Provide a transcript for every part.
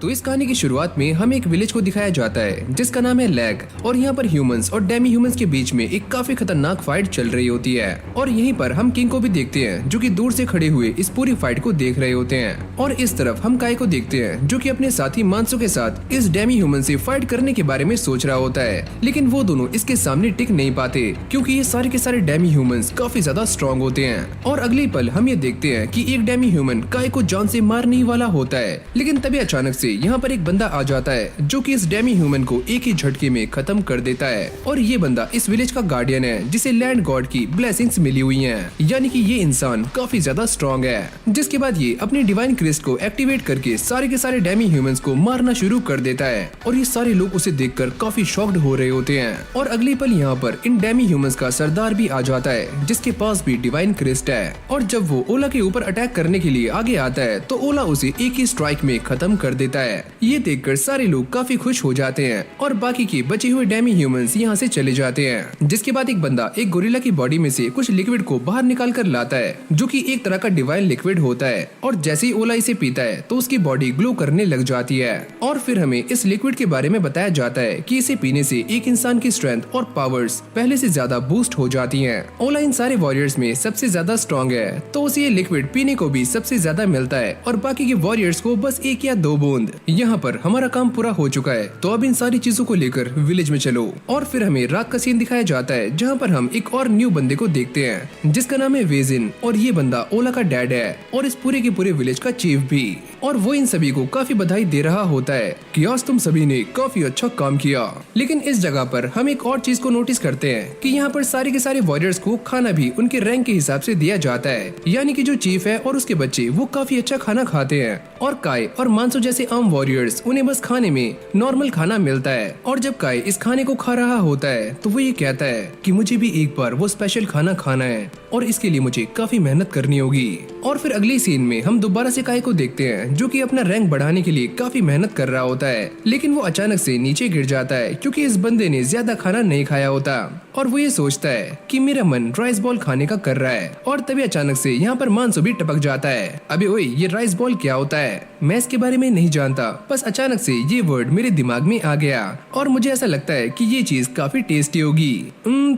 तो इस कहानी की शुरुआत में हमें एक विलेज को दिखाया जाता है जिसका नाम है लैग, और यहाँ पर ह्यूमंस और डेमी ह्यूमंस के बीच में एक काफी खतरनाक फाइट चल रही होती है। और यहीं पर हम किंग को भी देखते हैं जो कि दूर से खड़े हुए इस पूरी फाइट को देख रहे होते हैं। और इस तरफ हम काई को देखते हैं जो कि अपने साथी मानसो के साथ इस डेमी ह्यूमन से फाइट करने के बारे में सोच रहा होता है, लेकिन वो दोनों इसके सामने टिक नहीं पाते क्योंकि ये सारे के सारे डेमी ह्यूमंस काफी ज्यादा स्ट्रॉन्ग होते हैं। और अगले पल हम ये देखते हैं कि एक डेमी ह्यूमन काई को जान से मारने ही वाला होता है, लेकिन तभी अचानक से यहाँ पर एक बंदा आ जाता है जो कि इस डेमी ह्यूमन को एक ही झटके में खत्म कर देता है। और ये बंदा इस विलेज का गार्डियन है जिसे लैंड गॉड की ब्लेसिंग्स मिली हुई हैं, यानी कि ये इंसान काफी ज्यादा स्ट्रॉन्ग है। जिसके बाद ये अपनी डिवाइन क्रिस्ट को एक्टिवेट करके सारे के सारे डेमी ह्यूमंस को मारना शुरू कर देता है। और ये सारे लोग उसे देखकर काफी शॉक्ड हो रहे होते हैं। और अगले पल यहाँ पर इन डेमी ह्यूमंस का सरदार भी आ जाता है जिसके पास भी डिवाइन क्रिस्ट है। और जब वो ओला के ऊपर अटैक करने के लिए आगे आता है तो ओला उसे एक ही स्ट्राइक में खत्म कर देता है। ये देखकर सारे लोग काफी खुश हो जाते हैं और बाकी के बचे हुए डेमी ह्यूमंस यहाँ से चले जाते हैं। जिसके बाद एक बंदा एक गोरिल्ला की बॉडी में से कुछ लिक्विड को बाहर निकाल कर लाता है जो कि एक तरह का डिवाइन लिक्विड होता है। और जैसे ही ओला इसे पीता है तो उसकी बॉडी ग्लो करने लग जाती है। और फिर हमें इस लिक्विड के बारे में बताया जाता है कि इसे पीने से एक इंसान की स्ट्रेंथ और पावर्स पहले से ज्यादा बूस्ट हो जाती हैं। ओला इन सारे वॉरियर्स में सबसे ज्यादा स्ट्रॉन्ग है तो उसे ये लिक्विड पीने को भी सबसे ज्यादा मिलता है और बाकी के वॉरियर्स को बस 1 या 2 बूंद। यहाँ पर हमारा काम पूरा हो चुका है तो अब इन सारी चीजों को लेकर विलेज में चलो। और फिर हमें रात का सीन दिखाया जाता है जहाँ पर हम एक और न्यू बंदे को देखते हैं जिसका नाम है वेजिन। और ये बंदा ओला का डैड है और इस पूरे के पूरे विलेज का चीफ भी। और वो इन सभी को काफी बधाई दे रहा होता है कि आज तुम सभी ने काफी अच्छा काम किया। लेकिन इस जगह पर हम एक और चीज को नोटिस करते हैं कि यहाँ पर सारे के सारे वॉरियर्स को खाना भी उनके रैंक के हिसाब से दिया जाता है, यानी कि जो चीफ है और उसके बच्चे वो काफी अच्छा खाना खाते हैं। और काई और मानसो जैसे आम वॉरियर्स उन्हें बस खाने में नॉर्मल खाना मिलता है। और जब काई इस खाने को खा रहा होता है तो वो ये कहता है कि मुझे भी एक बार वो स्पेशल खाना खाना है और इसके लिए मुझे काफी मेहनत करनी होगी। और फिर अगली सीन में हम दोबारा से काई को देखते हैं जो कि अपना रैंक बढ़ाने के लिए काफी मेहनत कर रहा होता है, लेकिन वो अचानक से नीचे गिर जाता है क्योंकि इस बंदे ने ज्यादा खाना नहीं खाया होता। और वो ये सोचता है कि मेरा मन राइस बॉल खाने का कर रहा है। और तभी अचानक से यहाँ पर मानसो भी टपक जाता है। अबे ओए, ये राइस बॉल क्या होता है? मैं इसके बारे में नहीं जानता, बस अचानक से ये वर्ड मेरे दिमाग में आ गया और मुझे ऐसा लगता है कि ये चीज काफी टेस्टी होगी।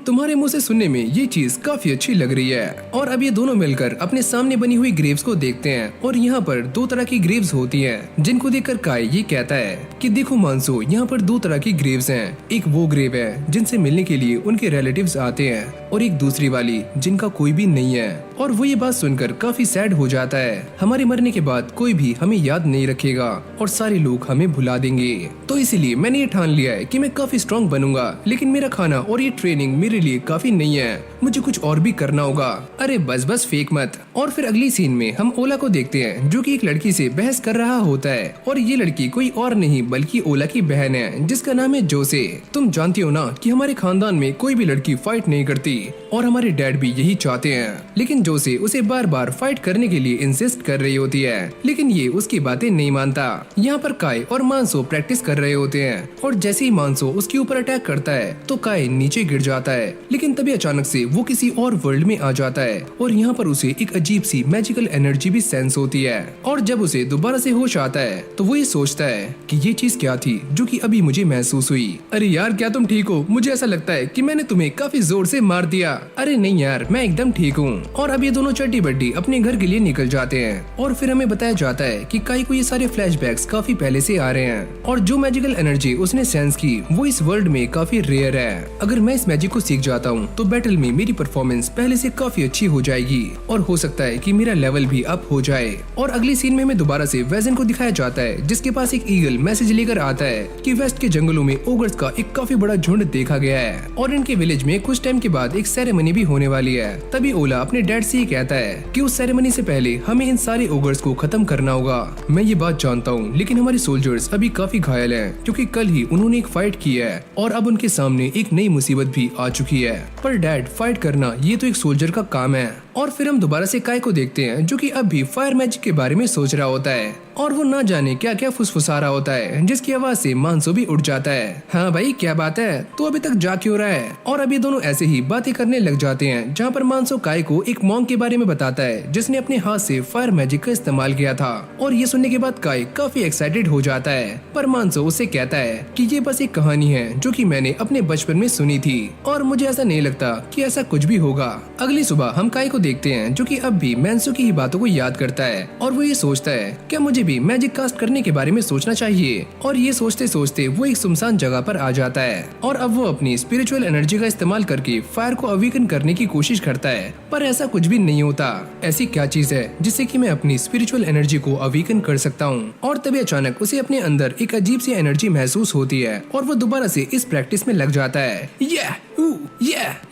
तुम्हारे मुंह से सुनने में ये चीज काफी अच्छी लग रही है। और अब ये दोनों मिलकर अपने सामने बनी हुई ग्रेव्स को देखते हैं और यहाँ पर 2 तरह की ग्रेव्स होती हैं जिनको देखकर काई ये कहता है कि देखो मानसो, यहाँ पर 2 तरह की ग्रेव्स हैं। एक वो ग्रेव है जिनसे मिलने के लिए उनके रिलेटिव्स आते हैं और एक दूसरी वाली जिनका कोई भी नहीं है। और वो ये बात सुनकर काफी सैड हो जाता है। हमारे मरने के बाद कोई भी हमें याद नहीं रखेगा और सारे लोग हमें भुला देंगे, तो इसीलिए मैंने ये ठान लिया है कि मैं काफी स्ट्रॉन्ग बनूंगा, लेकिन मेरा खाना और ये ट्रेनिंग मेरे लिए काफी नहीं है, मुझे कुछ और भी करना होगा। अरे बस फेक मत। और फिर अगली सीन में हम ओला को देखते हैं जो कि एक लड़की से बहस कर रहा होता है और ये लड़की कोई और नहीं बल्कि ओला की बहन है जिसका नाम है जोसे। तुम जानती हो ना कि हमारे खानदान में कोई भी लड़की फाइट नहीं करती और हमारे डैड भी यही चाहते हैं, लेकिन जोसे उसे बार बार फाइट करने के लिए इंसिस्ट कर रही होती है, लेकिन ये उसकी बातें नहीं मानता। यहाँ पर काई और मानसो प्रैक्टिस कर रहे होते हैं और जैसे ही मानसो उसके ऊपर अटैक करता है तो काई नीचे गिर जाता है, लेकिन तभी अचानक से वो किसी और वर्ल्ड में आ जाता है और यहाँ पर उसे एक अजीब सी मैजिकल एनर्जी भी सेंस होती है। और जब उसे दोबारा से होश आता है तो वो ये सोचता है कि ये चीज क्या थी जो कि अभी मुझे महसूस हुई। अरे यार, क्या तुम ठीक हो? मुझे ऐसा लगता है कि मैंने तुम्हें काफी जोर से मार दिया। अरे नहीं यार, मैं एकदम ठीक हूँ। और अब ये दोनों चड्डी बड्डी अपने घर के लिए निकल जाते हैं। और फिर हमें बताया जाता है कि काई को ये सारे फ्लैशबैक्स काफी पहले से आ रहे हैं और जो मैजिकल एनर्जी उसने सेंस की वो इस वर्ल्ड में काफी रेयर है। अगर मैं इस मैजिक को सीख जाता हूँ तो बैटल में मेरी परफॉर्मेंस पहले से काफी अच्छी हो जाएगी और हो सकता है कि मेरा लेवल भी अप हो जाए। और अगली सीन में हमें दोबारा से वेजन को दिखाया जाता है जिसके पास एक ईगल मैसेज लेकर आता है कि वेस्ट के जंगलों में ओगर्स का एक काफी बड़ा झुंड देखा गया है और इनके विलेज में कुछ टाइम के बाद एक सेरेमनी भी होने वाली है। तभी ओला अपने डैड से ये कहता है कि उस सेरेमनी से पहले हमें इन सारे ओगर्स को खत्म करना होगा। मैं ये बात जानता हूँ, लेकिन हमारे सोल्जर्स अभी काफी घायल हैं क्योंकि कल ही उन्होंने एक फाइट की है और अब उनके सामने एक नई मुसीबत भी आ चुकी है। पर डैड, फाइट करना ये तो एक सोल्जर का काम है और फिर हम दोबारा से काय को देखते हैं जो कि अब भी फायर मैजिक के बारे में सोच रहा होता है और वो ना जाने क्या क्या फुसफुसा रहा होता है, जिसकी आवाज से मानसो भी उठ जाता है। हाँ भाई क्या बात है, तू अभी तक जा क्यों रहा है? और अभी दोनों ऐसे ही बातें करने लग जाते हैं जहाँ पर मानसो काय को एक मॉन्क के बारे में बताता है जिसने अपने हाथ से फायर मैजिक का इस्तेमाल किया था। और ये सुनने के बाद काय काफी एक्साइटेड हो जाता है, पर मानसो उससे कहता है कि ये बस एक कहानी है जो कि मैंने अपने बचपन में सुनी थी और मुझे ऐसा नहीं लगता कि ऐसा कुछ भी होगा। अगली सुबह हम काय को देखते हैं जो कि अब भी मानसो की ही बातों को याद करता है और वो ये सोचता है क्या मुझे भी मैजिक कास्ट करने के बारे में सोचना चाहिए। और ये सोचते सोचते वो एक सुनसान जगह पर आ जाता है और अब वो अपनी स्पिरिचुअल एनर्जी का इस्तेमाल करके फायर को अवेकन करने की कोशिश करता है, पर ऐसा कुछ भी नहीं होता। ऐसी क्या चीज है जिससे कि मैं अपनी स्पिरिचुअल एनर्जी को अवेकन कर सकता हूँ? और तभी अचानक उसे अपने अंदर एक अजीब सी एनर्जी महसूस होती है और वो दोबारा से इस प्रैक्टिस में लग जाता है।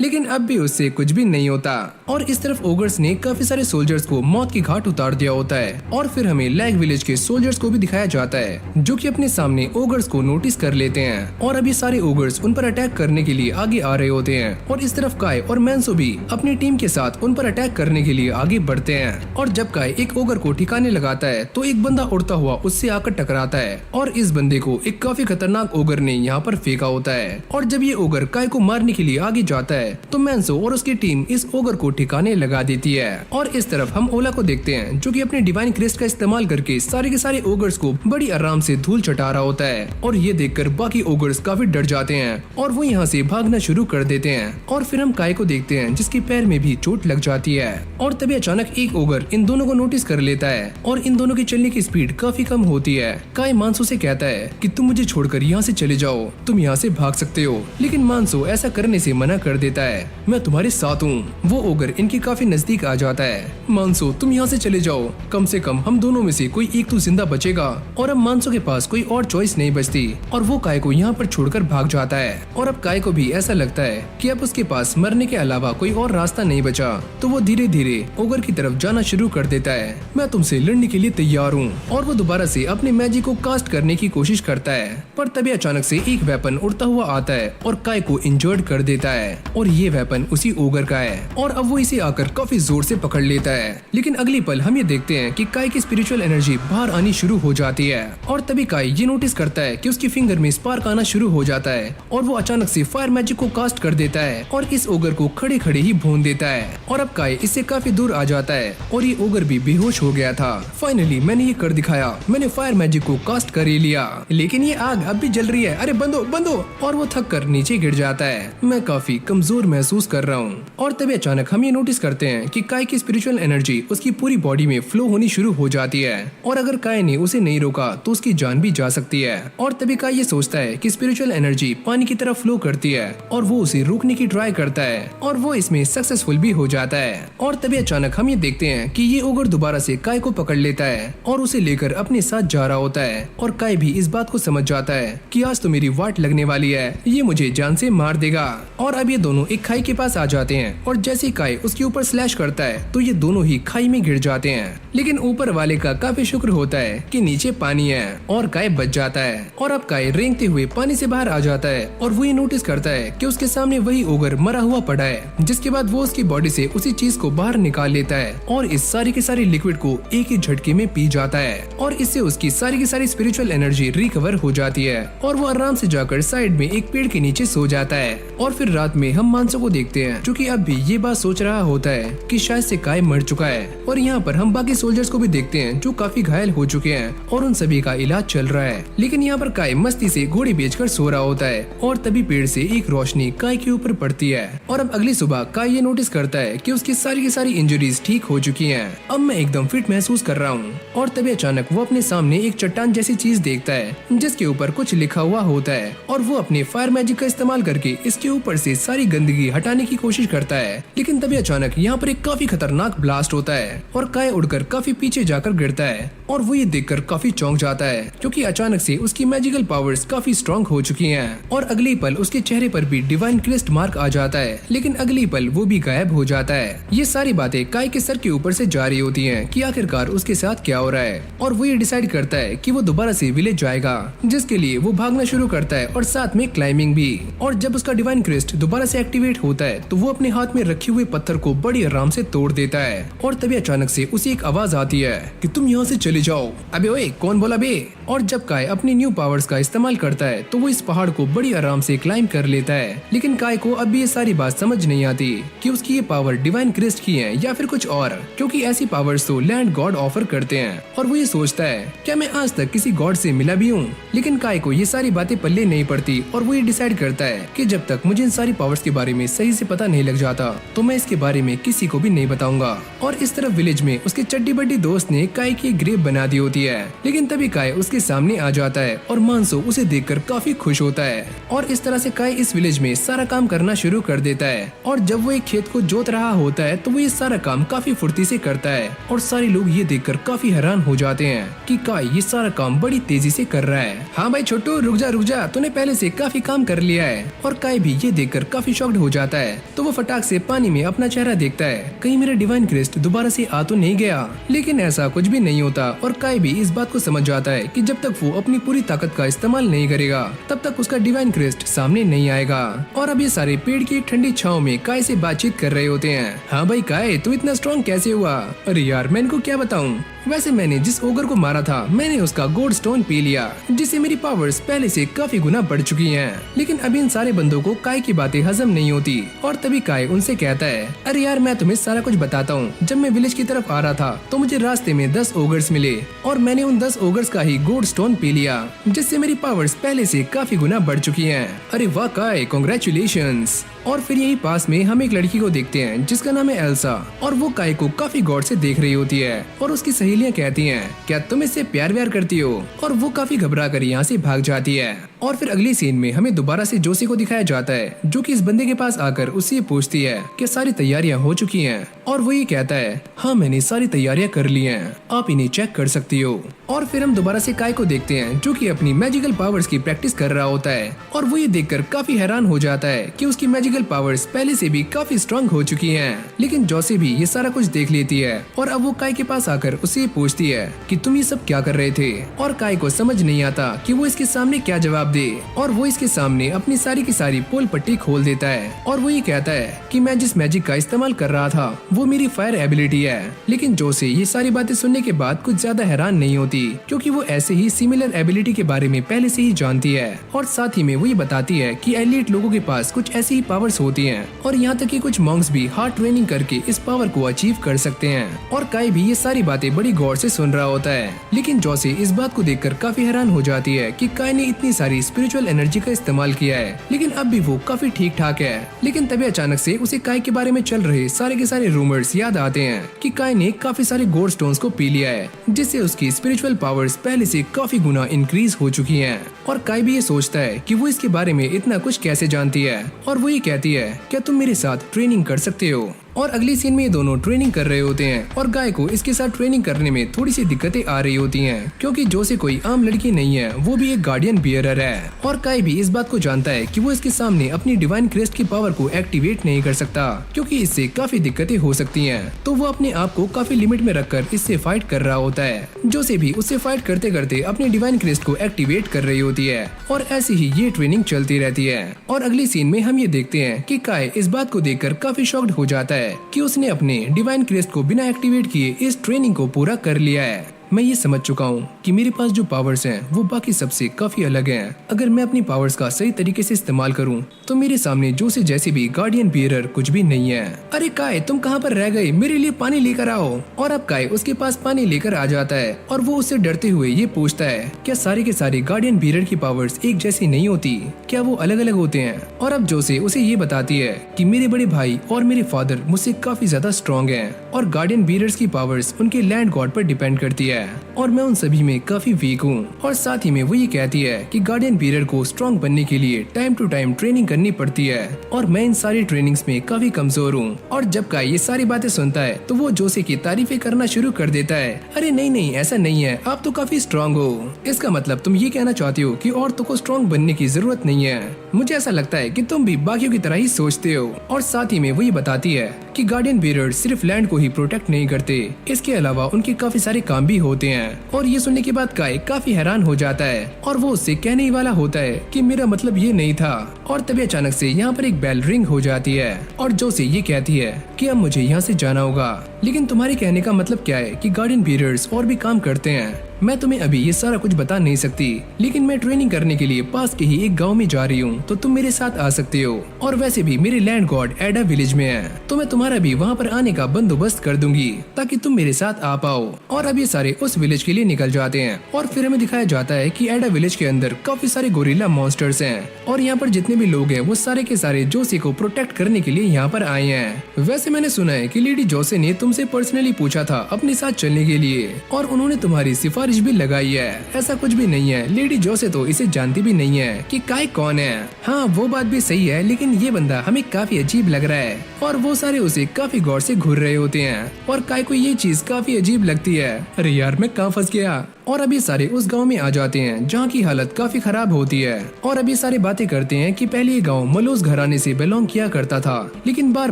लेकिन अब भी उससे कुछ भी नहीं होता और इस तरफ ओगर्स ने काफी सारे सोल्जर्स को मौत की घाट उतार दिया होता है। और फिर हमें लैग विलेज के सोल्जर्स को भी दिखाया जाता है जो कि अपने सामने ओगर्स को नोटिस कर लेते हैं और अभी सारे ओगर्स उन पर अटैक करने के लिए आगे आ रहे होते हैं। और इस तरफ काय और मैंसो भी अपनी टीम के साथ उन पर अटैक करने के लिए आगे बढ़ते हैं। और जब काय एक ओगर को ठिकाने लगाता है तो एक बंदा उड़ता हुआ उससे आकर टकराता है और इस बंदे को एक काफी खतरनाक ओगर ने यहाँ पर फेंका होता है। और जब ये ओगर काय को मारने के लिए आगे जाता है तो मैंसो और उसकी टीम इस ओगर को ठिकाने लगा देती है। और इस तरफ हम ओला को देखते हैं जो कि अपने डिवाइन क्रिस्ट का इस्तेमाल करके सारे के सारे ओगर्स को बड़ी आराम से धूल चटा रहा होता है। और ये देखकर बाकी ओगर्स काफी डर जाते हैं और वो यहाँ से भागना शुरू कर देते हैं। और फिर हम काय को देखते हैं जिसके पैर में भी चोट लग जाती है और तभी अचानक एक ओगर इन दोनों को नोटिस कर लेता है और इन दोनों की चलने की स्पीड काफी कम होती है। काय मानसो से कहता है कि तुम मुझे छोड़कर यहाँ से चले जाओ, तुम यहाँ से भाग सकते हो। लेकिन मानसो ऐसा करने से मना कर देता है, मैं तुम्हारे साथ हूँ। वो ओगर इनके काफी नजदीक आ जाता है। मानसो तुम यहाँ से चले जाओ, कम से कम हम दोनों में से कोई एक तो जिंदा बचेगा। और अब मानसो के पास कोई और चॉइस नहीं बचती और वो काय को यहाँ पर छोड़कर भाग जाता है। और अब काय को भी ऐसा लगता है कि अब उसके पास मरने के अलावा कोई और रास्ता नहीं बचा, तो वो धीरे धीरे ओगर की तरफ जाना शुरू कर देता है। मैं तुमसे लड़ने के लिए तैयार हूँ। और वो दोबारा से अपने मैजिक को कास्ट करने की कोशिश करता है, पर तभी अचानक से एक वेपन उड़ता हुआ आता है और काय को इंजर्ड कर देता है। और ये वेपन उसी ओगर का है और अब वो इसे आकर काफी जोर से पकड़ लेता है। लेकिन अगली पल हम ये देखते हैं कि काय की स्पिरिचुअल एनर्जी बाहर आनी शुरू हो जाती है। और तभी काय ये नोटिस करता है कि उसकी फिंगर में स्पार्क आना शुरू हो जाता है और वो अचानक से फायर मैजिक को कास्ट कर देता है और इस ओगर को खड़े खड़े ही भून देता है। और अब काय इससे काफी दूर आ जाता है और ये ओगर भी बेहोश हो गया था। फाइनली मैंने ये कर दिखाया, मैंने फायर मैजिक को कास्ट कर ही लिया, लेकिन ये आग अब भी जल रही है, अरे बंदो बंदो। और वो थक कर नीचे गिर जाता है। मैं काफी कमजोर महसूस कर रहा हूँ। और तभी अचानक हम ये नोटिस करते हैं कि काय की स्पिरिचुअल एनर्जी उसकी पूरी बॉडी में फ्लो होनी शुरू हो जाती है और अगर काय ने उसे नहीं रोका तो उसकी जान भी जा सकती है। और तभी काय ये सोचता है कि स्पिरिचुअल एनर्जी पानी की तरह फ्लो करती है और वो उसे रोकने की ट्राई करता है और वो इसमें सक्सेसफुल भी हो जाता है। और तभी अचानक हम ये देखते हैं कि ये ओगर दोबारा से काय को पकड़ लेता है और उसे लेकर अपने साथ जा रहा होता है। और काय भी इस बात को समझ जाता है कि आज तो मेरी वाट लगने वाली है, ये मुझे जान से मार देगा। और अब ये दोनों एक खाई के पास आ जाते हैं और जैसे ही काय उसके ऊपर स्लैश करता है तो ये दोनों ही खाई में गिर जाते हैं। लेकिन ऊपर वाले का काफी शुक्र होता है कि नीचे पानी है और काय बच जाता है। और अब काय रेंगते हुए पानी से बाहर आ जाता है और वो ये नोटिस करता है कि उसके सामने वही ओगर मरा हुआ पड़ा है, जिसके बाद वो उसकी बॉडी से उसी चीज को बाहर निकाल लेता है और इस सारी के सारी लिक्विड को एक ही झटके में पी जाता है। और इससे उसकी सारी की सारी स्पिरिचुअल एनर्जी रिकवर हो जाती है और वो आराम से जाकर साइड में एक पेड़ के नीचे सो जाता है। और फिर रात में हम मानसो को देखते हैं जो कि अब भी ये बात सोच रहा होता है कि शायद से काय मर चुका है। और यहाँ पर हम बाकी सोल्जर्स को भी देखते हैं जो काफी घायल हो चुके हैं और उन सभी का इलाज चल रहा है। लेकिन यहाँ पर काय मस्ती से घोड़ी बेचकर सो रहा होता है और तभी पेड़ से एक रोशनी काय के ऊपर पड़ती है। और अब अगली सुबह काय ये नोटिस करता है कि उसकी सारी की सारी इंजरीज ठीक हो चुकी हैं। अब मैं एकदम फिट महसूस कर रहा हूँ। और तभी अचानक वो अपने सामने एक चट्टान जैसी चीज देखता है जिसके ऊपर कुछ लिखा हुआ होता है और वो अपने फायर मैजिक का इस्तेमाल करके इसके ऊपर से सारी गंदगी हटाने की कोशिश करता है। लेकिन तभी अचानक यहाँ पर एक काफी खतरनाक ब्लास्ट होता है और काय उड़कर काफी पीछे जाकर गिरता है और वो ये देखकर काफी चौंक जाता है क्योंकि अचानक से उसकी मैजिकल पावर्स काफी स्ट्रॉन्ग हो चुकी हैं। और अगली पल उसके चेहरे पर भी डिवाइन क्रिस्ट मार्क आ जाता है, लेकिन अगली पल वो भी गायब हो जाता है। ये सारी बातें काय के सर के ऊपर से जा रही होती हैं कि आखिरकार उसके साथ क्या हो रहा है। और वो ये डिसाइड करता है कि वो दोबारा से विलेज जाएगा, जिसके लिए वो भागना शुरू करता है और साथ में क्लाइंबिंग भी। और जब उसका डिवाइन डिवाइन क्रिस्ट दोबारा से एक्टिवेट होता है तो वो अपने हाथ में रखे हुए पत्थर को बड़ी आराम से तोड़ देता है और तभी अचानक से उसे एक आवाज आती है कि तुम यहाँ से चले जाओ। अबे ओए कौन बोला बे? और जब काय अपनी न्यू पावर्स का इस्तेमाल करता है तो वो इस पहाड़ को बड़ी आराम से क्लाइंब कर लेता है। लेकिन काय को अब भी ये सारी बात समझ नहीं आती कि उसकी ये पावर डिवाइन क्रिस्ट की है या फिर कुछ और, क्योंकि ऐसी पावर्स तो लैंड गॉड ऑफर करते हैं। और वो ये सोचता है क्या मैं आज तक किसी गॉड से मिला भी हूँ? लेकिन काय को ये सारी बातें पल्ले नहीं पड़ती और वो ये डिसाइड करता है कि जब तक मुझे इन सारी पावर्स के बारे में सही से पता नहीं लग जाता तो मैं इसके बारे में किसी को भी नहीं बताऊंगा। और इस तरफ विलेज में उसके चड्डी बड्डी दोस्त ने काय की ग्रेव बना दी होती है। लेकिन तभी काय उसके सामने आ जाता है और मानसो उसे देखकर काफी खुश होता है। और इस तरह से काय इस विलेज में सारा काम करना शुरू कर देता है। और जब वो एक खेत को जोत रहा होता है तो वो ये सारा काम काफी फुर्ती से करता है और सारे लोग ये देखकर काफी हैरान हो जाते हैं कि काय ये सारा काम बड़ी तेजी से कर रहा है। हाँ भाई छोटू रुक जा, तूने पहले से काफी काम कर लिया है। और काय भी ये देखकर काफी शॉक्ड हो जाता है तो वो फटाक से पानी में अपना चेहरा देखता है, कहीं मेरा डिवाइन क्रिस्ट दोबारा से आ तो नहीं गया। लेकिन ऐसा कुछ भी नहीं होता और काय भी इस बात को समझ जाता है कि जब तक वो अपनी पूरी ताकत का इस्तेमाल नहीं करेगा तब तक उसका डिवाइन क्रिस्ट सामने नहीं आएगा। और अब ये सारे पेड़ की ठंडी छांव में काय से बातचीत कर रहे होते हैं। हाँ भाई काय तू इतना स्ट्रॉन्ग कैसे हुआ? अरे यार मैं इनको क्या बताऊं, वैसे मैंने जिस ओगर को मारा था मैंने उसका गोल्ड स्टोन पी लिया जिससे मेरी पावर्स पहले से काफी गुना बढ़ चुकी हैं। लेकिन अभी इन सारे बंदों को काय की बातें हजम नहीं होती और तभी काय उनसे कहता है अरे यार मैं तुम्हें सारा कुछ बताता हूँ। जब मैं विलेज की तरफ आ रहा था तो मुझे रास्ते में 10 ओगर्स मिले और मैंने उन 10 ओगर्स का ही गोल्ड स्टोन पी लिया जिससे मेरी पावर्स पहले से काफी गुना बढ़ चुकी हैं। अरे वाह काय कांग्रेचुलेशंस। और फिर यही पास में हम एक लड़की को देखते हैं जिसका नाम है एल्सा और वो काय को काफी गौर से देख रही होती है और उसकी सहेलियां कहती हैं क्या तुम इससे प्यार व्यार करती हो? और वो काफी घबरा कर यहाँ से भाग जाती है। और फिर अगली सीन में हमें दोबारा से जोशी को दिखाया जाता है जो कि इस बंदे के पास आकर उससे पूछती है कि सारी तैयारियां हो चुकी हैं और वो ये कहता है हाँ मैंने सारी तैयारियां कर ली हैं, आप इन्हें चेक कर सकती हो। और फिर हम दोबारा से काय को देखते हैं जो कि अपनी मैजिकल पावर्स की प्रैक्टिस कर रहा होता है और वो ये देखकर काफी हैरान हो जाता है कि उसकी मैजिकल पावर्स पहले से भी काफी स्ट्रांग हो चुकी हैं। लेकिन जोशी भी ये सारा कुछ देख लेती है और अब वो काय के पास आकर उससे पूछती है कि तुम ये सब क्या कर रहे थे? और काय को समझ नहीं आता कि वो इसके सामने क्या जवाब दे और वो इसके सामने अपनी सारी की सारी पोल पट्टी खोल देता है और वो ये कहता है कि मैं जिस मैजिक का इस्तेमाल कर रहा था वो मेरी फायर एबिलिटी है। लेकिन जोशी ये सारी बातें सुनने के बाद कुछ ज्यादा हैरान नहीं होती क्योंकि वो ऐसे ही सिमिलर एबिलिटी के बारे में पहले से ही जानती है और साथ ही में वो ये बताती है कि एलीट लोगों के पास कुछ ऐसी ही पावर्स होती हैं और यहाँ तक कि कुछ मॉन्क्स भी हार्ड ट्रेनिंग करके इस पावर को अचीव कर सकते हैं। और काय भी ये सारी बातें बड़ी गौर से सुन रहा होता है। लेकिन जोशी इस बात को देखकर काफी हैरान हो जाती है कि काय ने इतनी सारी स्पिरिचुअल एनर्जी का इस्तेमाल किया है लेकिन अब भी वो काफी ठीक ठाक है। लेकिन तभी अचानक से उसे काय के बारे में चल रहे सारे के सारे रूमर्स याद आते हैं कि काय ने काफी सारे गोल्ड स्टोन्स को पी लिया है जिससे उसकी स्पिरिचुअल पावर्स पहले से काफी गुना इंक्रीज हो चुकी हैं। और काय भी ये सोचता है कि वो इसके बारे में इतना कुछ कैसे जानती है और वो ये कहती है क्या तुम मेरे साथ ट्रेनिंग कर सकते हो? और अगली सीन में ये दोनों ट्रेनिंग कर रहे होते हैं और गाय को इसके साथ ट्रेनिंग करने में थोड़ी सी दिक्कतें आ रही होती हैं क्योंकि जोशी कोई आम लड़की नहीं है, वो भी एक गार्डियन बियरर है। और काय भी इस बात को जानता है कि वो इसके सामने अपनी डिवाइन क्रेस्ट की पावर को एक्टिवेट नहीं कर सकता क्योंकि इससे काफी दिक्कतें हो सकती हैं। तो वो अपने आप को काफी लिमिट में रखकर इससे फाइट कर रहा होता है। जोशी भी उससे फाइट करते करते अपनी डिवाइन क्रेस्ट को एक्टिवेट कर रही होती है और ऐसी ही ये ट्रेनिंग चलती रहती है। और अगली सीन में हम ये देखते हैं कि काय इस बात को देखकर काफी शॉक्ड हो जाता है कि उसने अपने डिवाइन क्रेस्ट को बिना एक्टिवेट किए इस ट्रेनिंग को पूरा कर लिया है। मैं ये समझ चुका हूँ कि मेरे पास जो पावर्स हैं वो बाकी सबसे काफी अलग हैं। अगर मैं अपनी पावर्स का सही तरीके से इस्तेमाल करूँ तो मेरे सामने जोशी जैसे भी गार्डियन बियरर कुछ भी नहीं है। अरे काय तुम कहाँ पर रह गए, मेरे लिए पानी लेकर आओ। और अब काय उसके पास पानी लेकर आ जाता है और वो उससे डरते हुए ये पूछता है क्या सारे के सारे गार्डियन बियरर की पावर्स एक जैसी नहीं होती, क्या वो अलग अलग होते हैं? और अब जोशी उसे ये बताती है कि मेरे बड़े भाई और मेरे फादर मुझसे काफी ज्यादा स्ट्रॉन्ग हैं और गार्डियन बियरर्स की पावर्स उनके लैंड गॉड पर डिपेंड करती है और मैं उन सभी में काफी वीक हूँ। और साथ ही में वो ये कहती है कि गार्डियन बियरर को स्ट्रॉन्ग बनने के लिए टाइम टू टाइम ट्रेनिंग करनी पड़ती है और मैं इन सारी ट्रेनिंग्स में काफी कमजोर हूँ। और जब काय ये सारी बातें सुनता है तो वो जोशी की तारीफें करना शुरू कर देता है। अरे नहीं नहीं ऐसा नहीं है, आप तो काफी स्ट्रॉन्ग हो। इसका मतलब तुम ये कहना चाहती हो कि औरतों को स्ट्रॉन्ग बनने की जरूरत नहीं है। मुझे ऐसा लगता है कि तुम भी बाकियों की तरह ही सोचते हो। और साथ ही में वो ये बताती है कि गार्डियन बियरर सिर्फ लैंड को ही प्रोटेक्ट नहीं करते, इसके अलावा उनके काफी सारे काम भी होते हैं। और ये सुनने के बाद काय काफी हैरान हो जाता है और वो उससे कहने ही वाला होता है कि मेरा मतलब ये नहीं था। और तभी अचानक से यहाँ पर एक बेल रिंग हो जाती है और जोसी ये कहती है कि अब मुझे यहाँ से जाना होगा। लेकिन तुम्हारे कहने का मतलब क्या है कि गार्डियन बीयर्स और भी काम करते हैं? मैं तुम्हें अभी ये सारा कुछ बता नहीं सकती, लेकिन मैं ट्रेनिंग करने के लिए पास के ही एक गांव में जा रही हूँ, तो तुम मेरे साथ आ सकते हो। और वैसे भी मेरे लैंड गॉड एडा विलेज में है, तो मैं तुम्हारा भी वहाँ पर आने का बंदोबस्त कर दूंगी ताकि तुम मेरे साथ आ पाओ। और अब ये सारे उस विलेज के लिए निकल जाते हैं और फिर हमें दिखाया जाता है कि एडा विलेज के अंदर काफी सारे गोरिल्ला मॉन्स्टर्स हैं और यहाँ पर जितने भी लोग हैं वो सारे के सारे जोसी को प्रोटेक्ट करने के लिए यहाँ पर आए हैं। वैसे मैंने सुना है कि लेडी जोसे ने तुमसे पर्सनली पूछा था अपने साथ चलने के लिए और उन्होंने तुम्हारी सिफारिश भी लगाई है। ऐसा कुछ भी नहीं है, लेडी जोसे तो इसे जानती भी नहीं है कि काय कौन है। हाँ वो बात भी सही है, लेकिन ये बंदा हमें काफी अजीब लग रहा है और वो सारे उसे काफी गौर से घूर रहे होते हैं और काय को ये चीज काफी अजीब लगती है। अरे यार मैं कहाँ फंस गया। और अभी सारे उस गांव में आ जाते हैं जहाँ की हालत काफी खराब होती है और अभी सारे बातें करते हैं कि पहले ये गांव मलोस घराने से बिलोंग किया करता था, लेकिन बार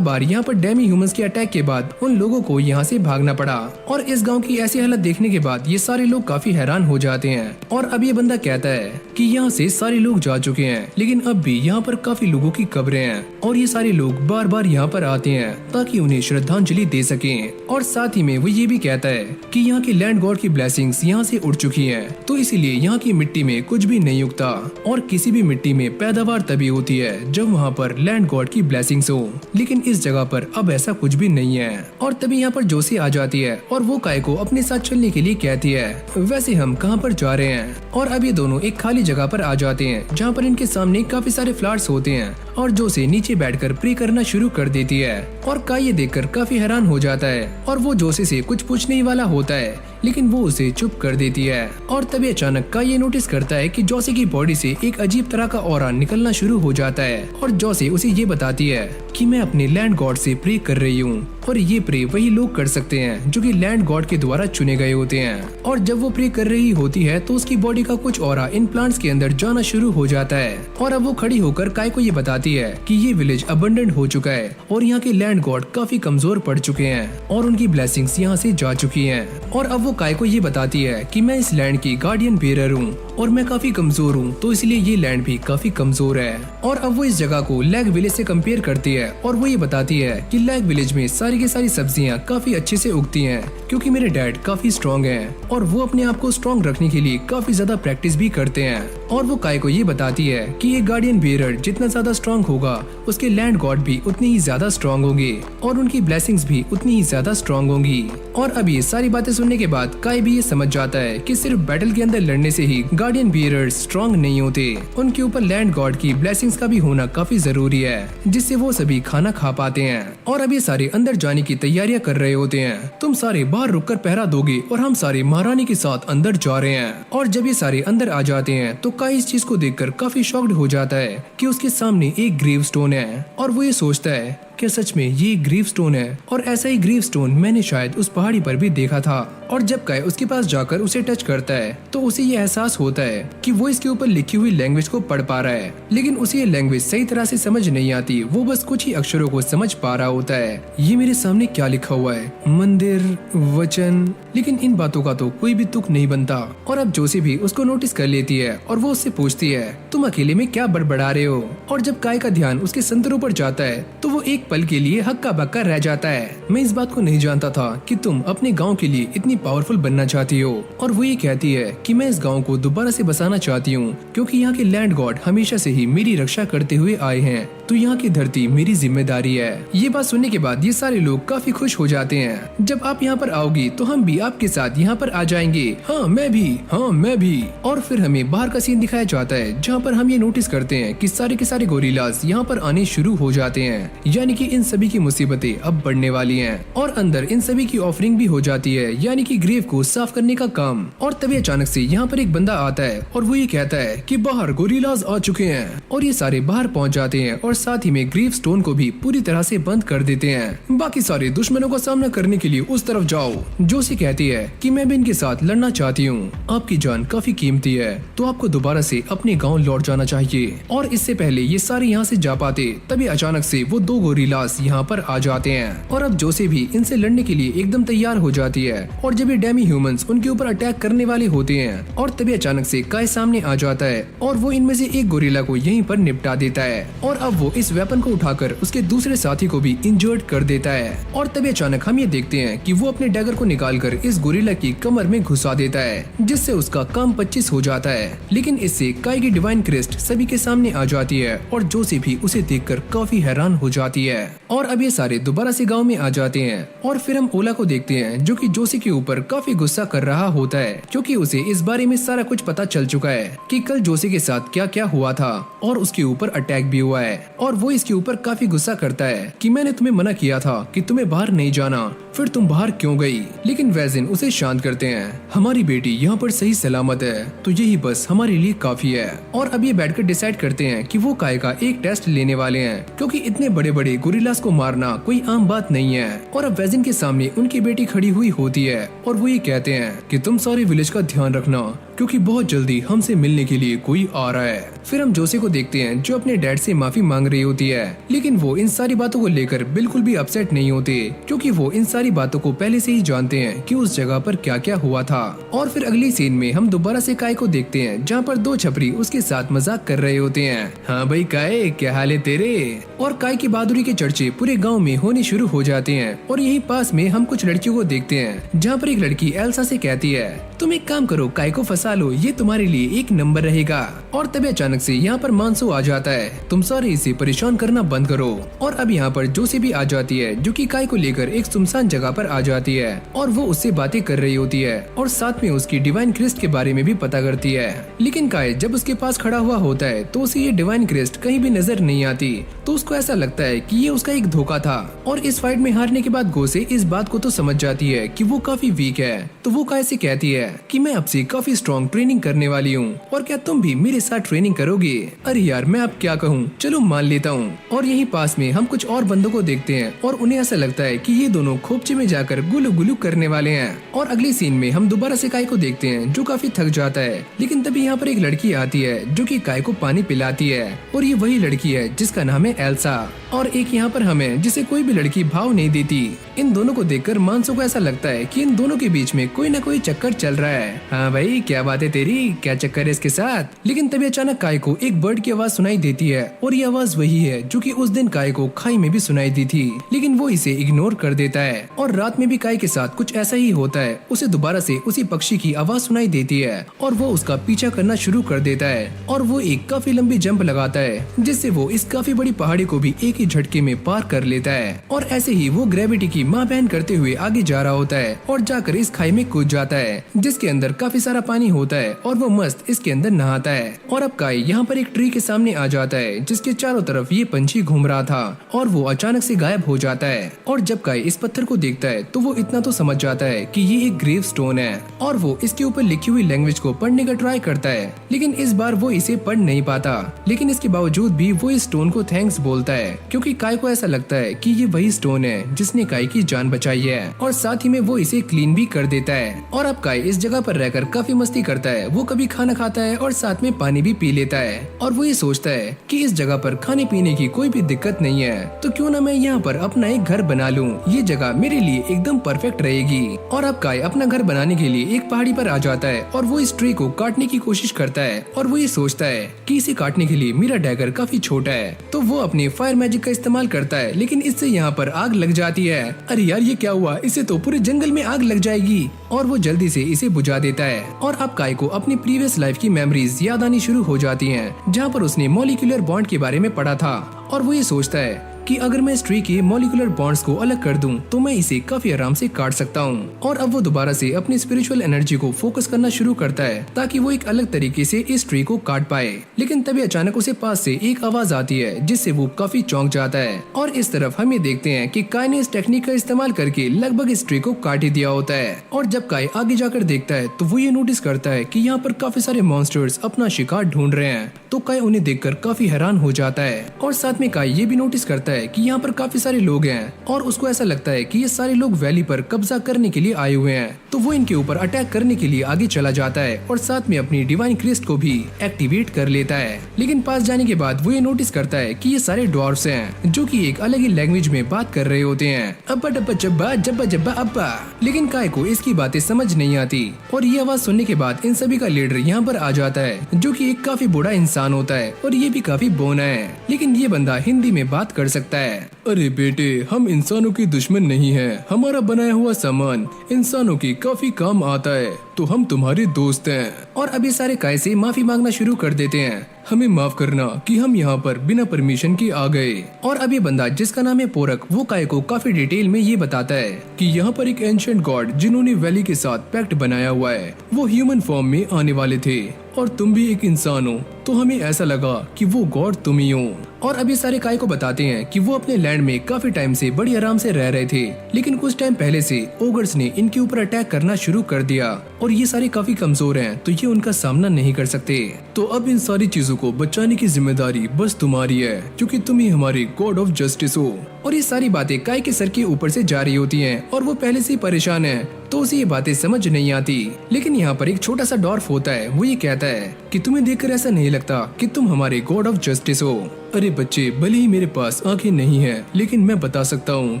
बार यहाँ पर डेमी ह्यूमंस के अटैक के बाद उन लोगों को यहाँ से भागना पड़ा। और इस गांव की ऐसी हालत देखने के बाद ये सारे लोग काफी हैरान हो जाते हैं। और अब ये बंदा कहता है कि यहाँ से सारे लोग जा चुके हैं, लेकिन अब भी यहाँ पर काफी लोगों की कब्रें हैं और ये सारे लोग बार बार यहाँ पर आते हैं ताकि उन्हें श्रद्धांजलि दे सकें। और साथ ही में वो ये भी कहता है कि यहाँ के लैंड गॉड की ब्लेसिंग्स यहाँ से उड़ चुकी है, तो इसीलिए यहाँ की मिट्टी में कुछ भी नहीं उगता और किसी भी मिट्टी में पैदावार तभी होती है जब वहाँ पर लैंड गॉड की ब्लेसिंग्स हो। लेकिन इस जगह पर अब ऐसा कुछ भी नहीं है। और तभी यहाँ पर जोसी आ जाती है और वो काय को अपने साथ चलने के लिए कहती है वैसे हम कहाँ पर जा रहे हैं। और अब ये दोनों एक खाली जगह पर आ जाते हैं जहाँ पर इनके सामने काफी सारे फ्लावर्स होते हैं और जोसे नीचे बैठकर प्रे करना शुरू कर देती है। और काय ये देखकर काफी हैरान हो जाता है और वो जोसे से कुछ पूछने ही वाला होता है, लेकिन वो उसे चुप कर देती है। और तभी अचानक काय ये नोटिस करता है कि जोसे की बॉडी से एक अजीब तरह का ऑरा निकलना शुरू हो जाता है और जोसे उसे ये बताती है कि मैं अपने लैंड गॉड से प्रे कर रही हूँ और ये प्रे वही लोग कर सकते हैं जो कि लैंड गॉड के द्वारा चुने गए होते हैं। और जब वो प्रे कर रही होती है तो उसकी बॉडी का कुछ ऑरा इन प्लांट्स के अंदर जाना शुरू हो जाता है। और अब वो खड़ी होकर काय को ये बताती है कि ये विलेज अबंडेंट हो चुका है और यहाँ के लैंड गॉड काफी कमजोर पड़ चुके हैं और उनकी ब्लेसिंग्स यहाँ से जा चुकी हैं। और अब वो काय को ये बताती है कि मैं इस लैंड की गार्डियन बेरर हूँ और मैं काफी कमजोर हूँ, तो इसलिए ये लैंड भी काफी कमजोर है। और अब वो इस जगह को लैग विलेज से कंपेयर करती है और वो ये बताती है कि लैग विलेज में सारी की सारी सब्जियाँ काफी अच्छे से उगती हैं क्योंकि मेरे डैड काफी स्ट्रॉन्ग हैं और वो अपने आप को स्ट्रॉन्ग रखने के लिए काफी ज्यादा प्रैक्टिस भी करते हैं। और वो काय को ये बताती है कि ये गार्डियन बेरर जितना ज्यादा स्ट्रॉन्ग होगा उसके लैंड गॉड भी उतनी ही ज्यादा स्ट्रॉन्ग होंगे और उनकी ब्लेसिंग्स भी उतनी ही ज्यादा स्ट्रॉन्ग होंगी। और अब ये सारी बातें सुनने के बाद काय भी ये समझ जाता है कि सिर्फ बैटल के अंदर लड़ने से ही गार्डियन बेरर्स स्ट्रॉन्ग नहीं होते, उनके ऊपर लैंड गॉड की ब्लेसिंग्स का भी होना काफी जरूरी है जिससे वो सभी खाना खा पाते हैं। और अब ये सारे अंदर जाने की तैयारियां कर रहे होते हैं। तुम सारे बाहर रुककर पहरा दोगे और हम सारे महारानी के साथ अंदर जा रहे हैं। और जब ये सारे अंदर आ जाते हैं तो काय इस चीज को देखकर काफी शॉक्ड हो जाता है कि उसके सामने एक ग्रेव स्टोन है और वो ये सोचता है क्या सच में ये ग्रीव स्टोन है। और ऐसा ही ग्रीव स्टोन मैंने शायद उस पहाड़ी पर भी देखा था। और जब काय उसके पास जाकर उसे टच करता है तो उसे ये एहसास होता है कि वो इसके ऊपर लिखी हुई लैंग्वेज को पढ़ पा रहा है, लेकिन उसे ये लैंग्वेज सही तरह से समझ नहीं आती, वो बस कुछ ही अक्षरों को समझ पा रहा होता है। ये मेरे सामने क्या लिखा हुआ है, मंदिर, वचन, लेकिन इन बातों का तो कोई भी तुक नहीं बनता। और अब जोसी भी उसको नोटिस कर लेती है और वो उससे पूछती है तुम अकेले में क्या बड़बड़ा रहे हो। और जब काय का ध्यान उसके संतरों पर जाता है तो वो एक पल के लिए हक्का बक्का रह जाता है। मैं इस बात को नहीं जानता था कि तुम अपने गांव के लिए इतनी पावरफुल बनना चाहती हो। और वो ये कहती है कि मैं इस गांव को दोबारा से बसाना चाहती हूँ क्योंकि यहाँ के लैंड गॉड हमेशा से ही मेरी रक्षा करते हुए आए हैं, तो यहाँ की धरती मेरी जिम्मेदारी है। ये बात सुनने के बाद ये सारे लोग काफी खुश हो जाते हैं। जब आप यहाँ पर आओगी तो हम भी आपके साथ यहाँ पर आ जाएंगे। हाँ मैं भी। और फिर हमें बाहर का सीन दिखाया जाता है जहाँ पर हम ये नोटिस करते हैं कि सारे के सारे गोरिल्लास यहाँ पर आने शुरू हो जाते हैं, यानी कि इन सभी की मुसीबतें अब बढ़ने वाली हैं। और अंदर इन सभी की ऑफरिंग भी हो जाती है, यानी कि ग्रेव को साफ करने का काम। और तभी अचानक से यहाँ पर एक बंदा आता है और वो ये कहता है कि बाहर गोरिल्लास आ चुके हैं। और ये सारे बाहर पहुँच जाते हैं और साथ ही में ग्रेव स्टोन को भी पूरी तरह से बंद कर देते हैं। बाकी सारे दुश्मनों का सामना करने के लिए उस तरफ जाओ। जोसी कहती है कि मैं भी इनके साथ लड़ना चाहती हूँ, आपकी जान काफी कीमती है तो आपको दोबारा से अपने गाँव लौट जाना चाहिए। और इससे पहले ये सारे यहाँ से जा पाते तभी अचानक से वो दो गोरिल्ला गोरिल्लास यहाँ पर आ जाते हैं और अब जोसे भी इनसे लड़ने के लिए एकदम तैयार हो जाती है। और जब ये डेमी ह्यूमंस उनके ऊपर अटैक करने वाले होते हैं और तभी अचानक से काय सामने आ जाता है और वो इनमें से एक गोरिल्ला को यहीं पर निपटा देता है और अब वो इस वेपन को उठाकर उसके दूसरे साथी को भी इंजर्ड कर देता है। और तभी अचानक हम ये देखते हैं कि वो अपने डैगर को निकालकर इस गोरिल्ला की कमर में घुसा देता है, जिससे उसका काम 25 हो जाता है। लेकिन इससे काय की डिवाइन क्रिस्ट सभी के सामने आ जाती है और जोसे भी उसे देखकर काफी हैरान हो जाती है। और अब ये सारे दोबारा से गांव में आ जाते हैं और फिर हम ओला को देखते हैं जो कि जोसे के ऊपर काफी गुस्सा कर रहा होता है, क्योंकि उसे इस बारे में सारा कुछ पता चल चुका है कि कल जोसे के साथ क्या क्या हुआ था और उसके ऊपर अटैक भी हुआ है। और वो इसके ऊपर काफी गुस्सा करता है कि मैंने तुम्हें मना किया था कि तुम्हें बाहर नहीं जाना, फिर तुम बाहर क्यों गई। लेकिन वैजिन उसे शांत करते हैं, हमारी बेटी यहाँ पर सही सलामत है तो यही बस हमारे लिए काफी है। और अब ये बैठकर डिसाइड करते हैं कि वो काय का एक टेस्ट लेने वाले हैं, क्योंकि इतने बड़े बड़े गोरिल्लास को मारना कोई आम बात नहीं है। और अब वैजिन के सामने उनकी बेटी खड़ी हुई होती है और वो ये कहते हैं कि तुम सारे विलेज का ध्यान रखना, क्योंकि बहुत जल्दी हमसे मिलने के लिए कोई आ रहा है। फिर हम जोसे को देखते हैं जो अपने डैड से माफी मांग रही होती है, लेकिन वो इन सारी बातों को लेकर बिल्कुल भी अपसेट नहीं होते, क्योंकि वो इन सारी बातों को पहले से ही जानते हैं कि उस जगह पर क्या क्या हुआ था। और फिर अगली सीन में हम दोबारा से काय को देखते हैं जहाँ पर दो छपरी उसके साथ मजाक कर रहे होते हैं। हाँ भाई काय, क्या हाल है तेरे। और काय की बहादुरी के चर्चे पूरे गाँव में होने शुरू हो जाते हैं। और यही पास में हम कुछ लड़कियों को देखते हैं जहाँ पर एक लड़की एल्सा से कहती है, तुम एक काम करो, काय को फंसा लो, ये तुम्हारे लिए एक नंबर रहेगा। और तभी अचानक से यहाँ पर मानसू आ जाता है, तुम सारे इसे परेशान करना बंद करो। और अब यहाँ पर जोसे भी आ जाती है जो कि काय को लेकर एक सुनसान जगह पर आ जाती है और वो उससे बातें कर रही होती है और साथ में उसकी डिवाइन क्रिस्ट के बारे में भी पता करती है। लेकिन काय जब उसके पास खड़ा हुआ होता है तो उसे ये डिवाइन क्रिस्ट कहीं भी नजर नहीं आती, तो उसको ऐसा लगता है कि ये उसका एक धोखा था। और इस फाइट में हारने के बाद गोसे इस बात को तो समझ जाती है कि वो काफी वीक है, तो वो काय से कहती है कि मैं आपसे काफी स्ट्रॉन्ग ट्रेनिंग करने वाली हूँ और क्या तुम भी मेरे साथ ट्रेनिंग करोगे। अरे यार मैं अब क्या कहूँ, चलो मान लेता हूँ। और यहीं पास में हम कुछ और बंदों को देखते हैं और उन्हें ऐसा लगता है कि ये दोनों खोपचे में जाकर गुलू गुलू करने वाले हैं। और अगली सीन में हम दोबारा से काय को देखते हैं जो काफी थक जाता है, लेकिन तभी यहाँ पर एक लड़की आती है जो कि काय को पानी पिलाती है और ये वही लड़की है जिसका नाम है एल्सा। और एक यहाँ पर हमें जिसे कोई भी लड़की भाव नहीं देती। इन दोनों को देखकर मानसू को ऐसा लगता है कि इन दोनों के बीच में कोई न कोई चक्कर चल रहा है। हाँ भाई क्या बात है तेरी, क्या चक्कर है इसके साथ। लेकिन तभी अचानक काय को एक बर्ड की आवाज सुनाई देती है और ये आवाज वही है जो कि उस दिन काय को खाई में भी सुनाई दी थी, लेकिन वो इसे इग्नोर कर देता है। और रात में भी काय के साथ कुछ ऐसा ही होता है, उसे दोबारा से उसी पक्षी की आवाज सुनाई देती है और वो उसका पीछा करना शुरू कर देता है और वो एक काफी लंबी जंप लगाता है जिससे वो इस काफी बड़ी पहाड़ी को भी एक ही झटके में पार कर लेता है। और ऐसे ही वो ग्रेविटी की माँ बहन करते हुए आगे जा रहा होता है और जाकर इस खाई में कूद जाता है जिसके अंदर काफी सारा पानी होता है और वो मस्त इसके अंदर नहाता है। और अब काय यहाँ पर एक ट्री के सामने आ जाता है जिसके चारों तरफ ये पंछी घूम रहा था और वो अचानक से गायब हो जाता है। और जब काय इस पत्थर को देखता है तो वो इतना तो समझ जाता है कि ये एक ग्रेव स्टोन है और वो इसके ऊपर लिखी हुई लैंग्वेज को पढ़ने का ट्राई करता है, लेकिन इस बार वो इसे पढ़ नहीं पाता। लेकिन इसके बावजूद भी वो इस स्टोन को थैंक्स बोलता है, क्योंकि काय को ऐसा लगता है कि ये वही स्टोन है जिसने काय की जान बचाई है और साथ ही में वो इसे क्लीन भी कर देता है। और अब काय इस जगह पर रहकर काफी मस्ती करता है, वो कभी खाना खाता है और साथ में पानी भी पी लेता है और वो ये सोचता है कि इस जगह पर खाने पीने की कोई भी दिक्कत नहीं है, तो क्यों ना मैं यहाँ पर अपना एक घर बना लूँ, ये जगह मेरे लिए एकदम परफेक्ट रहेगी। और अब काय अपना घर बनाने के लिए एक पहाड़ी पर आ जाता है और वो इस ट्री को काटने की कोशिश करता है और वो ये सोचता है कि इसे काटने के लिए मेरा डैगर काफी छोटा है, तो वो अपने फायर मैजिक का इस्तेमाल करता है, लेकिन इससे यहाँ पर आग लग जाती है। अरे यार ये क्या हुआ, इससे तो पूरे जंगल में आग लग जाएगी। और वो जल्दी से इसे बुझा देता है और अब काय को अपनी प्रीवियस लाइफ की मेमोरीज याद आनी शुरू हो जाती हैं, जहाँ पर उसने मॉलिक्यूलर बॉन्ड के बारे में पढ़ा था। और वो ये सोचता है कि अगर मैं इस ट्री के मॉलिक्यूलर बॉन्ड्स को अलग कर दूं तो मैं इसे काफी आराम से काट सकता हूं। और अब वो दोबारा से अपनी स्पिरिचुअल एनर्जी को फोकस करना शुरू करता है ताकि वो एक अलग तरीके से इस ट्री को काट पाए। लेकिन तभी अचानक उसे पास से एक आवाज आती है जिससे वो काफी चौंक जाता है और इस तरफ हम ये देखते हैं कि काय ने इस टेक्निक का इस्तेमाल करके लगभग इस ट्री को काट ही दिया होता है। और जब काय आगे जाकर देखता है तो वो ये नोटिस करता है कि यहाँ पर काफी सारे मॉन्स्टर्स अपना शिकार ढूंढ रहे हैं, तो काय उन्हें देखकर काफी हैरान हो जाता है। और साथ में काय ये भी नोटिस करता है कि यहाँ पर काफी सारे लोग हैं और उसको ऐसा लगता है कि ये सारे लोग वैली पर कब्जा करने के लिए आए हुए हैं, तो वो इनके ऊपर अटैक करने के लिए आगे चला जाता है और साथ में अपनी डिवाइन क्रिस्ट को भी एक्टिवेट कर लेता है। लेकिन पास जाने के बाद वो ये नोटिस करता है कि ये सारे ड्वार्फ्स हैं जो कि एक अलग ही लैंग्वेज में बात कर रहे होते हैं, अब्बा डब्बा जब्बा जब्बा जब्बा अब्बा। लेकिन काय को इसकी बातें समझ नहीं आती और ये आवाज सुनने के बाद इन सभी का लीडर यहाँ पर आ जाता है जो कि एक काफी बूढ़ा इंसान होता है और ये भी काफी बोना है, लेकिन ये बंदा हिंदी में बात कर सकता है। अरे बेटे, हम इंसानों के दुश्मन नहीं हैं, हमारा बनाया हुआ सामान इंसानों के काफी काम आता है, तो हम तुम्हारे दोस्त हैं। और अभी सारे काय से माफी मांगना शुरू कर देते हैं, हमें माफ करना कि हम यहाँ पर बिना परमिशन के आ गए। और अभी बंदा जिसका नाम है पोरक, वो काय को काफी डिटेल में ये बताता है कि यहाँ पर एक एंशिएंट गॉड जिन्होंने वैली के साथ पैक्ट बनाया हुआ है, वो ह्यूमन फॉर्म में आने वाले थे और तुम भी एक इंसान हो, तो हमें ऐसा लगा कि वो गॉड तुम ही हो। और अभी सारे काय को बताते हैं कि वो अपने लैंड में काफी टाइम से बड़ी आराम से रह रहे थे, लेकिन कुछ टाइम पहले से ओगर्स ने इनके ऊपर अटैक करना शुरू कर दिया और ये सारे काफी कमजोर हैं, तो ये उनका सामना नहीं कर सकते। तो अब इन सारी चीजों को बचाने की जिम्मेदारी बस तुम्हारी है, क्योंकि तुम ही हमारे गॉड ऑफ जस्टिस हो। और ये सारी बातें काय के सर के ऊपर से जा रही होती हैं और वो पहले से ही परेशान है, तो उसे ये बातें समझ नहीं आती। लेकिन यहाँ पर एक छोटा सा डॉर्फ होता है, वो ये कहता है कि तुम्हें देखकर ऐसा नहीं लगता कि तुम हमारे गॉड ऑफ जस्टिस हो। अरे बच्चे, भले ही मेरे पास आंखें नहीं है, लेकिन मैं बता सकता हूँ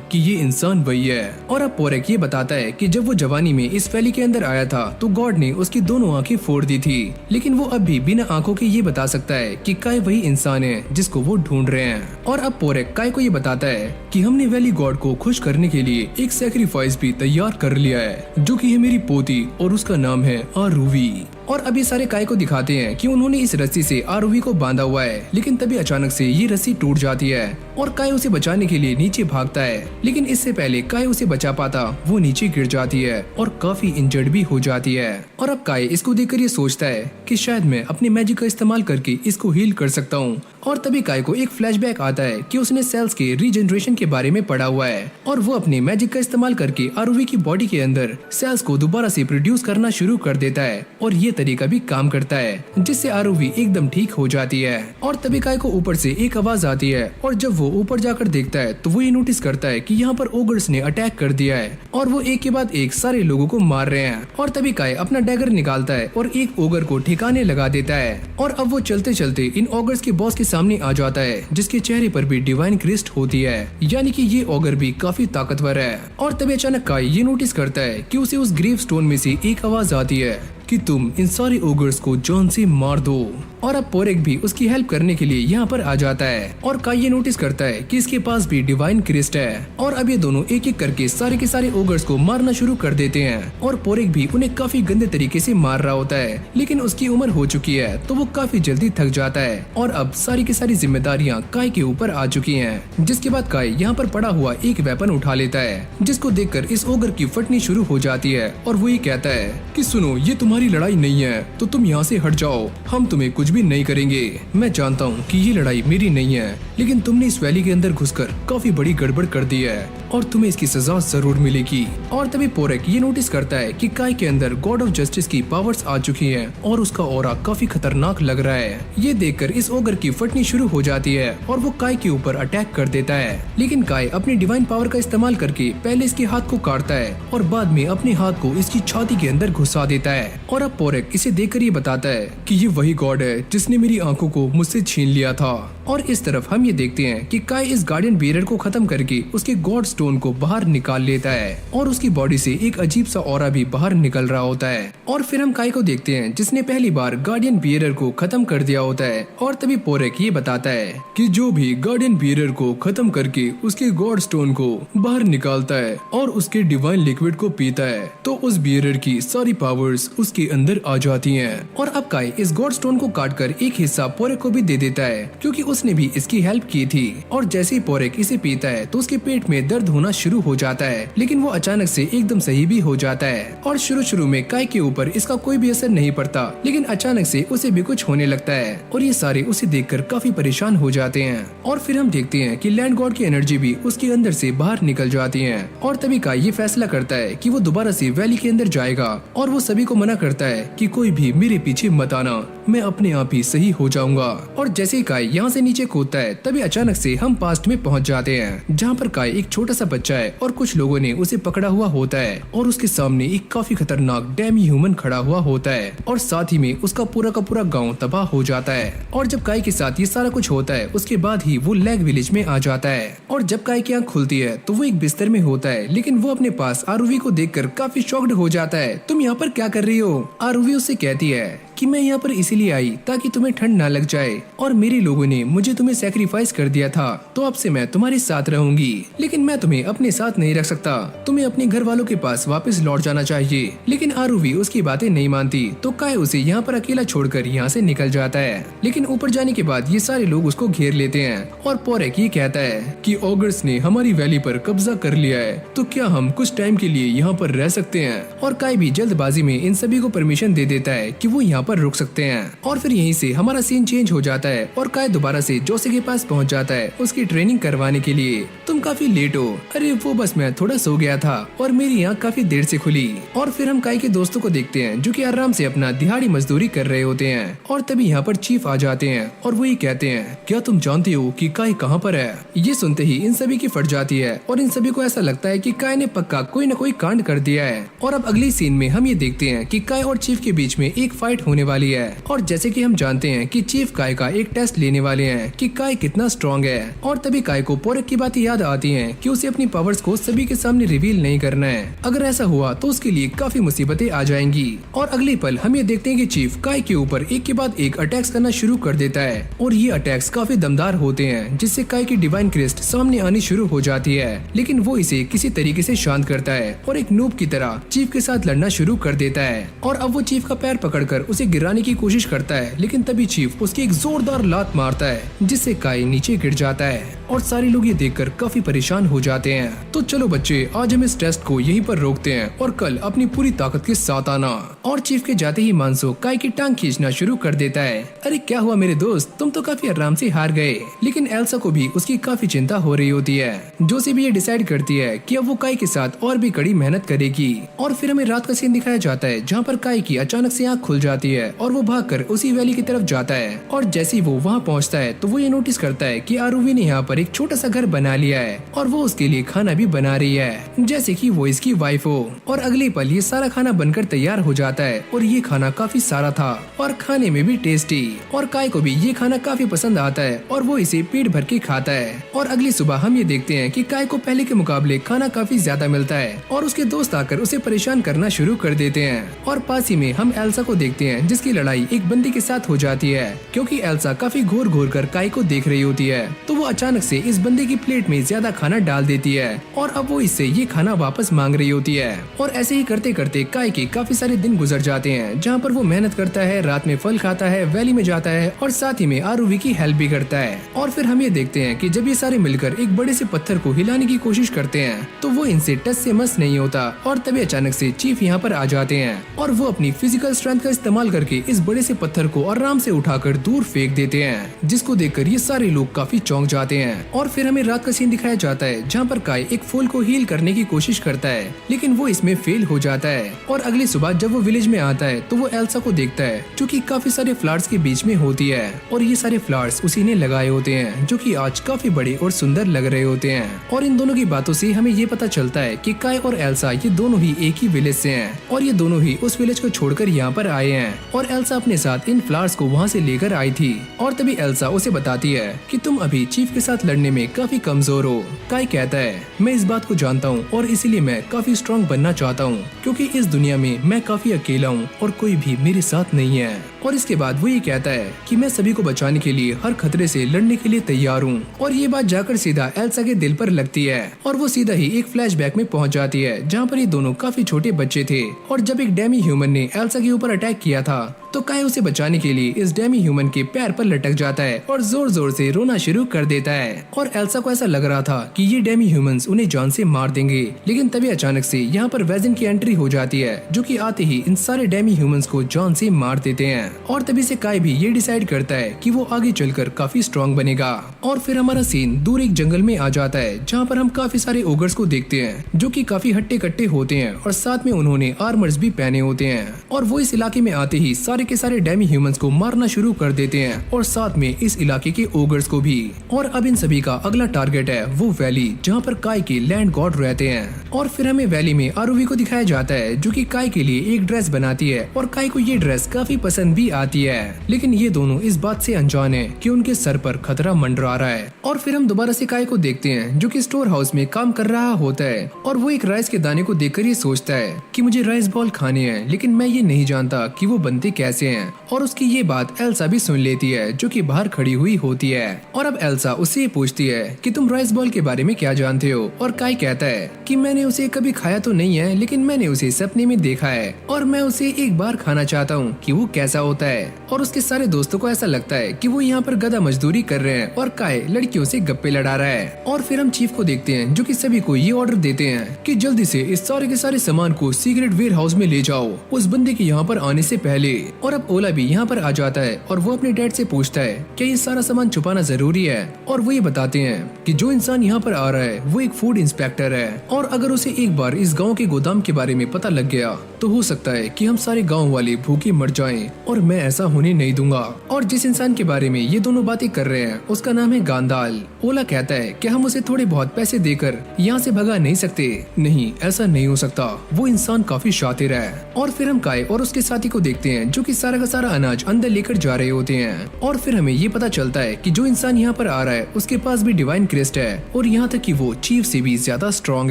कि ये इंसान वही है। और अब पोरक ये बताता है कि जब वो जवानी में इस वैली के अंदर आया था तो गॉड ने उसकी दोनों आंखें फोड़ दी थी, लेकिन वो अब भी बिना आंखों के ये बता सकता है कि काय वही इंसान है जिसको वो ढूंढ रहे हैं। और अब पोरक काय को ये बताता है कि हमने वैली गॉड को खुश करने के लिए एक सैक्रिफाइस भी तैयार कर लिया है, जो कि है मेरी पोती और उसका नाम है आरुवी। और अभी सारे काय को दिखाते हैं कि उन्होंने इस रस्सी से आरुवी को बांधा हुआ है, लेकिन तभी अचानक से ये रस्सी टूट जाती है और काय उसे बचाने के लिए नीचे भागता है, लेकिन इससे पहले काय उसे बचा पाता वो नीचे गिर जाती है और काफी इंजर्ड भी हो जाती है। और अब काय इसको देखकर ये सोचता है कि शायद मैं अपने मैजिक का इस्तेमाल करके इसको हील कर सकता हूँ। और तभी काय को एक फ्लैशबैक आता है कि उसने सेल्स के रीजनरेशन के बारे में पढ़ा हुआ है और वो अपने मैजिक का इस्तेमाल करके आरुवी की बॉडी के अंदर सेल्स को दोबारा से प्रोड्यूस करना शुरू कर देता है और ये तरीका भी काम करता है, जिससे आरुवी एकदम ठीक हो जाती है। और तभी काय को ऊपर से एक आवाज आती है और जब वो ऊपर जाकर देखता है तो वो ये नोटिस करता है कि यहाँ पर ओगर्स ने अटैक कर दिया है और वो एक के बाद एक सारे लोगों को मार रहे हैं। और तभी काय अपना डैगर निकालता है और एक ओगर को ठिकाने लगा देता है और अब वो चलते चलते इन ओगर्स के बॉस के सामने आ जाता है, जिसके चेहरे पर भी डिवाइन क्रिस्ट होती है, यानी कि ये ओगर भी काफी ताकतवर है। और तभी अचानक काय ये नोटिस करता है कि उसे उस ग्रेव स्टोन में से एक आवाज आती है कि तुम इन सारे ओगर्स को जान से मार दो। और अब पोरक भी उसकी हेल्प करने के लिए यहाँ पर आ जाता है और काय ये नोटिस करता है कि इसके पास भी डिवाइन क्रिस्ट है। और अब ये दोनों एक एक करके सारे के सारे ओगर्स को मारना शुरू कर देते हैं और पोरक भी उन्हें काफी गंदे तरीके से मार रहा होता है, लेकिन उसकी उम्र हो चुकी है तो वो काफी जल्दी थक जाता है और अब सारी की सारी जिम्मेदारियाँ काय के ऊपर आ चुकी है। जिसके बाद काय यहाँ पर पड़ा हुआ एक वेपन उठा लेता है, जिसको देखकर इस ओगर की फटनी शुरू हो जाती है और वो ये कहता है कि सुनो, ये तुम्हारी लड़ाई नहीं है तो तुम यहाँ से हट जाओ, हम तुम्हें कुछ भी नहीं करेंगे। मैं जानता हूँ कि ये लड़ाई मेरी नहीं है, लेकिन तुमने इस वैली के अंदर घुसकर काफी बड़ी गड़बड़ कर दी है और तुम्हें इसकी सजा जरूर मिलेगी। और तभी पोरक ये नोटिस करता है कि काय के अंदर गॉड ऑफ जस्टिस की पावर्स आ चुकी हैं और उसका ऑरा काफी खतरनाक लग रहा है। ये देखकर इस ओगर की फटनी शुरू हो जाती है और वो काय के ऊपर अटैक कर देता है, लेकिन काय अपनी डिवाइन पावर का इस्तेमाल करके पहले इसके हाथ को काटता है और बाद में अपने हाथ को इसकी छाती के अंदर घुसा देता है। और अब पोरक इसे देखकर ये बताता है कि ये वही गॉड है जिसने मेरी आंखों को मुझसे छीन लिया था। और इस तरफ हम ये देखते हैं कि काय इस गार्डियन बियरर को खत्म करके उसके गॉड स्टोन को बाहर निकाल लेता है और उसकी बॉडी से एक अजीब सा ऑरा भी बाहर निकल रहा होता है। और फिर हम काय को देखते हैं जिसने पहली बार गार्डियन बियरर को खत्म कर दिया होता है। और तभी पोरक ये बताता है कि जो भी गार्डियन बियरर को खत्म करके उसके गॉड स्टोन को बाहर निकालता है और उसके डिवाइन लिक्विड को पीता है तो उस बियरर की सारी पावर्स उसके अंदर आ जाती हैं। और अब काय इस गॉड स्टोन को काटकर एक हिस्सा पोरक को भी दे देता है, क्योंकि उसने भी इसकी हेल्प की थी। और जैसे ही पोरक इसे पीता है तो उसके पेट में दर्द होना शुरू हो जाता है, लेकिन वो अचानक से एकदम सही भी हो जाता है। और शुरू में काय के ऊपर इसका कोई भी असर नहीं पड़ता, लेकिन अचानक से उसे भी कुछ होने लगता है और ये सारे उसे देखकर काफी परेशान हो जाते हैं। और फिर हम देखते हैं कि लैंड गॉड की एनर्जी भी उसके अंदर से बाहर निकल जाती है। और तभी काय ये फैसला करता है कि वो दोबारा से वैली के अंदर जाएगा और वो सभी को मना करता है कि कोई भी मेरे पीछे मत आना, मैं अपने आप ही सही हो जाऊंगा। और जैसे ही काय यहाँ से नीचे कूदता है तभी अचानक से हम पास्ट में पहुँच जाते हैं, जहाँ पर काय एक छोटा सा बच्चा है और कुछ लोगों ने उसे पकड़ा हुआ होता है और उसके सामने एक काफी खतरनाक डेमी ह्यूमन खड़ा हुआ होता है और साथ ही में उसका पूरा का पूरा गाँव तबाह हो जाता है। और जब काय के साथ ये सारा कुछ होता है उसके बाद ही वो लैग विलेज में आ जाता है। और जब काय की आँख खुलती है तो वो एक बिस्तर में होता है, लेकिन वो अपने पास आरुवी को देखकर काफी शॉक्ड हो जाता है। तुम यहाँ पर क्या कर रही हो? आरुवी उससे कहती है कि मैं यहाँ पर इसीलिए आई ताकि तुम्हें ठंड ना लग जाए और मेरे लोगों ने मुझे तुम्हें सैक्रिफाइस कर दिया था, तो अब से मैं तुम्हारे साथ रहूंगी, लेकिन मैं तुम्हें अपने साथ नहीं रख सकता। तुम्हें अपने घर वालों के पास वापस लौट जाना चाहिए। लेकिन आरुवी उसकी बातें नहीं मानती, तो काय उसे यहाँ पर अकेला छोड़कर यहाँ से निकल जाता है। लेकिन ऊपर जाने के बाद ये सारे लोग उसको घेर लेते हैं और पोरेक ये कहता है कि ऑगर्स ने हमारी वैली पर कब्जा कर लिया है, तो क्या हम कुछ टाइम के लिए यहाँ पर रह सकते हैं? और काय भी जल्दबाजी में इन सभी को परमिशन दे देता है कि वो यहाँ पर रुक सकते हैं। और फिर यहीं से हमारा सीन चेंज हो जाता है और काय दोबारा से जोसे के पास पहुंच जाता है उसकी ट्रेनिंग करवाने के लिए। तुम काफी लेट हो। अरे वो बस मैं थोड़ा सो गया था और मेरी आँख काफी देर से खुली। और फिर हम काय के दोस्तों को देखते हैं जो कि आराम से अपना दिहाड़ी मजदूरी कर रहे होते हैं। और तभी यहाँ पर चीफ आ जाते हैं और वो ये कहते हैं, क्या तुम जानते हो कि काय कहाँ पर है? ये सुनते ही इन सभी की फट जाती है और इन सभी को ऐसा लगता है कि काय ने पक्का कोई न कोई कांड कर दिया है। और अब अगली सीन में हम ये देखते हैं कि काय और चीफ के बीच में एक फाइट होने वाली है। और जैसे कि हम जानते हैं कि चीफ काय का एक टेस्ट लेने वाले हैं कि काय कितना स्ट्रॉन्ग है। और तभी काय को पोरेक की बातें याद आती हैं कि उसे अपनी पावर्स को सभी के सामने रिवील नहीं करना है। अगर ऐसा हुआ तो उसके लिए काफी मुसीबतें आ जाएंगी। और अगले पल हम ये देखते हैं कि चीफ काय के ऊपर एक के बाद एक अटैक्स करना शुरू कर देता है और ये अटैक्स काफी दमदार होते हैं, जिससे काय की डिवाइन क्रिस्ट सामने आनी शुरू हो जाती है। लेकिन वो इसे किसी तरीके से शांत करता है और एक नूब की तरह चीफ के साथ लड़ना शुरू कर देता है। और अब वो चीफ का पैर पकड़कर उसे गिराने की कोशिश करता है, लेकिन तभी चीफ उसकी एक जोरदार लात मारता है जिससे काय नीचे गिर जाता है। और सारे लोग ये देखकर काफी परेशान हो जाते हैं। तो चलो बच्चे, आज हम इस टेस्ट को यहीं पर रोकते हैं और कल अपनी पूरी ताकत के साथ आना। और चीफ के जाते ही मानसो काय की टांग खींचना शुरू कर देता है। अरे क्या हुआ मेरे दोस्त, तुम तो काफी आराम से हार गए। लेकिन एल्सा को भी उसकी काफी चिंता हो रही होती है। जोसी भी ये डिसाइड करती है कि अब वो काय के साथ और भी कड़ी मेहनत करेगी। और फिर हमें रात का सीन दिखाया जाता है जहाँ पर काय की अचानक से आँख खुल जाती है और वो भागकर उसी वैली की तरफ जाता है। और जैसे ही वो वहाँ पहुँचता है तो वो ये नोटिस करता है कि आरुवी ने यहाँ पर एक छोटा सा घर बना लिया है और वो उसके लिए खाना भी बना रही है, जैसे कि वो इसकी वाइफ हो। और अगले पल ये सारा खाना बनकर तैयार हो जाता है और ये खाना काफी सारा था और खाने में भी टेस्टी। और काय को भी ये खाना काफी पसंद आता है और वो इसे पेट भर के खाता है। और अगली सुबह हम ये देखते हैं कि काय को पहले के मुकाबले खाना काफी ज्यादा मिलता है और उसके दोस्त आकर उसे परेशान करना शुरू कर देते हैं। और पास ही में हम एल्सा को देखते हैं जिसकी लड़ाई एक बंदी के साथ हो जाती है, क्योंकि एल्सा काफी घूर घूर कर काय को देख रही होती है। तो वो अचानक से इस बंदे की प्लेट में ज्यादा खाना डाल देती है और अब वो इससे ये खाना वापस मांग रही होती है। और ऐसे ही करते करते काय के काफी सारे दिन गुजर जाते हैं, जहाँ पर वो मेहनत करता है, रात में फल खाता है, वैली में जाता है और साथ ही में आरुवी की हेल्प भी करता है। और फिर हम ये देखते हैं कि जब ये सारे मिलकर एक बड़े से पत्थर को हिलाने की कोशिश करते हैं तो वो इनसे टस से मस नहीं होता। और तभी अचानक से चीफ यहाँ पर आ जाते हैं और वो अपनी फिजिकल स्ट्रेंथ का इस्तेमाल करके इस बड़े से पत्थर को आराम से उठाकर दूर फेंक देते हैं, जिसको देखकर ये सारे लोग काफी चौंक जाते हैं। और फिर हमें रात का सीन दिखाया जाता है जहाँ पर काय एक फूल को हील करने की कोशिश करता है, लेकिन वो इसमें फेल हो जाता है। और अगली सुबह जब वो विलेज में आता है तो वो एल्सा को देखता है जो कि काफी सारे फ्लावर्स के बीच में होती है और ये सारे फ्लावर्स उसी ने लगाए होते हैं जो कि आज काफी बड़े और सुंदर लग रहे होते हैं। और इन दोनों की बातों से हमें ये पता चलता है कि काय और एल्सा ये दोनों ही एक ही विलेज से हैं और ये दोनों ही उस विलेज को छोड़कर यहाँ पर आए हैं। और एल्सा अपने साथ इन फ्लावर्स को वहाँ से लेकर आई थी। और तभी एल्सा उसे बताती है कि तुम अभी चीफ के साथ लड़ने में काफी कमजोर हो। काय कहता है, मैं इस बात को जानता हूँ और इसीलिए मैं काफी स्ट्रॉन्ग बनना चाहता हूँ, क्योंकि इस दुनिया में मैं काफी अकेला हूँ और कोई भी मेरे साथ नहीं है। और इसके बाद वो ये कहता है कि मैं सभी को बचाने के लिए हर खतरे से लड़ने के लिए तैयार हूँ। और ये बात जाकर सीधा एल्सा के दिल पर लगती है और वो सीधा ही एक फ्लैशबैक में पहुँच जाती है जहाँ पर ये दोनों काफी छोटे बच्चे थे और जब एक डेमी ह्यूमन ने एल्सा के ऊपर अटैक किया था तो काय उसे बचाने के लिए इस डेमी ह्यूमन के पैर पर लटक जाता है और जोर जोर से रोना शुरू कर देता है। और एल्सा को ऐसा लग रहा था कि ये डेमी ह्यूमंस उन्हें जान से मार देंगे, लेकिन तभी अचानक से यहाँ पर वेजिन की एंट्री हो जाती है जो कि आते ही इन सारे डेमी ह्यूमंस को जान से मार देते हैं। और तभी से काय भी ये डिसाइड करता है कि वो आगे चलकर काफी स्ट्रॉन्ग बनेगा। और फिर हमारा सीन दूर एक जंगल में आ जाता है जहाँ पर हम काफी सारे ओगर्स को देखते हैं जो कि काफी हट्टे कट्टे होते हैं और साथ में उन्होंने आर्मर्स भी पहने होते हैं। और वो इस इलाके में आते ही सारे के सारे डेमी ह्यूमंस को मारना शुरू कर देते हैं और साथ में इस इलाके के ओगर्स को भी। और अब इन सभी का अगला टारगेट है वो वैली जहाँ पर काय के लैंड गॉड रहते हैं। और फिर हमें वैली में आरुवी को दिखाया जाता है जो कि काय के लिए एक ड्रेस बनाती है और काय को ये ड्रेस काफी पसंद भी आती है। लेकिन ये दोनों इस बात से अनजान है कि उनके सर पर खतरा मंडरा रहा है। और फिर हम दोबारा से काय को देखते हैं जो कि स्टोर हाउस में काम कर रहा होता है और वो एक राइस के दाने को देखकर ये सोचता है कि मुझे राइस बॉल खाने हैं, लेकिन मैं ये नहीं जानता कि वो बनते कैसे हैं। और उसकी ये बात एल्सा भी सुन लेती है जो कि बाहर खड़ी हुई होती है। और अब एल्सा उससे ये पूछती है कि तुम राइस बॉल के बारे में क्या जानते हो। और काय कहता है कि मैंने उसे कभी खाया तो नहीं है, लेकिन मैंने उसे सपने में देखा है और मैं उसे एक बार खाना चाहता हूँ कि वो कैसा होता है। और उसके सारे दोस्तों को ऐसा लगता है कि वो यहाँ पर गधा मजदूरी कर रहे हैं और काय लड़कियों से गप्पे लड़ा रहा है। और फिर हम चीफ को देखते हैं जो कि सभी को ये ऑर्डर देते हैं कि जल्दी से इस सारे के सारे सामान को सीक्रेट वेयर हाउस में ले जाओ उस बंदे के यहाँ पर आने से पहले। और अब ओला भी यहाँ पर आ जाता है और वो अपने डैड से पूछता है क्या ये सारा सामान छुपाना जरूरी है। और वो ये बताते हैं कि जो इंसान यहाँ पर आ रहा है वो एक फूड इंस्पेक्टर है और अगर उसे एक बार इस गाँव के गोदाम के बारे में पता लग गया तो हो सकता है कि हम सारे गाँव वाले भूखे मर जाएं और मैं ऐसा होने नहीं दूंगा। और जिस इंसान के बारे में ये दोनों बातें कर रहे हैं उसका नाम है गांडाल। ओला कहता है कि हम उसे थोड़े बहुत पैसे देकर यहाँ से भगा नहीं सकते। नहीं, ऐसा नहीं हो सकता, वो इंसान काफी शातिर है। और फिर हम काय और उसके साथी को देखते हैं जो कि सारा का सारा अनाज अंदर लेकर जा रहे होते हैं। और फिर हमें ये पता चलता है कि जो इंसान यहाँ पर आ रहा है उसके पास भी डिवाइन क्रिस्ट है और यहाँ तक कि वो चीफ से भी ज्यादा स्ट्रॉन्ग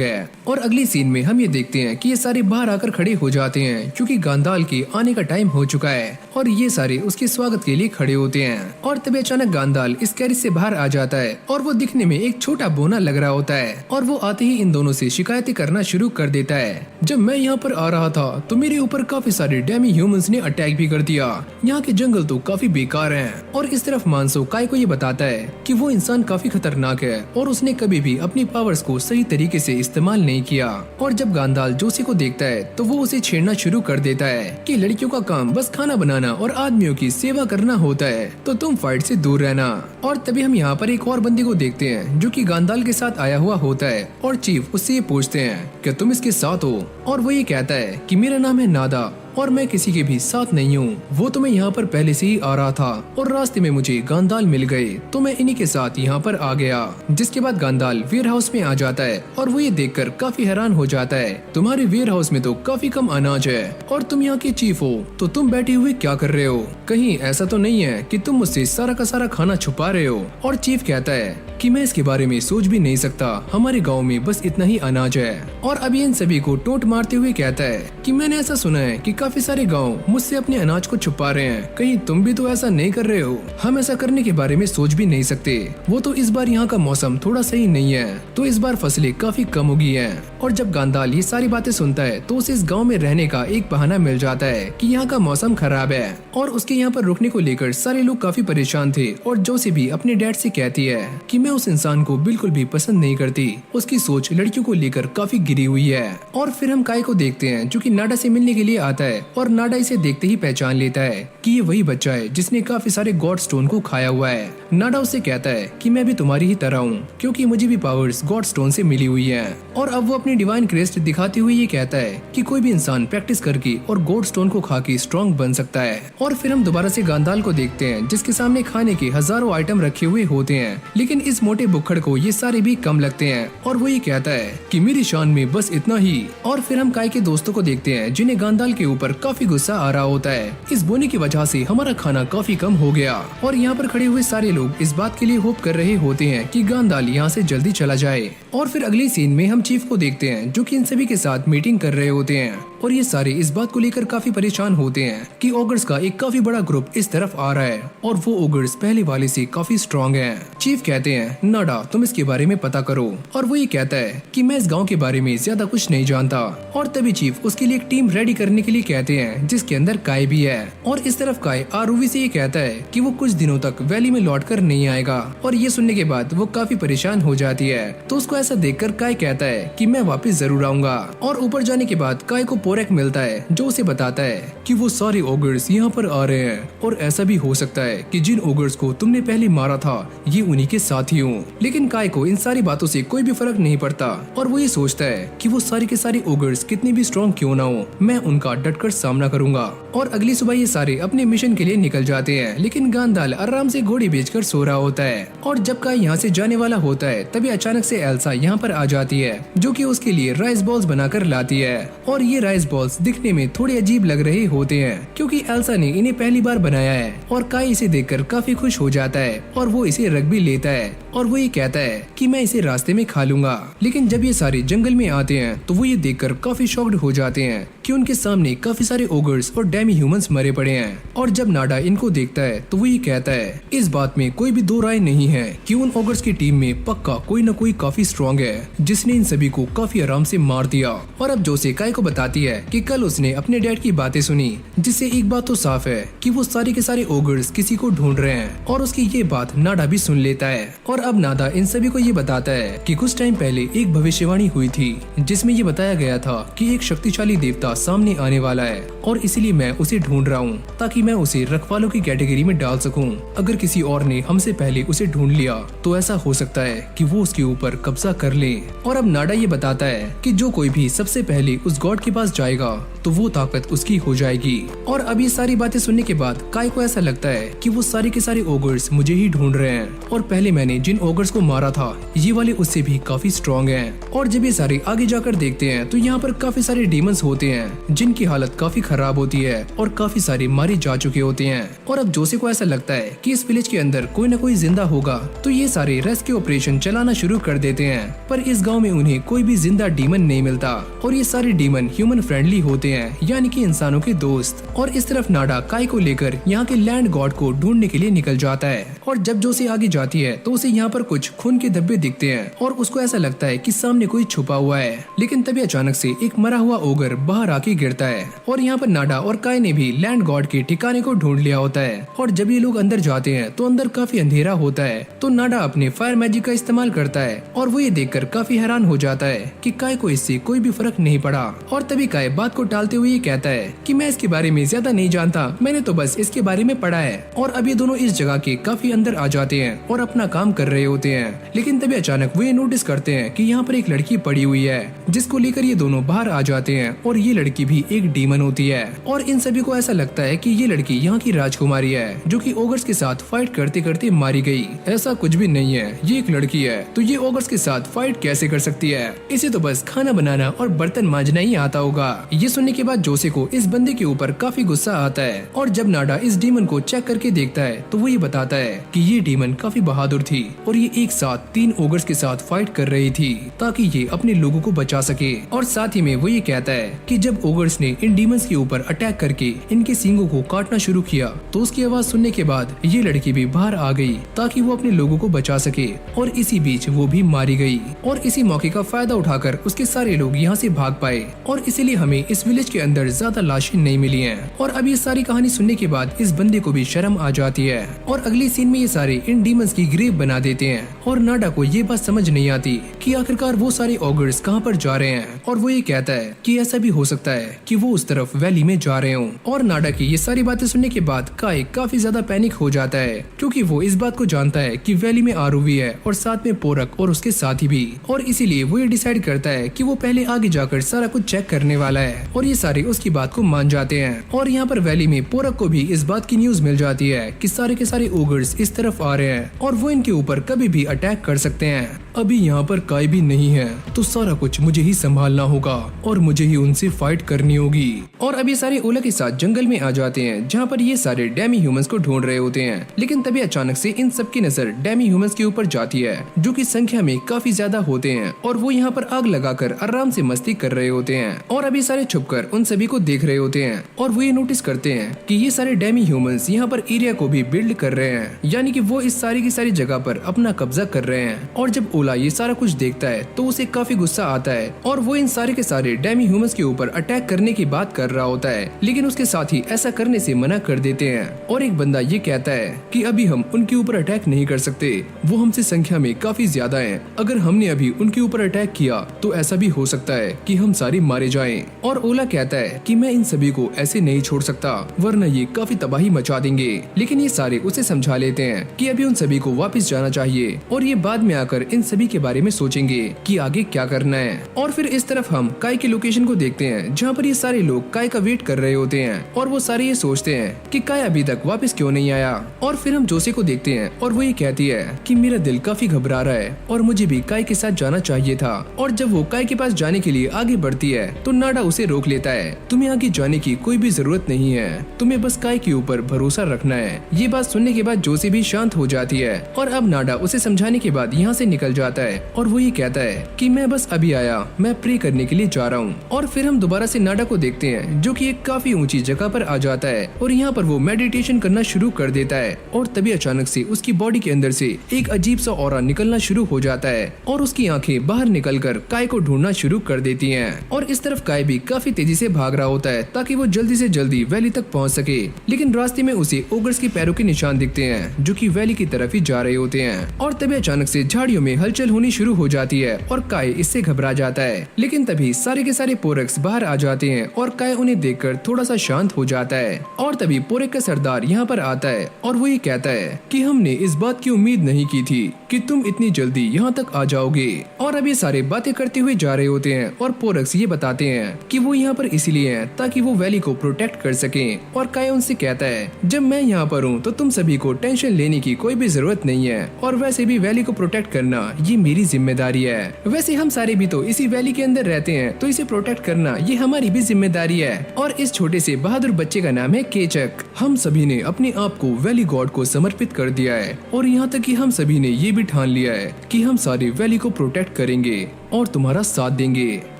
है। और अगली सीन में हम ये देखते हैं कि ये सारे बाहर आकर खड़े हो जाते हैं क्योंकि गांडाल के आने का टाइम हो चुका है और ये सारे उसके स्वागत के लिए खड़े होते हैं। और तभी अचानक गांडाल इस कैरिज से बाहर आ जाता है और वो दिखने में एक छोटा बोना लग रहा होता है और वो आते ही इन दोनों से शिकायतें करना शुरू कर देता है। जब मैं यहाँ पर आ रहा था तो मेरे ऊपर काफी सारे डेमी ह्यूमंस ने अटैक भी कर दिया, यहाँ के जंगल तो काफी बेकार हैं। और इस तरफ मानसो काय को ये बताता है कि वो इंसान काफी खतरनाक है और उसने कभी भी अपनी पावर्स को सही तरीके से इस्तेमाल नहीं किया। और जब गांडाल जोशी को देखता है तो वो उसे छेड़ना शुरू कर देता है कि लड़कियों का काम बस खाना बनाना और आदमियों की सेवा करना होता है, तो तुम फाइट से दूर रहना। और तभी हम यहाँ पर एक और बंदे को देखते हैं जो कि गांडाल के साथ आया हुआ होता है और चीफ उससे ये पूछते हैं कि तुम इसके साथ हो। और वो ये कहता है कि मेरा नाम है नादा और मैं किसी के भी साथ नहीं हूँ। वो तो मैं यहाँ पर पहले से ही आ रहा था और रास्ते में मुझे गांडाल मिल गए तो मैं इन्हीं के साथ यहाँ पर आ गया। जिसके बाद गांडाल वेयर हाउस में आ जाता है और वो ये देखकर काफी हैरान हो जाता है, तुम्हारे वेयर हाउस में तो काफी कम अनाज है और तुम यहाँ के चीफ हो तो तुम बैठे हुए क्या कर रहे हो? कहीं ऐसा तो नहीं है कि तुम मुझसे सारा का सारा खाना छुपा रहे हो? और चीफ कहता है कि मैं इसके बारे में सोच भी नहीं सकता, हमारे गांव में बस इतना ही अनाज है। और अभी इन सभी को टोंट मारते हुए कहता है कि मैंने ऐसा सुना है कि काफी सारे गांव मुझसे अपने अनाज को छुपा रहे हैं, कहीं तुम भी तो ऐसा नहीं कर रहे हो? हम ऐसा करने के बारे में सोच भी नहीं सकते। वो तो इस बार यहाँ का मौसम थोड़ा सही नहीं है तो इस बार फसलें काफी कम उगी हैं। और जब गांडाल ये सारी बातें सुनता है तो उसे इस गाँव में रहने का एक बहाना मिल जाता है कि यहाँ का मौसम खराब है और उसके यहाँ पर रुकने को लेकर सारे लोग काफी परेशान थे। और जोशी भी अपने डैड से कहती है कि मैं उस इंसान को बिल्कुल भी पसंद नहीं करती, उसकी सोच लड़कियों को लेकर काफी गिरी हुई है। और फिर हम काय को देखते हैं जो कि नाडा से मिलने के लिए आता है और नाडा इसे देखते ही पहचान लेता है कि ये वही बच्चा है जिसने काफी सारे गॉड स्टोन को खाया हुआ है। नाडा उससे कहता है कि मैं भी तुम्हारी ही तरह हूँ क्योंकि मुझे भी पावर्स गॉड स्टोन से मिली हुई है। और अब वो अपनी डिवाइन क्रेस्ट दिखाते हुए ये कहता है कि कोई भी इंसान प्रैक्टिस करके और गॉड स्टोन को खा के स्ट्रॉन्ग बन सकता है। और फिर हम दोबारा से गांडाल को देखते हैं जिसके सामने खाने के हजारों आइटम रखे हुए होते हैं, लेकिन इस मोटे बुक्खड़ को ये सारे भी कम लगते हैं। और वो ये कहता है कि मेरी शान में बस इतना ही। और फिर हम काय के दोस्तों को देखते हैं जिन्हें गांडाल के ऊपर काफी गुस्सा आ रहा होता है, इस बोने की वजह से हमारा खाना काफी कम हो गया। और यहाँ पर खड़े हुए सारे लोग इस बात के लिए होप कर रहे होते हैं कि गांडाल यहाँ से जल्दी चला जाए। और फिर अगली सीन में हम चीफ को देखते हैं जो कि इन सभी के साथ मीटिंग कर रहे होते हैं और ये सारे इस बात को लेकर काफी परेशान होते हैं कि ओगर्स का एक काफी बड़ा ग्रुप इस तरफ आ रहा है और वो ओगर्स पहले वाले से काफी स्ट्रॉन्ग हैं। चीफ कहते हैं नाडा तुम इसके बारे में पता करो। और वो ये कहता है कि मैं इस गांव के बारे में ज्यादा कुछ नहीं जानता। और तभी चीफ उसके लिए एक टीम रेडी करने के लिए कहते हैं जिसके अंदर काय भी है। और इस तरफ काय आरुवी से ये कहता है कि वो कुछ दिनों तक वैली में लौट कर नहीं आएगा। और ये सुनने के बाद वो काफी परेशान हो जाती है। तो उसको ऐसा देखकर काय कहता है कि मैं वापस जरूर आऊंगा। और ऊपर जाने के बाद काय को पोरेक मिलता है जो उसे बताता है कि वो सारे ओगर्स यहाँ पर आ रहे हैं और ऐसा भी हो सकता है कि जिन ओगर्स को तुमने पहले मारा था ये उन्हीं के साथी हों। लेकिन काय को इन सारी बातों से कोई भी फर्क नहीं पड़ता और वो ये सोचता है कि वो सारे के सारे ओगर्स कितने भी स्ट्रॉन्ग क्यों ना हो, मैं उनका डटकर सामना करूंगा। और अगली सुबह ये सारे अपने मिशन के लिए निकल जाते हैं। लेकिन गांडाल आराम से घोड़ी बेचकर सो रहा होता है। और जब काय यहाँ से जाने वाला होता है तभी अचानक से एल्सा यहाँ पर आ जाती है जो कि उसके लिए राइस बॉल्स बनाकर लाती है। और ये राइस बॉल्स दिखने में थोड़े अजीब लग रहे होते हैं क्योंकि एल्सा ने इन्हें पहली बार बनाया है। और काय इसे देखकर काफी खुश हो जाता है और वो इसे रख भी लेता है और वो ये कहता है कि मैं इसे रास्ते में खा लूंगा। लेकिन जब ये सारे जंगल में आते हैं तो वो ये देखकर काफी शॉक्ड हो जाते हैं कि उनके सामने काफी सारे ओगर्स और डेमी ह्यूमंस मरे पड़े हैं। और जब नाडा इनको देखता है तो वो ये कहता है इस बात में कोई भी दो राय नहीं है कि उन ओगर्स की टीम में पक्का कोई न कोई काफी स्ट्रॉन्ग है जिसने इन सभी को काफी आराम से मार दिया। और अब जोसे काय को बताती है कि कल उसने अपने डैड की बातें सुनी जिससे एक बात तो साफ है कि वो सारे के सारे ओगर्स किसी को ढूंढ रहे हैं। और उसकी ये बात नाडा भी सुन लेता है। और अब नाडा इन सभी को ये बताता है कि कुछ टाइम पहले एक भविष्यवाणी हुई थी जिसमें ये बताया गया था कि एक शक्तिशाली देवता सामने आने वाला है और इसीलिए मैं उसे ढूंढ रहा हूँ ताकि मैं उसे रखवालों की कैटेगरी में डाल सकूं। अगर किसी और ने हमसे पहले उसे ढूंढ लिया तो ऐसा हो सकता है कि वो उसके ऊपर कब्जा कर ले। और अब नाडा ये बताता है कि जो कोई भी सबसे पहले उस गॉड के पास जाएगा तो वो ताकत उसकी हो जाएगी। और अब ये सारी बातें सुनने के बाद काय को ऐसा लगता है कि वो सारे के सारे ओगर्स मुझे ही ढूंढ रहे हैं और पहले मैंने जिन ओगर्स को मारा था ये वाले उससे भी काफी स्ट्रॉन्ग हैं। और जब ये सारे आगे जाकर देखते हैं तो यहाँ पर काफी सारे डीमंस होते हैं जिनकी हालत काफी खराब होती है और काफी सारे मारे जा चुके होते हैं। और अब जोसे को ऐसा लगता है कि इस विलेज के अंदर कोई न कोई जिंदा होगा तो ये सारे रेस्क्यू ऑपरेशन चलाना शुरू कर देते हैं। पर इस गाँव में उन्हें कोई भी जिंदा डीमन नहीं मिलता और ये सारे डीमन ह्यूमन फ्रेंडली होते हैं यानी कि इंसानों के दोस्त। और इस तरफ नाडा काय को लेकर यहाँ के लैंड गॉड को ढूंढने के लिए निकल जाता है। और जब जोसे आगे जाती है तो उसे यहाँ पर कुछ खून के धब्बे दिखते हैं और उसको ऐसा लगता है कि सामने कोई छुपा हुआ है। लेकिन तभी अचानक से एक मरा हुआ ओगर बाहर आके गिरता है। और यहाँ पर नाडा और काय ने भी लैंड गॉड के ठिकाने को ढूंढ लिया होता है। और जब ये लोग अंदर जाते हैं तो अंदर काफी अंधेरा होता है तो नाडा अपने फायर मैजिक का इस्तेमाल करता है और वो ये देखकर काफी हैरान हो जाता है कि काय को इससे कोई भी फर्क नहीं पड़ा। और तभी काय बात को टालते हुए ये कहता है कि मैं इसके बारे में ज्यादा नहीं जानता, मैंने तो बस इसके बारे में पढ़ा है। और अब ये दोनों इस जगह के काफी अंदर आ जाते हैं और अपना काम कर रहे होते हैं। लेकिन तभी अचानक वो ये नोटिस करते हैं कि यहाँ पर एक लड़की पड़ी हुई है जिसको लेकर ये दोनों बाहर आ जाते हैं। और ये लड़की भी एक डीमन होती है और इन सभी को ऐसा लगता है कि ये लड़की यहाँ की राजकुमारी है जो कि ओगर्स के साथ फाइट करते करते मारी गई। ऐसा कुछ भी नहीं है, ये एक लड़की है तो ये ओगर्स के साथ फाइट कैसे कर सकती है, इसे तो बस खाना बनाना और बर्तन मांजना ही आता होगा। ये सुनने के बाद जोसे को इस बंदे के ऊपर काफी गुस्सा आता है। और जब नाडा इस डीमन को चेक करके देखता है तो वो ये बताता है कि ये डीमन काफी बहादुर थी और ये एक साथ 3 ओगर्स के साथ फाइट कर रही थी ताकि ये अपने लोगों को बचा सके। और साथ ही में वो ये कहता है कि जब ओगर्स ने इन डीमंस के ऊपर अटैक करके इनके सींगों को काटना शुरू किया तो उसकी आवाज सुनने के बाद ये लड़की भी बाहर आ गई ताकि वो अपने लोगों को बचा सके। और इसी बीच वो भी मारी गई और इसी मौके का फायदा उठाकर उसके सारे लोग यहाँ से भाग पाए और इसीलिए हमें इस विलेज के अंदर ज्यादा लाशें नहीं मिली हैं। और अब ये सारी कहानी सुनने के बाद इस बंदे को भी शर्म आ जाती है और अगली सीन में ये सारे इन डीमंस की ग्रेव बना देते हैं। और नाडा को ये बात समझ नहीं आती कि आखिरकार वो सारे ऑगर्स कहाँ पर जा रहे हैं और वो ये कहता है कि ऐसा भी हो सकता है कि वो उस तरफ वैली में जा रहे हों। और नाडा की ये सारी बातें सुनने के बाद काय काफी ज्यादा पैनिक हो जाता है क्योंकि वो इस बात को जानता है कि वैली में आरुवी है और साथ में पोरक और उसके साथी भी। और इसीलिए वो ये डिसाइड करता है कि वो पहले आगे जाकर सारा कुछ चेक करने वाला है और ये सारे उसकी बात को मान जाते हैं। और यहाँ पर वैली में पोरक को भी इस बात की न्यूज मिल जाती है कि सारे के सारे ओगर्स इस तरफ आ रहे हैं और वो इनके ऊपर कभी भी अटैक कर सकते हैं। अभी यहाँ पर काय भी नहीं है तो सारा कुछ मुझे ही संभालना होगा और मुझे ही उनसे फाइट करनी होगी। और अभी सारे ओला के साथ जंगल में आ जाते हैं जहाँ पर ये सारे डेमी ह्यूमंस को ढूंढ रहे होते हैं। लेकिन तभी अचानक से इन सब की नजर डेमी ह्यूमंस के ऊपर जाती है जो कि संख्या में काफी ज्यादा होते हैं और वो यहाँ पर आग लगाकर आराम से मस्ती कर रहे होते हैं। और अभी सारे छुपकर उन सभी को देख रहे होते हैं और वो ये नोटिस करते हैं कि ये सारे डेमी ह्यूमंस यहाँ पर एरिया को भी बिल्ड कर रहे हैं यानी कि वो इस सारी की सारी जगह पर अपना कब्जा कर रहे हैं। और जब ओला ये सारा कुछ देखता है तो उसे काफी गुस्सा आता है और वो इन सारे के सारे डेमी ह्यूमंस के ऊपर अटैक करने की बात कर रहा होता है, लेकिन उसके साथ ही ऐसा करने से मना कर देते हैं। और एक बंदा ये कहता है कि अभी हम उनके ऊपर अटैक नहीं कर सकते, वो हमसे संख्या में काफी ज्यादा हैं। अगर हमने अभी उनके ऊपर अटैक किया तो ऐसा भी हो सकता है कि हम सारे मारे जाएं। और ओला कहता है कि मैं इन सभी को ऐसे नहीं छोड़ सकता, वरना ये काफी तबाही मचा देंगे। लेकिन ये सारे उसे समझा लेते हैं कि अभी उन सभी को वापस जाना चाहिए और ये बाद में आकर इन सभी के बारे में सोचेंगे कि आगे क्या करना है। और फिर इस तरफ हम काय की लोकेशन को देखते हैं जहाँ पर ये सारे लोग काय का वेट कर रहे होते हैं और वो सारे ये सोचते हैं कि काय अभी तक वापस क्यों नहीं आया। और फिर हम जोसे को देखते हैं और वो ये कहती है कि मेरा दिल काफी घबरा रहा है और मुझे भी काय के साथ जाना चाहिए था। और जब वो काय के पास जाने के लिए आगे बढ़ती है तो नाडा उसे रोक लेता है। तुम्हें आगे जाने की कोई भी जरूरत नहीं है, तुम्हें बस काय के ऊपर भरोसा रखना है। ये बात सुनने के बाद जोसे भी शांत हो जाती है और अब नाडा उसे समझाने के बाद यहाँ से निकल जाता है और वो ये कहता है कि मैं बस अभी आया, मैं प्रे करने के लिए जा रहा हूँ। और फिर हम दोबारा से नाडा को देखते हैं जो कि एक काफी ऊंची जगह पर आ जाता है और यहाँ पर वो मेडिटेशन करना शुरू कर देता है। और तभी अचानक से उसकी बॉडी के अंदर से एक अजीब सा ऑरा निकलना शुरू हो जाता है और उसकी आंखें बाहर निकलकर काय को ढूंढना शुरू कर देती हैं। और इस तरफ काय भी काफी तेजी से भाग रहा होता है ताकि वो जल्दी से जल्दी वैली तक पहुंच सके। लेकिन रास्ते में उसे ओगर्स के पैरों के निशान दिखते हैं जो कि वैली की तरफ ही जा रहे होते हैं। और तभी अचानक से झाड़ियों में हलचल होनी शुरू हो जाती है और काय इससे घबरा जाता है। लेकिन तभी सारे के सारे पोरक्स बाहर आ जाते हैं और काय उन्हें देखकर थोड़ा सा शांत हो जाता है। और तभी पोरक का सरदार यहाँ पर आता है और वो ये कहता है कि हमने इस बात की उम्मीद नहीं की थी कि तुम इतनी जल्दी यहाँ तक आ जाओगे। और अब ये सारे बातें करते हुए जा रहे होते हैं और पोरक्स ये बताते हैं कि वो यहाँ पर इसीलिए हैं ताकि वो वैली को प्रोटेक्ट कर सकें। और काय उनसे कहता है जब मैं यहाँ पर हूँ तो तुम सभी को टेंशन लेने की कोई भी जरूरत नहीं है और वैसे भी वैली को प्रोटेक्ट करना ये मेरी जिम्मेदारी है। वैसे हम सारे भी तो इसी वैली के अंदर रहते हैं तो इसे प्रोटेक्ट करना ये हमारी भी जिम्मेदारी है। और इस छोटे से बहादुर बच्चे का नाम है केचक। हम सभी ने अपने आप को वैली गॉड को समर्पित कर दिया है और यहाँ तक कि हम सभी ने ये भी ठान लिया है कि हम सारे वैली को प्रोटेक्ट करेंगे और तुम्हारा साथ देंगे।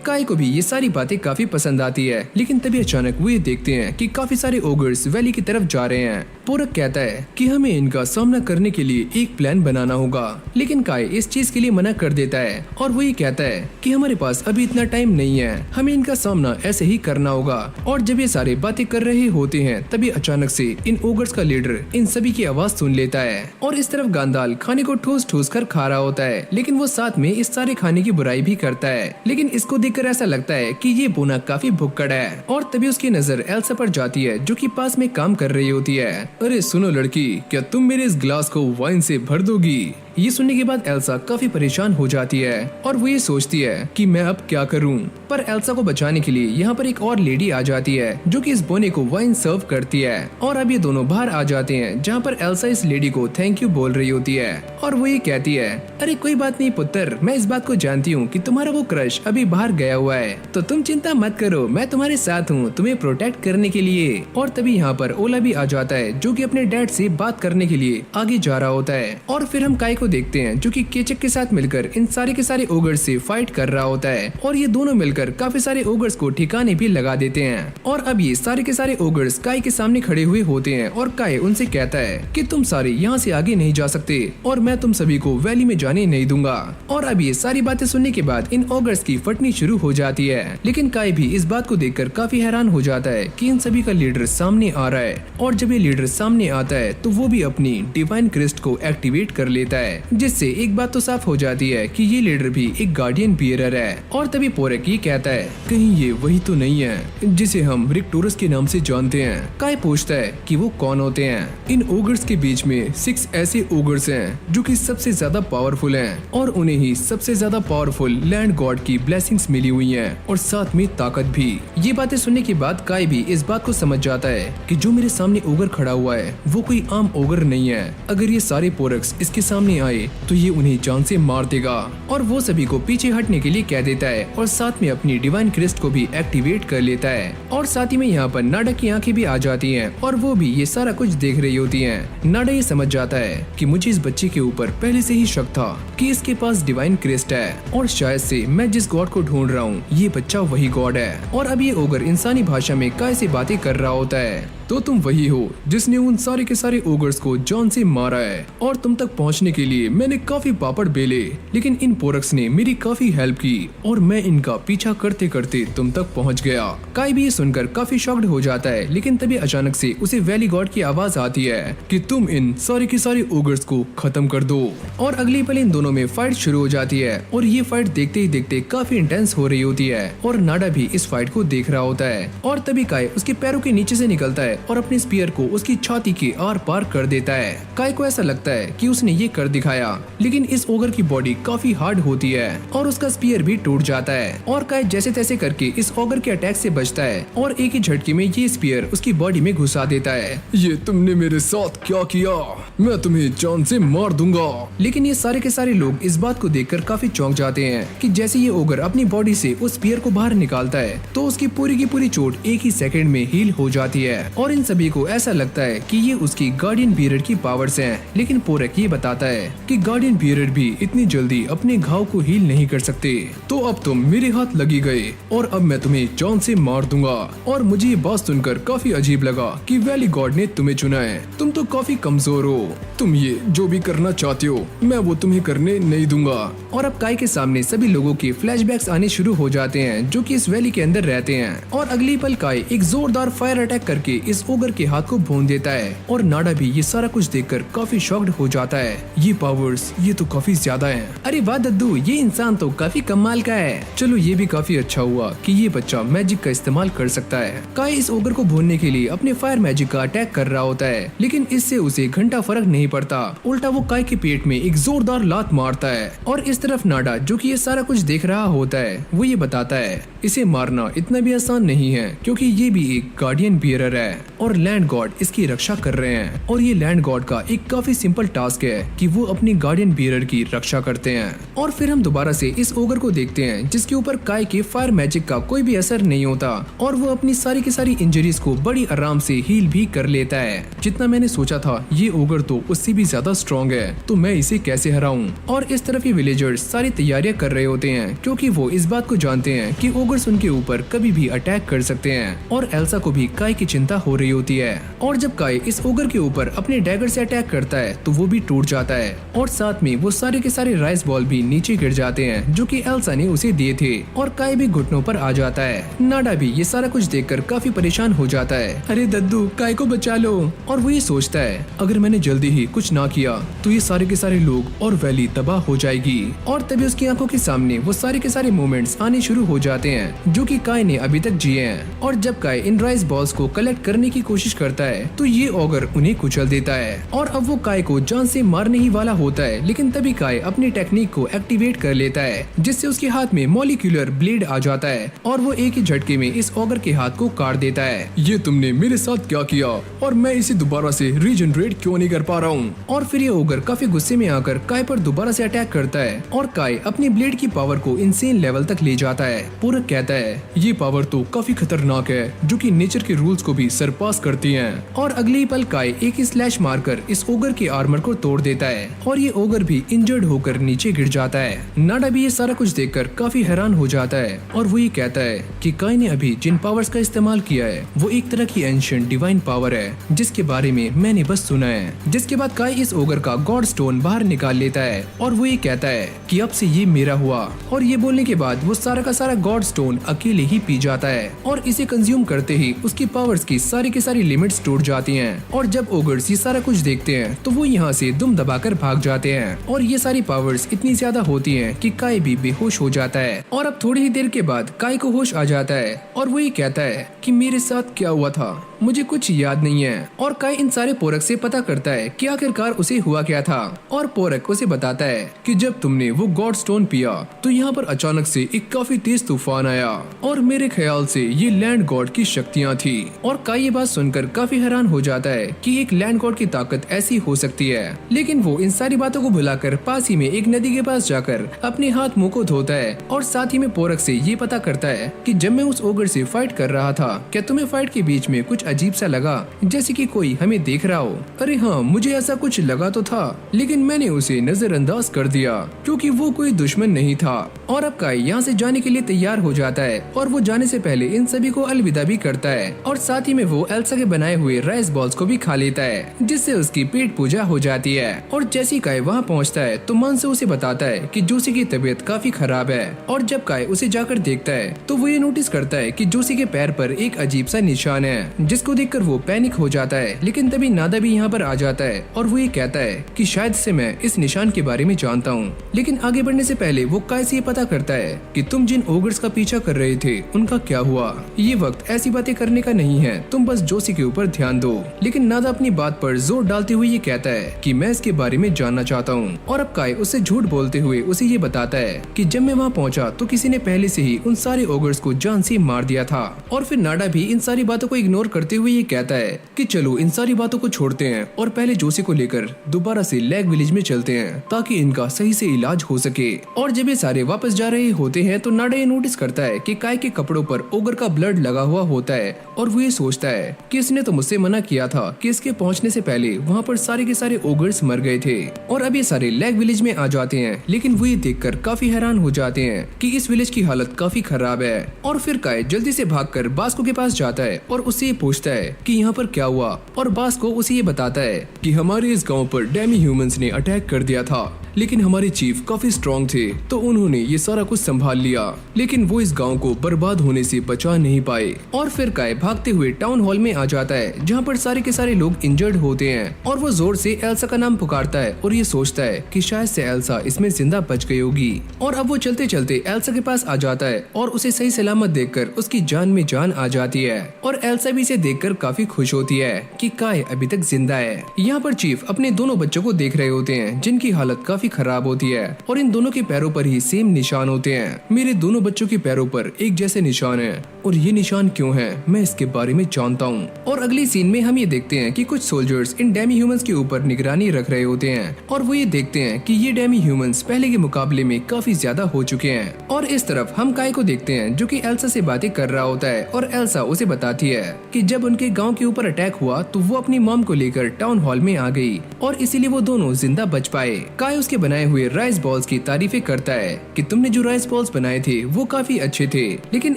काय को भी ये सारी बातें काफी पसंद आती है। लेकिन तभी अचानक वो ये देखते हैं कि काफी सारे ओगर्स वैली की तरफ जा रहे हैं। पोरक कहता है कि हमें इनका सामना करने के लिए एक प्लान बनाना होगा, लेकिन काय इस चीज के लिए मना कर देता है और वो ये कहता है कि हमारे पास अभी इतना टाइम नहीं है, हमें इनका सामना ऐसे ही करना होगा। और जब ये सारे बातें कर रहे होते हैं तभी अचानक से इन ओगर्स का लीडर इन सभी की आवाज सुन लेता है। और इस तरफ गांडाल खाने को ठूस ठूस कर खा रहा होता है, लेकिन वो साथ में इस सारे खाने की बुराई भी करता है। लेकिन इसको देखकर ऐसा लगता है कि ये बोना काफी भुक्कड़ है। और तभी उसकी नजर एल्सा पर जाती है जो कि पास में काम कर रही होती है। अरे सुनो लड़की, क्या तुम मेरे इस गिलास को वाइन से भर दोगी? ये सुनने के बाद एल्सा काफी परेशान हो जाती है और वो ये सोचती है कि मैं अब क्या करूं। पर एल्सा को बचाने के लिए यहाँ पर एक और लेडी आ जाती है जो कि इस बोने को वाइन सर्व करती है। और अब ये दोनों बाहर आ जाते हैं जहाँ पर एल्सा इस लेडी को थैंक यू बोल रही होती है और वो ये कहती है अरे कोई बात नहीं पुत्र, मैं इस बात को जानती हूँ कि तुम्हारा वो क्रश अभी बाहर गया हुआ है, तो तुम चिंता मत करो, मैं तुम्हारे साथ हूँ तुम्हें प्रोटेक्ट करने के लिए। और तभी यहाँ पर ओला भी आ जाता है जो कि अपने डैड से बात करने के लिए आगे जा रहा होता है। और फिर हम काय को देखते हैं जो कि केचक के साथ मिलकर इन सारे के सारे ओगर्स से फाइट कर रहा होता है और ये दोनों मिलकर काफी सारे ओगर्स को ठिकाने भी लगा देते हैं। और अब ये सारे के सारे ओगर्स काय के सामने खड़े हुए होते हैं और काय उनसे कहता है कि तुम सारे यहाँ से आगे नहीं जा सकते और मैं तुम सभी को वैली में जाने नहीं दूंगा। और अब ये सारी बातें सुनने के बाद इन ओगर्स की फटनी शुरू हो जाती है। लेकिन काय भी इस बात को देखकर काफी हैरान हो जाता है कि इन सभी का लीडर सामने आ रहा है। और जब ये लीडर सामने आता है तो वो भी अपनी डिवाइन क्रिस्ट को एक्टिवेट कर लेता है, जिससे एक बात तो साफ हो जाती है कि ये लीडर भी एक गार्डियन बियरर है। और तभी पोरक ये कहता है कहीं ये वही तो नहीं है जिसे हम रिक्टोरस के नाम से जानते हैं। काय पूछता है कि वो कौन होते हैं। इन ओगर्स के बीच में 6 ऐसे ओगर्स हैं जो कि सबसे ज्यादा पावरफुल हैं और उन्हें ही सबसे ज्यादा पावरफुल लैंड गॉड की ब्लेसिंग्स मिली हुई हैं और साथ में ताकत भी। ये बातें सुनने के बाद काय भी इस बात को समझ जाता है कि जो मेरे सामने ओगर खड़ा हुआ है वो कोई आम ओगर नहीं है। अगर ये सारे पोरक्स इसके सामने आए तो ये उन्हें जान से मार देगा। और वो सभी को पीछे हटने के लिए कह देता है और साथ में अपनी डिवाइन क्रिस्ट को भी एक्टिवेट कर लेता है। और साथ ही में यहाँ पर नाडा की आंखें भी आ जाती हैं और वो भी ये सारा कुछ देख रही होती हैं। नाडा ये समझ जाता है कि मुझे इस बच्चे के ऊपर पहले से ही शक था कि इसके पास डिवाइन क्रिस्ट है और शायद से मैं जिस गॉड को ढूंढ रहा हूँ, ये बच्चा वही गॉड है। और अब ये ओगर इंसानी भाषा में काय से बातें कर रहा होता है। तो तुम वही हो जिसने उन सारे के सारे ओगर्स को जान से मारा है, और तुम तक पहुंचने के लिए मैंने काफी पापड़ बेले, लेकिन इन पोरक्स ने मेरी काफी हेल्प की और मैं इनका पीछा करते करते तुम तक पहुंच गया। काय भी ये सुनकर काफी शॉक्ड हो जाता है, लेकिन तभी अचानक से उसे वैली गॉड की आवाज आती है कि तुम इन सारे के सारे ओगर्स को खत्म कर दो। और अगली पल इन दोनों में फाइट शुरू हो जाती है, और ये फाइट देखते ही देखते काफी इंटेंस हो रही होती है, और नाडा भी इस फाइट को देख रहा होता है। और तभी काय उसके पैरों के नीचे से निकलता है और अपने स्पीयर को उसकी छाती के आर पार कर देता है। काय को ऐसा लगता है कि उसने ये कर दिखाया, लेकिन इस ओगर की बॉडी काफी हार्ड होती है और उसका स्पीयर भी टूट जाता है। और काय जैसे तैसे करके इस ओगर के अटैक से बचता है और एक ही झटके में ये स्पीयर उसकी बॉडी में घुसा देता है। ये तुमने मेरे साथ क्या किया? मैं तुम्हें जान से मार दूंगा। लेकिन ये सारे के सारे लोग इस बात को देखकर काफी चौंक जाते हैं कि जैसे ये ओगर अपनी बॉडी से उस स्पीयर को बाहर निकालता है तो उसकी पूरी की पूरी चोट एक ही सेकंड में हील हो जाती है। और इन सभी को ऐसा लगता है कि ये उसकी गार्डियन बियरर की पावर्स हैं, लेकिन पोरक ये बताता है कि गार्डियन बियरर भी इतनी जल्दी अपने घाव को हील नहीं कर सकते। तो अब तुम मेरे हाथ लगी गए और अब मैं तुम्हें जान से मार दूंगा। और मुझे ये बात सुनकर काफी अजीब लगा कि वैली गॉड ने तुम्हें चुना है। तुम तो काफी कमजोर हो, तुम ये जो भी करना चाहते हो मैं वो तुम्हें करने नहीं दूंगा। और अब काय के सामने सभी लोगों के फ्लैशबैक्स आने शुरू हो जाते हैं जो कि इस वैली के अंदर रहते हैं। और अगली पल काय एक जोरदार फायर अटैक करके इस ओगर के हाथ को भून देता है, और नाडा भी ये सारा कुछ देखकर काफी शॉक्ड हो जाता है। ये पावर्स ये तो काफी ज्यादा हैं। अरे वाह दद्दू, ये इंसान तो काफी कमाल का है। चलो ये भी काफी अच्छा हुआ कि ये बच्चा मैजिक का इस्तेमाल कर सकता है। काय इस ओगर को भूनने के लिए अपने फायर मैजिक का अटैक कर रहा होता है, लेकिन इससे उसे घंटा फर्क नहीं पड़ता। उल्टा वो काय के पेट में एक जोरदार लात मारता है। और इस तरफ नाडा जो कि ये सारा कुछ देख रहा होता है वो ये बताता है इसे मारना इतना भी आसान नहीं है, क्योंकि ये भी एक गार्डियन बियरर है और लैंड गॉड इसकी रक्षा कर रहे हैं। और ये लैंड गॉड का एक काफी सिंपल टास्क है कि वो अपनी गार्डियन बियरर की रक्षा करते हैं। और फिर हम दोबारा से इस ओगर को देखते हैं जिसके ऊपर काय के फायर मैजिक का कोई भी असर नहीं होता, और वो अपनी सारी की सारी इंजरीज को बड़ी आराम से हील भी कर लेता है। जितना मैंने सोचा था ये ओगर तो उससे भी ज्यादा स्ट्रॉन्ग है, तो मैं इसे कैसे हराऊं। और इस तरफ ये विलेजर्स सारी तैयारियां कर रहे होते हैं, क्योंकि वो इस बात को जानते हैं कि ओगर्स उनके ऊपर कभी भी अटैक कर सकते हैं। और एल्सा को भी काय की चिंता हो रही होती है। और जब काय इस ओगर के ऊपर अपने डैगर से अटैक करता है तो वो भी टूट जाता है, और साथ में वो सारे के सारे राइस बॉल भी नीचे गिर जाते हैं जो कि एल्सा ने उसे दिए थे। और काय भी घुटनों पर आ जाता है। नाडा भी ये सारा कुछ देखकर काफी परेशान हो जाता है। अरे दद्दू, काय को बचा लो। और वो ये सोचता है अगर मैंने जल्दी ही कुछ ना किया तो ये सारे के सारे लोग और वैली तबाह हो जाएगी। और तभी उसकी आंखों के सामने वो सारे के सारे मोमेंट्स आने शुरू हो जाते हैं जो कि काय ने अभी तक जिए हैं। और जब काय इन राइस बॉल्स को कलेक्ट करने की कोशिश करता है तो ये ओगर उन्हें कुचल देता है। और अब वो काय को जान से मारने ही वाला होता है, लेकिन तभी काय अपनी टेक्निक को एक्टिवेट कर लेता है, जिससे उसके हाथ में मॉलिक्यूलर ब्लेड आ जाता है और वो एक ही झटके में इस ओगर के हाथ को काट देता है। ये तुमने मेरे साथ क्या किया और मैं इसे दोबारा से रीजनरेट क्यों नहीं कर पा रहा हूँ। और फिर ये ओगर काफी गुस्से में आकर काय पर दोबारा से अटैक करता है, और काय अपनी ब्लेड की पावर को इनसेन लेवल तक ले जाता है। पूरक कहता है ये पावर तो काफी खतरनाक है, जो कि नेचर के रूल्स को भी सरपास करती हैं। और अगले ही पल काय एक ही स्लैश मारकर इस ओगर के आर्मर को तोड़ देता है, और ये ओगर भी इंजर्ड होकर नीचे गिर जाता है। नाडा भी ये सारा कुछ देखकर काफी हैरान हो जाता है, और वो ये कहता है कि काय ने अभी जिन पावर्स का इस्तेमाल किया है वो एक तरह की एंशिएंट डिवाइन पावर है, जिसके बारे में मैंने बस सुना है। जिसके बाद काय इस ओगर का गॉड स्टोन बाहर निकाल लेता है, और वो ये कहता है कि अब से ये मेरा हुआ। और ये बोलने के बाद वो सारा का सारा गॉड स्टोन अकेले ही पी जाता है, और इसे कंज्यूम करते ही उसकी पावर्स की सारी की सारी लिमिट्स टूट जाती हैं। और जब ओगर्स ये सारा कुछ देखते हैं तो वो यहाँ से दुम दबाकर भाग जाते हैं, और ये सारी पावर्स इतनी ज्यादा होती हैं कि काय भी बेहोश हो जाता है। और अब थोड़ी ही देर के बाद काय को होश आ जाता है, और वो ये कहता है कि मेरे साथ क्या हुआ था, मुझे कुछ याद नहीं है। और काय इन सारे पोरक से पता करता है कि आखिरकार उसे हुआ क्या था, और पोरक उसे बताता है कि जब तुमने वो गॉड स्टोन पिया तो यहाँ पर अचानक से एक काफी तेज तूफान आया, और मेरे ख्याल से ये लैंड गॉड की शक्तियाँ थी। और काय ये बात सुनकर काफी हैरान हो जाता है कि एक लैंड गॉड की ताकत ऐसी हो सकती है, लेकिन वो इन सारी बातों को भुलाकर पास ही में एक नदी के पास जाकर अपने हाथ मुंह को धोता है, और साथ ही में पोरक से ये पता करता है कि जब मैं उस ओगर से फाइट कर रहा था क्या तुम्हें फाइट के बीच में कुछ अजीब सा लगा, जैसे कि कोई हमें देख रहा हो। अरे हाँ, मुझे ऐसा कुछ लगा तो था, लेकिन मैंने उसे नजरअंदाज कर दिया क्योंकि वो कोई दुश्मन नहीं था। और अब काई यहाँ से जाने के लिए तैयार हो जाता है और वो जाने से पहले इन सभी को अलविदा भी करता है और साथ ही में वो एल्सा के बनाए हुए राइस बॉल्स को भी खा लेता है, जिससे उसकी पेट पूजा हो जाती है। और जैसी काई वहाँ पहुँचता है तो मानसो उसे बताता है कि जोशी की तबीयत काफी खराब है। और जब काई उसे जाकर देखता है तो वो ये नोटिस करता है कि जोशी के पैर पर एक अजीब सा निशान है, जिसको देखकर वो पैनिक हो जाता है। लेकिन तभी नादा भी यहाँ पर आ जाता है और वो ये कहता है कि शायद से मैं इस निशान के बारे में जानता हूँ। लेकिन आगे बढ़ने से पहले वो काई से ये पता करता है कि तुम जिन ओगर्स का पीछा कर रहे थे उनका क्या हुआ। ये वक्त ऐसी बातें करने का नहीं है, तुम बस जोशी के ऊपर ध्यान दो। लेकिन नादा अपनी बात पर जोर डालते हुए ये कहता है कि मैं इसके बारे में जानना चाहता हूँ। और अब काई उससे झूठ बोलते हुए उसे ये बताता है कि जब मैं वहाँ पहुँचा तो किसी ने पहले से ही उन सारे ओगर्स को जान से मार दिया था। और फिर नाडा भी इन सारी बातों को इग्नोर करते हुए ये कहता है कि चलो इन सारी बातों को छोड़ते हैं और पहले जोशी को लेकर दोबारा से लैग विलेज में चलते हैं ताकि इनका सही से इलाज हो सके। और जब ये सारे वापस जा रहे होते हैं तो नाडा ये नोटिस करता है कि काई के कपड़ों पर ओगर का ब्लड लगा हुआ होता है और वो ये सोचता है कि इसने तो मुझसे मना किया था कि इसके पहुंचने से पहले वहाँ पर सारे के सारे ओगर्स मर गए थे। और अब ये सारे लैग विलेज में आ जाते हैं, लेकिन वो ये देखकर काफी हैरान हो जाते हैं कि इस विलेज की हालत काफी खराब है। और फिर काई जल्दी से भागकर बास्को के पास जाता है और उससे ये पूछता है कि यहाँ पर क्या हुआ। और बास्को उसे ये बताता है कि हमारे इस गांव पर डेमी ह्यूमंस ने अटैक कर दिया था, लेकिन हमारे चीफ काफी स्ट्रॉन्ग थे तो उन्होंने ये सारा कुछ संभाल लिया, लेकिन वो इस गांव को बर्बाद होने से बचा नहीं पाए। और फिर काई भागते हुए टाउन हॉल में आ जाता है जहाँ पर सारे के सारे लोग इंजर्ड होते हैं और वो जोर से एल्सा का नाम पुकारता है और ये सोचता है कि शायद से एल्सा इसमें जिंदा बच गई होगी। और अब वो चलते चलते एल्सा के पास आ जाता है और उसे सही सलामत देखकर उसकी जान में जान आ जाती है। और एल्सा भी इसे देखकर काफी खुश होती है कि काई अभी तक जिंदा है। यहाँ पर चीफ अपने दोनों बच्चों को देख रहे होते हैं जिनकी हालत काफी खराब होती है और इन दोनों के पैरों पर ही सेम निशान होते हैं। मेरे दोनों बच्चों के पैरों पर एक जैसे निशान है और ये निशान क्यों है मैं इसके बारे में जानता हूँ। और अगली सीन में हम ये देखते हैं कि कुछ सोल्जर्स इन डेमी ह्यूमंस के ऊपर निगरानी रख रहे होते हैं और वो ये देखते हैं कि ये डेमी ह्यूमंस पहले के मुकाबले में काफी ज्यादा हो चुके हैं। और इस तरफ हम काई को देखते हैं जो कि एल्सा से बातें कर रहा होता है और एल्सा उसे बताती है कि जब उनके गांव के ऊपर अटैक हुआ तो वो अपनी मॉम को लेकर टाउन हॉल में आ गई और इसीलिए वो दोनों जिंदा बच पाए। काई उसके बनाए हुए राइस बॉल्स की तारीफें करता है कि तुमने जो राइस बॉल्स बनाए थे वो काफी अच्छे थे। लेकिन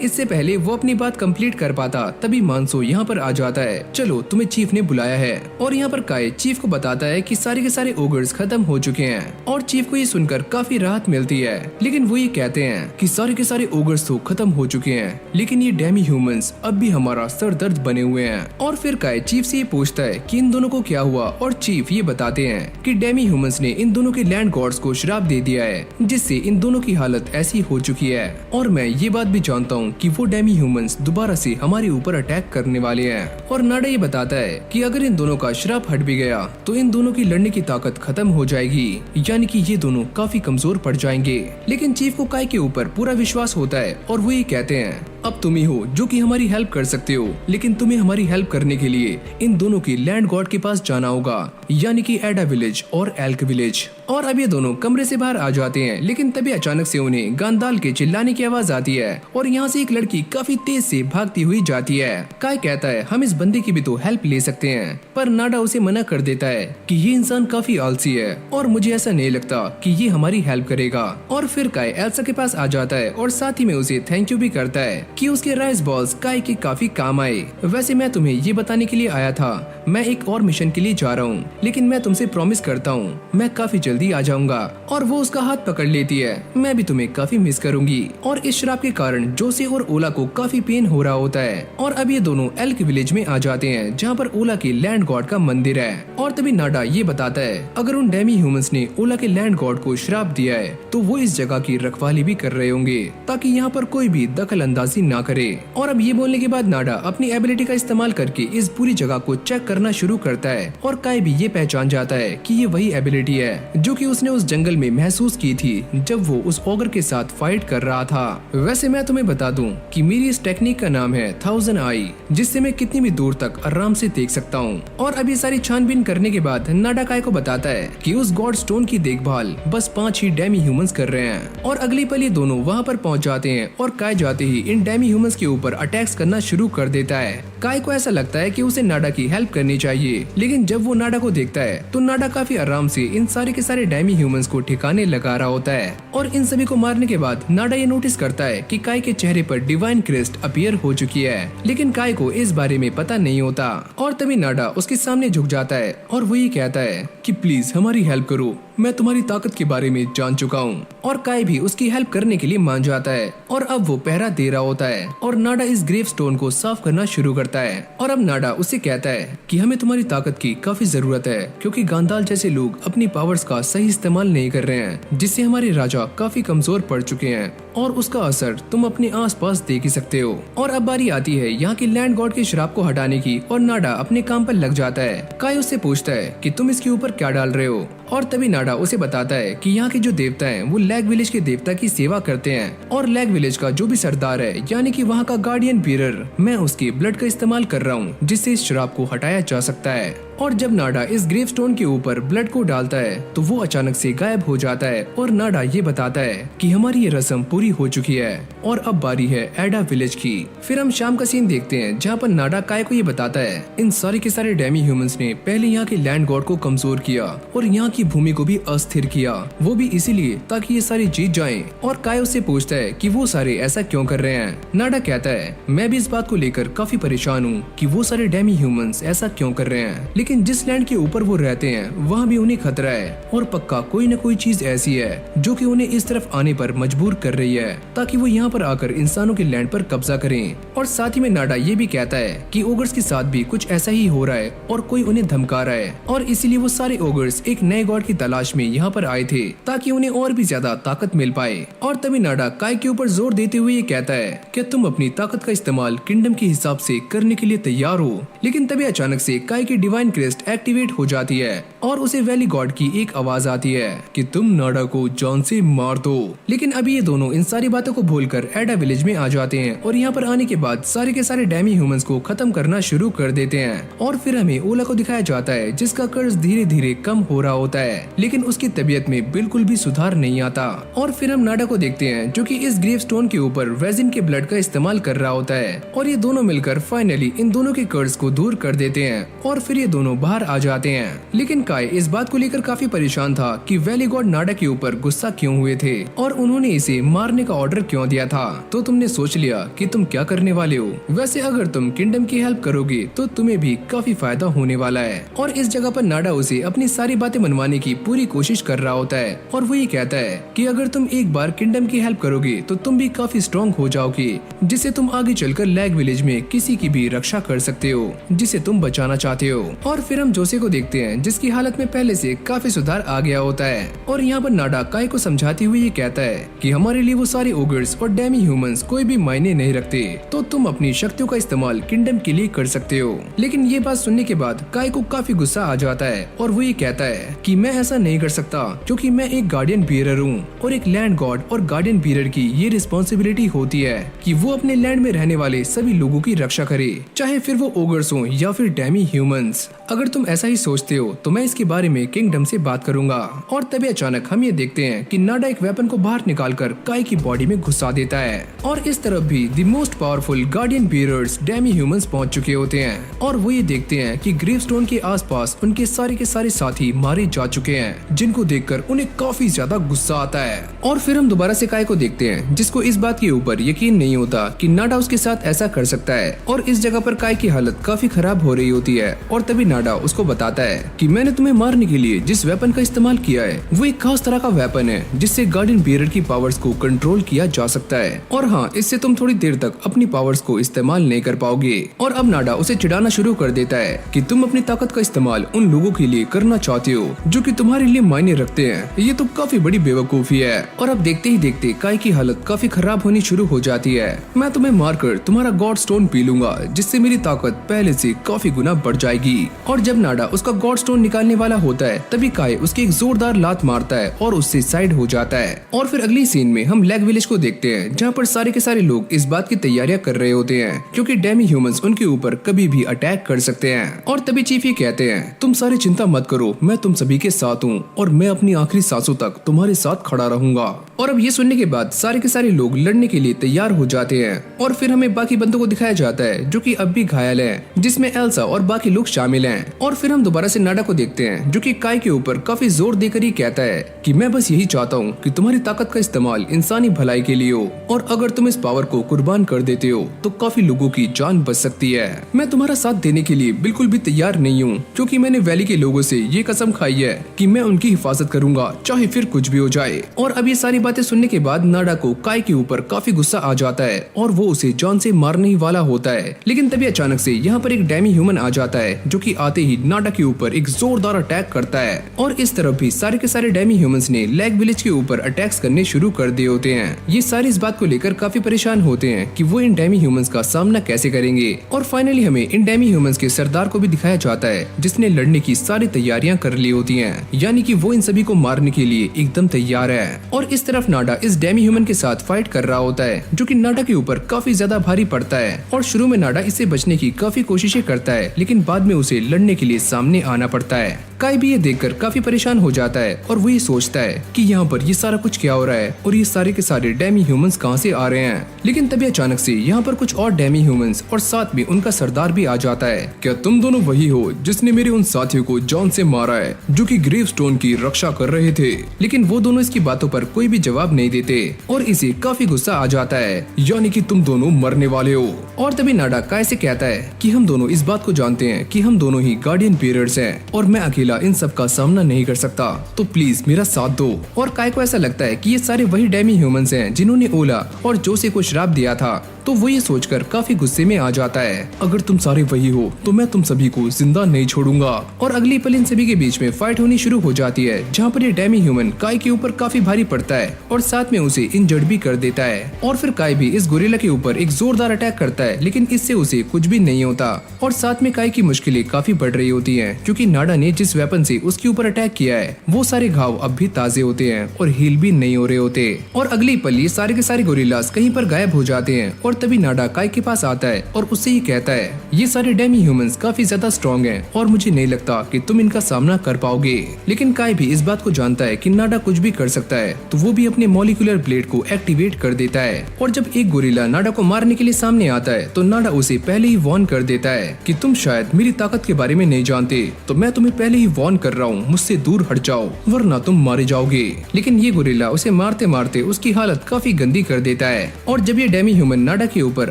इससे पहले वो अपनी बात कंप्लीट कर पाता तभी मानसो यहाँ पर आ जाता है, चलो तुम्हें चीफ ने बुलाया है। और यहाँ पर काई चीफ को बताता है कि सारे के सारे ओगर्स खत्म हो चुके हैं और चीफ को ये सुनकर काफी राहत मिलती है। लेकिन वो ये कहते हैं कि सारे के सारे ओगर्स तो खत्म हो चुके हैं, लेकिन ये डेमी ह्यूमंस अब भी हमारा सर दर्द बने हुए हैं। और फिर काई चीफ से ये पूछता है कि इन दोनों को क्या हुआ और चीफ ये बताते हैं कि डेमी ह्यूमंस ने इन दोनों के लैंड गॉड्स को श्राप दे दिया है, जिससे इन दोनों की हालत ऐसी हो चुकी है। और मैं ये बात भी जानता हूँ कि वो डेमी ह्यूमंस दोबारा से हमारे ऊपर अटैक करने वाले हैं। और नाडा ये बताता है कि अगर इन दोनों का श्राप हट भी गया तो इन दोनों की लड़ने की ताकत खत्म हो जाएगी, यानी कि ये दोनों काफी कमजोर पड़ जाएंगे। लेकिन चीफ को काई के ऊपर पूरा विश्वास होता है और वो ये कहते हैं अब तुम ही हो जो कि हमारी हेल्प कर सकते हो, लेकिन तुम्हें हमारी हेल्प करने के लिए इन दोनों की लैंड गॉड के पास जाना होगा, यानी कि एडा विलेज और एल्क विलेज। और अब ये दोनों कमरे से बाहर आ जाते हैं, लेकिन तभी अचानक से उन्हें गांदाल के चिल्लाने की आवाज आती है और यहाँ से एक लड़की काफी तेज से भागती हुई जाती है। काय कहता है हम इस बंदे की भी तो हेल्प ले सकते हैं, पर नाडा उसे मना कर देता है कि ये इंसान काफी आलसी है और मुझे ऐसा नहीं लगता कि ये हमारी हेल्प करेगा। और फिर काय एल्सा के पास आ जाता है और साथ ही में उसे थैंक यू भी करता है कि उसके राइस बॉल्स काय के काफी काम आए। वैसे मैं तुम्हें ये बताने के लिए आया था, मैं एक और मिशन के लिए जा रहा हूँ, लेकिन मैं तुमसे प्रॉमिस करता हूँ मैं काफी जल्दी आ जाऊंगा। और वो उसका हाथ पकड़ लेती है, मैं भी तुम्हें काफी मिस करूंगी। और इस श्राप के कारण जोसे और ओला को काफी पेन हो रहा होता है। और अब ये दोनों एल्क विलेज में आ जाते हैं जहाँ पर ओला के लैंड गॉड का मंदिर है। और तभी नाडा ये बताता है अगर उन डेमी ह्यूमंस ने ओला के लैंड गॉड को श्राप दिया है तो वो इस जगह की रखवाली भी कर रहे होंगे ताकि यहाँ पर कोई भी दखल अंदाजी ना करे। और अब ये बोलने के बाद नाडा अपनी एबिलिटी का इस्तेमाल करके इस पूरी जगह को चेक करना शुरू करता है और काय भी ये पहचान जाता है कि ये वही एबिलिटी है जो कि उसने उस जंगल में महसूस की थी जब वो उस ऑगर के साथ फाइट कर रहा था। वैसे मैं तुम्हें बता दूं कि मेरी इस टेक्निक का नाम है 1000 आई, जिससे मैं कितनी भी दूर तक आराम से देख सकता हूँ। और अभी सारी छानबीन करने के बाद नाडा काय को बताता है कि उस गॉड स्टोन की देखभाल बस 5 ही डेमी ह्यूमंस कर रहे हैं। और अगली पल ये दोनों वहाँ पर पहुँच जाते हैं और काय जाते ही इन डेमी ह्यूमंस के ऊपर अटैक्स करना शुरू कर देता है। काय को ऐसा लगता है कि उसे नाडा की हेल्प करनी चाहिए, लेकिन जब वो नाडा को देखता है तो नाडा काफी आराम से इन सारे के सारे डेमी ह्यूमंस को ठिकाने लगा रहा होता है। और इन सभी को मारने के बाद नाडा ये नोटिस करता है कि काय के चेहरे पर डिवाइन क्रिस्ट अपीयर हो चुकी है, लेकिन काय को इस बारे में पता नहीं होता। और तभी नाडा उसके सामने झुक जाता है और वो ये कहता है कि प्लीज हमारी हेल्प करो, मैं तुम्हारी ताकत के बारे में जान चुका हूँ। और काय भी उसकी हेल्प करने के लिए मान जाता है और अब वो पहरा दे रहा होता है और नाडा इस ग्रेव स्टोन को साफ करना शुरू करता है। और अब नाडा उसे कहता है कि हमें तुम्हारी ताकत की काफी जरूरत है, क्योंकि गांधाल जैसे लोग अपनी पावर्स का सही इस्तेमाल नहीं कर रहे हैं, जिससे हमारे राजा काफी कमजोर पड़ चुके हैं और उसका असर तुम अपने आसपास देख ही सकते हो। और अब बारी आती है यहाँ के लैंड गॉड के श्राप को हटाने की और नाडा अपने काम पर लग जाता है। काय उससे पूछता है कि तुम इसके ऊपर क्या डाल रहे हो, और तभी नाडा उसे बताता है कि यहाँ के जो देवता हैं वो लैग विलेज के देवता की सेवा करते हैं और लैग विलेज का जो भी सरदार है यानी कि वहाँ का गार्डियन बीरर, मैं उसके ब्लड का इस्तेमाल कर रहा हूँ जिससे इस श्राप को हटाया जा सकता है। और जब नाडा इस ग्रेव स्टोन के ऊपर ब्लड को डालता है तो वो अचानक से गायब हो जाता है और नाडा ये बताता है कि हमारी ये रस्म पूरी हो चुकी है और अब बारी है एडा विलेज की। फिर हम शाम का सीन देखते हैं जहाँ पर नाडा काय को ये बताता है इन सारे के सारे डेमी ह्यूमंस ने पहले यहाँ के लैंड गॉड को कमजोर किया और यहाँ की भूमि को भी अस्थिर किया, वो भी इसीलिए ताकि ये सारे जीत जाएं। और काय उससे पूछता है कि वो सारे ऐसा क्यों कर रहे हैं। नाडा कहता है मैं भी इस बात को लेकर काफी परेशान हूँ कि वो सारे डेमी ह्यूमंस ऐसा क्यों कर रहे हैं, लेकिन जिस लैंड के ऊपर वो रहते हैं वहाँ भी उन्हें खतरा है और पक्का कोई न कोई चीज ऐसी है जो कि उन्हें इस तरफ आने पर मजबूर कर रही है ताकि वो यहाँ पर आकर इंसानों के लैंड पर कब्जा करें। और साथ ही में नाडा ये भी कहता है कि ओगर्स के साथ भी कुछ ऐसा ही हो रहा है और कोई उन्हें धमका रहा है और इसीलिए वो सारे ओगर्स एक नए गॉड की तलाश में यहाँ पर आए थे ताकि उन्हें और भी ज्यादा ताकत मिल पाए। और तभी नाडा काय के ऊपर जोर देते हुए ये कहता है कि तुम अपनी ताकत का इस्तेमाल किंगडम के हिसाब से करने के लिए तैयार हो, लेकिन तभी अचानक से काय की डिवाइन क्रिस्ट एक्टिवेट हो जाती है और उसे वैली गॉड की एक आवाज आती है कि तुम नाडा को जान से मार दो। लेकिन अभी ये दोनों इन सारी बातों को भूलकर एडा विलेज में आ जाते हैं और यहाँ पर आने के बाद सारे के सारे डेमी ह्यूमंस को खत्म करना शुरू कर देते हैं। और फिर हमें ओला को दिखाया जाता है जिसका कर्ज धीरे धीरे कम हो रहा होता है, लेकिन उसकी तबीयत में बिल्कुल भी सुधार नहीं आता। और फिर हम नाडा को देखते हैं जो कि इस ग्रेव स्टोन के ऊपर वेजिन के ब्लड का इस्तेमाल कर रहा होता है और ये दोनों मिलकर फाइनली इन दोनों के कर्ज को दूर कर देते हैं और फिर ये दोनों बाहर आ जाते हैं। लेकिन काय इस बात को लेकर काफी परेशान था कि वैली गॉड नाडा के ऊपर गुस्सा क्यों हुए थे और उन्होंने इसे मारने का ऑर्डर क्यों दिया था। तो तुमने सोच लिया कि तुम क्या करने वाले हो। वैसे अगर तुम किंगडम की हेल्प करोगे तो तुम्हें भी काफी फायदा होने वाला है। और इस जगह पर नाडा उसे अपनी सारी बातें मनवाने की पूरी कोशिश कर रहा होता है और वो ये कहता है कि अगर तुम एक बार किंगडम की हेल्प करोगे तो तुम भी काफी स्ट्रॉन्ग हो जाओगे, जिससे तुम आगे चलकर लैग विलेज में किसी की भी रक्षा कर सकते हो जिसे तुम बचाना चाहते हो। और फिर हम जोसे को देखते हैं जिसकी हालत में पहले से काफी सुधार आ गया होता है और यहाँ पर नाडा काय को समझाते हुए ये कहता है कि हमारे लिए वो सारे ओगर्स और डेमी ह्यूमंस कोई भी मायने नहीं रखते, तो तुम अपनी शक्तियों का इस्तेमाल किंगडम के लिए कर सकते हो। लेकिन ये बात सुनने के बाद काय को काफी गुस्सा आ जाता है और वो ये कहता है कि मैं ऐसा नहीं कर सकता क्योंकि मैं एक गार्डियन बीरर हूँ और एक लैंड गॉड और गार्डियन बीरर की ये रिस्पॉन्सिबिलिटी होती है कि वो अपने लैंड में रहने वाले सभी लोगों की रक्षा करे, चाहे फिर वो ओगर्स हो या फिर डेमी ह्यूमंस। अगर तुम ऐसा ही सोचते हो तो मैं इसके बारे में किंगडम से बात करूंगा। और तभी अचानक हम ये देखते हैं कि नाडा एक वेपन को बाहर निकालकर काय की बॉडी में घुसा देता है और इस तरफ भी the most powerful guardian bearers demi humans पहुंच चुके होते हैं और वो ये देखते हैं कि ग्रेव स्टोन के आसपास उनके सारे के सारे साथी मारे जा चुके हैं, जिनको देखकर उन्हें काफी ज्यादा गुस्सा आता है। और फिर हम दोबारा से काय को देखते हैं जिसको इस बात के ऊपर यकीन नहीं होता कि नाडा उसके साथ ऐसा कर सकता है और इस जगह पर काय की हालत काफी खराब हो रही होती है। और तभी नाडा उसको बताता है कि मैंने तुम्हें मारने के लिए जिस वेपन का इस्तेमाल किया है वो एक खास तरह का वेपन है जिससे गार्डियन बीरर की पावर्स को कंट्रोल किया जा सकता है और हाँ, इससे तुम थोड़ी देर तक अपनी पावर्स को इस्तेमाल नहीं कर पाओगे। और अब नाडा उसे चिढ़ाना शुरू कर देता है कि तुम अपनी ताकत का इस्तेमाल उन लोगों के लिए करना चाहते हो जो कि तुम्हारे लिए मायने रखते हैं। ये तो काफी बड़ी बेवकूफी है। और अब देखते ही देखते काय की हालत काफी खराब होनी शुरू हो जाती है। मैं तुम्हें मारकर तुम्हारा गॉड स्टोन पी लूंगा जिससे मेरी ताकत पहले से काफी गुना बढ़ जाएगी। और जब नाडा उसका गॉड स्टोन निकालने वाला होता है तभी काय उसकी एक जोरदार लात मारता है और उससे साइड हो जाता है। और फिर अगली सीन में हम लैग विलेज को देखते हैं जहाँ पर सारे के सारे लोग इस बात की तैयारियां कर रहे होते हैं क्योंकि डेमी ह्यूमंस उनके ऊपर कभी भी अटैक कर सकते हैं। और तभी चीफ ये कहते हैं, तुम सारी चिंता मत करो, मैं तुम सभी के साथ हूँ और मैं अपनी आखिरी सांसों तक तुम्हारे साथ खड़ा रहूंगा। और अब ये सुनने के बाद सारे के सारे लोग लड़ने के लिए तैयार हो जाते हैं। और फिर हमें बाकी बंदों को दिखाया जाता है जो कि अब भी घायल हैं, जिसमें एल्सा और बाकी लोग शामिल हैं। और फिर हम दोबारा से नाडा को देखते हैं जो कि काय के ऊपर काफी जोर देकर ही कहता है कि मैं बस यही चाहता हूँ कि तुम्हारी ताकत का इस्तेमाल इंसानी भलाई के लिए हो और अगर तुम इस पावर को कुर्बान कर देते हो तो काफी लोगों की जान बच सकती है। मैं तुम्हारा साथ देने के लिए बिल्कुल भी तैयार नहीं हूँ क्योंकि मैंने वैली के लोगों से ये कसम खाई है कि मैं उनकी हिफाजत करूंगा चाहे फिर कुछ भी हो जाए। और अब ये सारी बातें सुनने के बाद नाडा को काय के ऊपर काफी गुस्सा आ जाता है और वो उसे जान से मारने ही वाला होता है। लेकिन तभी अचानक से यहाँ पर एक डेमी ह्यूमन आ जाता है जो कि आते ही नाडा के ऊपर एक जोरदार अटैक करता है। और इस तरफ भी सारे के सारे डेमी ह्यूमंस ने लैग विलेज के ऊपर अटैक्स करने शुरू कर दिए होते हैं। ये सारे इस बात को लेकर काफी परेशान होते हैं कि वो इन डेमी ह्यूमंस का सामना कैसे करेंगे। और फाइनली हमें इन डेमी ह्यूमंस के सरदार को भी दिखाया जाता है जिसने लड़ने की सारी तैयारियां कर ली होती हैं, यानी कि वो इन सभी को मारने के लिए एकदम तैयार है। और इस तरफ नाडा इस डेमी ह्यूमन के साथ फाइट कर रहा होता है जो कि नाडा के ऊपर काफी ज्यादा भारी पड़ता है। और शुरू में नाडा इससे बचने की काफी कोशिशें करता है लेकिन बाद में उसे लड़ने के लिए सामने आना पड़ता है। काय भी ये देखकर काफी परेशान हो जाता है और वो ये सोचता है कि यहाँ पर ये सारा कुछ क्या हो रहा है और ये सारे के सारे डेमी ह्यूमंस कहाँ से आ रहे हैं। लेकिन तभी अचानक से यहाँ पर कुछ और डेमी ह्यूमंस और साथ में उनका सरदार भी आ जाता है। क्या तुम दोनों वही हो जिसने मेरे उन साथियों को जान से मारा है जो कि ग्रेव स्टोन की रक्षा कर रहे थे? लेकिन वो दोनों इसकी बातों पर कोई भी जवाब नहीं देते और इसे काफी गुस्सा आ जाता है, यानी कि तुम दोनों मरने वाले हो। और तभी नाडा काय से कहता है कि हम दोनों इस बात को जानते हैं कि हम दोनों ही गार्डियन पीरियड्स हैं और मैं अकेला इन सब का सामना नहीं कर सकता, तो प्लीज मेरा साथ दो। और काय को ऐसा लगता है कि ये सारे वही डेमी ह्यूमंस हैं जिन्होंने ओला और जोसे को श्राप दिया था, तो वो ये सोचकर काफी गुस्से में आ जाता है। अगर तुम सारे वही हो तो मैं तुम सभी को जिंदा नहीं छोड़ूंगा। और अगली पल इन सभी के बीच में फाइट होनी शुरू हो जाती है जहाँ पर ये डेमी ह्यूमन काय के ऊपर काफी भारी पड़ता है और साथ में उसे इंजर्ड भी कर देता है। और फिर काय भी इस गोरिल्ला के ऊपर एक जोरदार अटैक करता है लेकिन इससे उसे कुछ भी नहीं होता। और साथ में काय की मुश्किलें काफी बढ़ रही होती है क्योंकि नाडा ने जिस वेपन से उसके ऊपर अटैक किया है वो सारे घाव अब भी ताजे होते हैं और हील भी नहीं हो रहे होते। और अगली पल ये सारे के सारे गोरिल्लास कहीं पर गायब हो जाते हैं और तभी नाडा काय के पास आता है और उससे ये कहता है, ये सारे डेमी ह्यूमंस काफी ज्यादा स्ट्रॉन्ग हैं और मुझे नहीं लगता कि तुम इनका सामना कर पाओगे। लेकिन काय भी इस बात को जानता है कि नाडा कुछ भी कर सकता है, तो वो भी अपने मॉलिक्यूलर ब्लेड को एक्टिवेट कर देता है। और जब एक गोरिल्ला नाडा को मारने के लिए सामने आता है तो नाडा उसे पहले ही वार्न कर देता है कि तुम शायद मेरी ताकत के बारे में नहीं जानते, तो मैं तुम्हें पहले ही वार्न कर रहा हूँ, मुझसे दूर हट जाओ वरना तुम मारे जाओगे। लेकिन ये गोरिल्ला उसे मारते मारते उसकी हालत काफी गंदी कर देता है। और जब ये डेमी ह्यूमन नाडा के ऊपर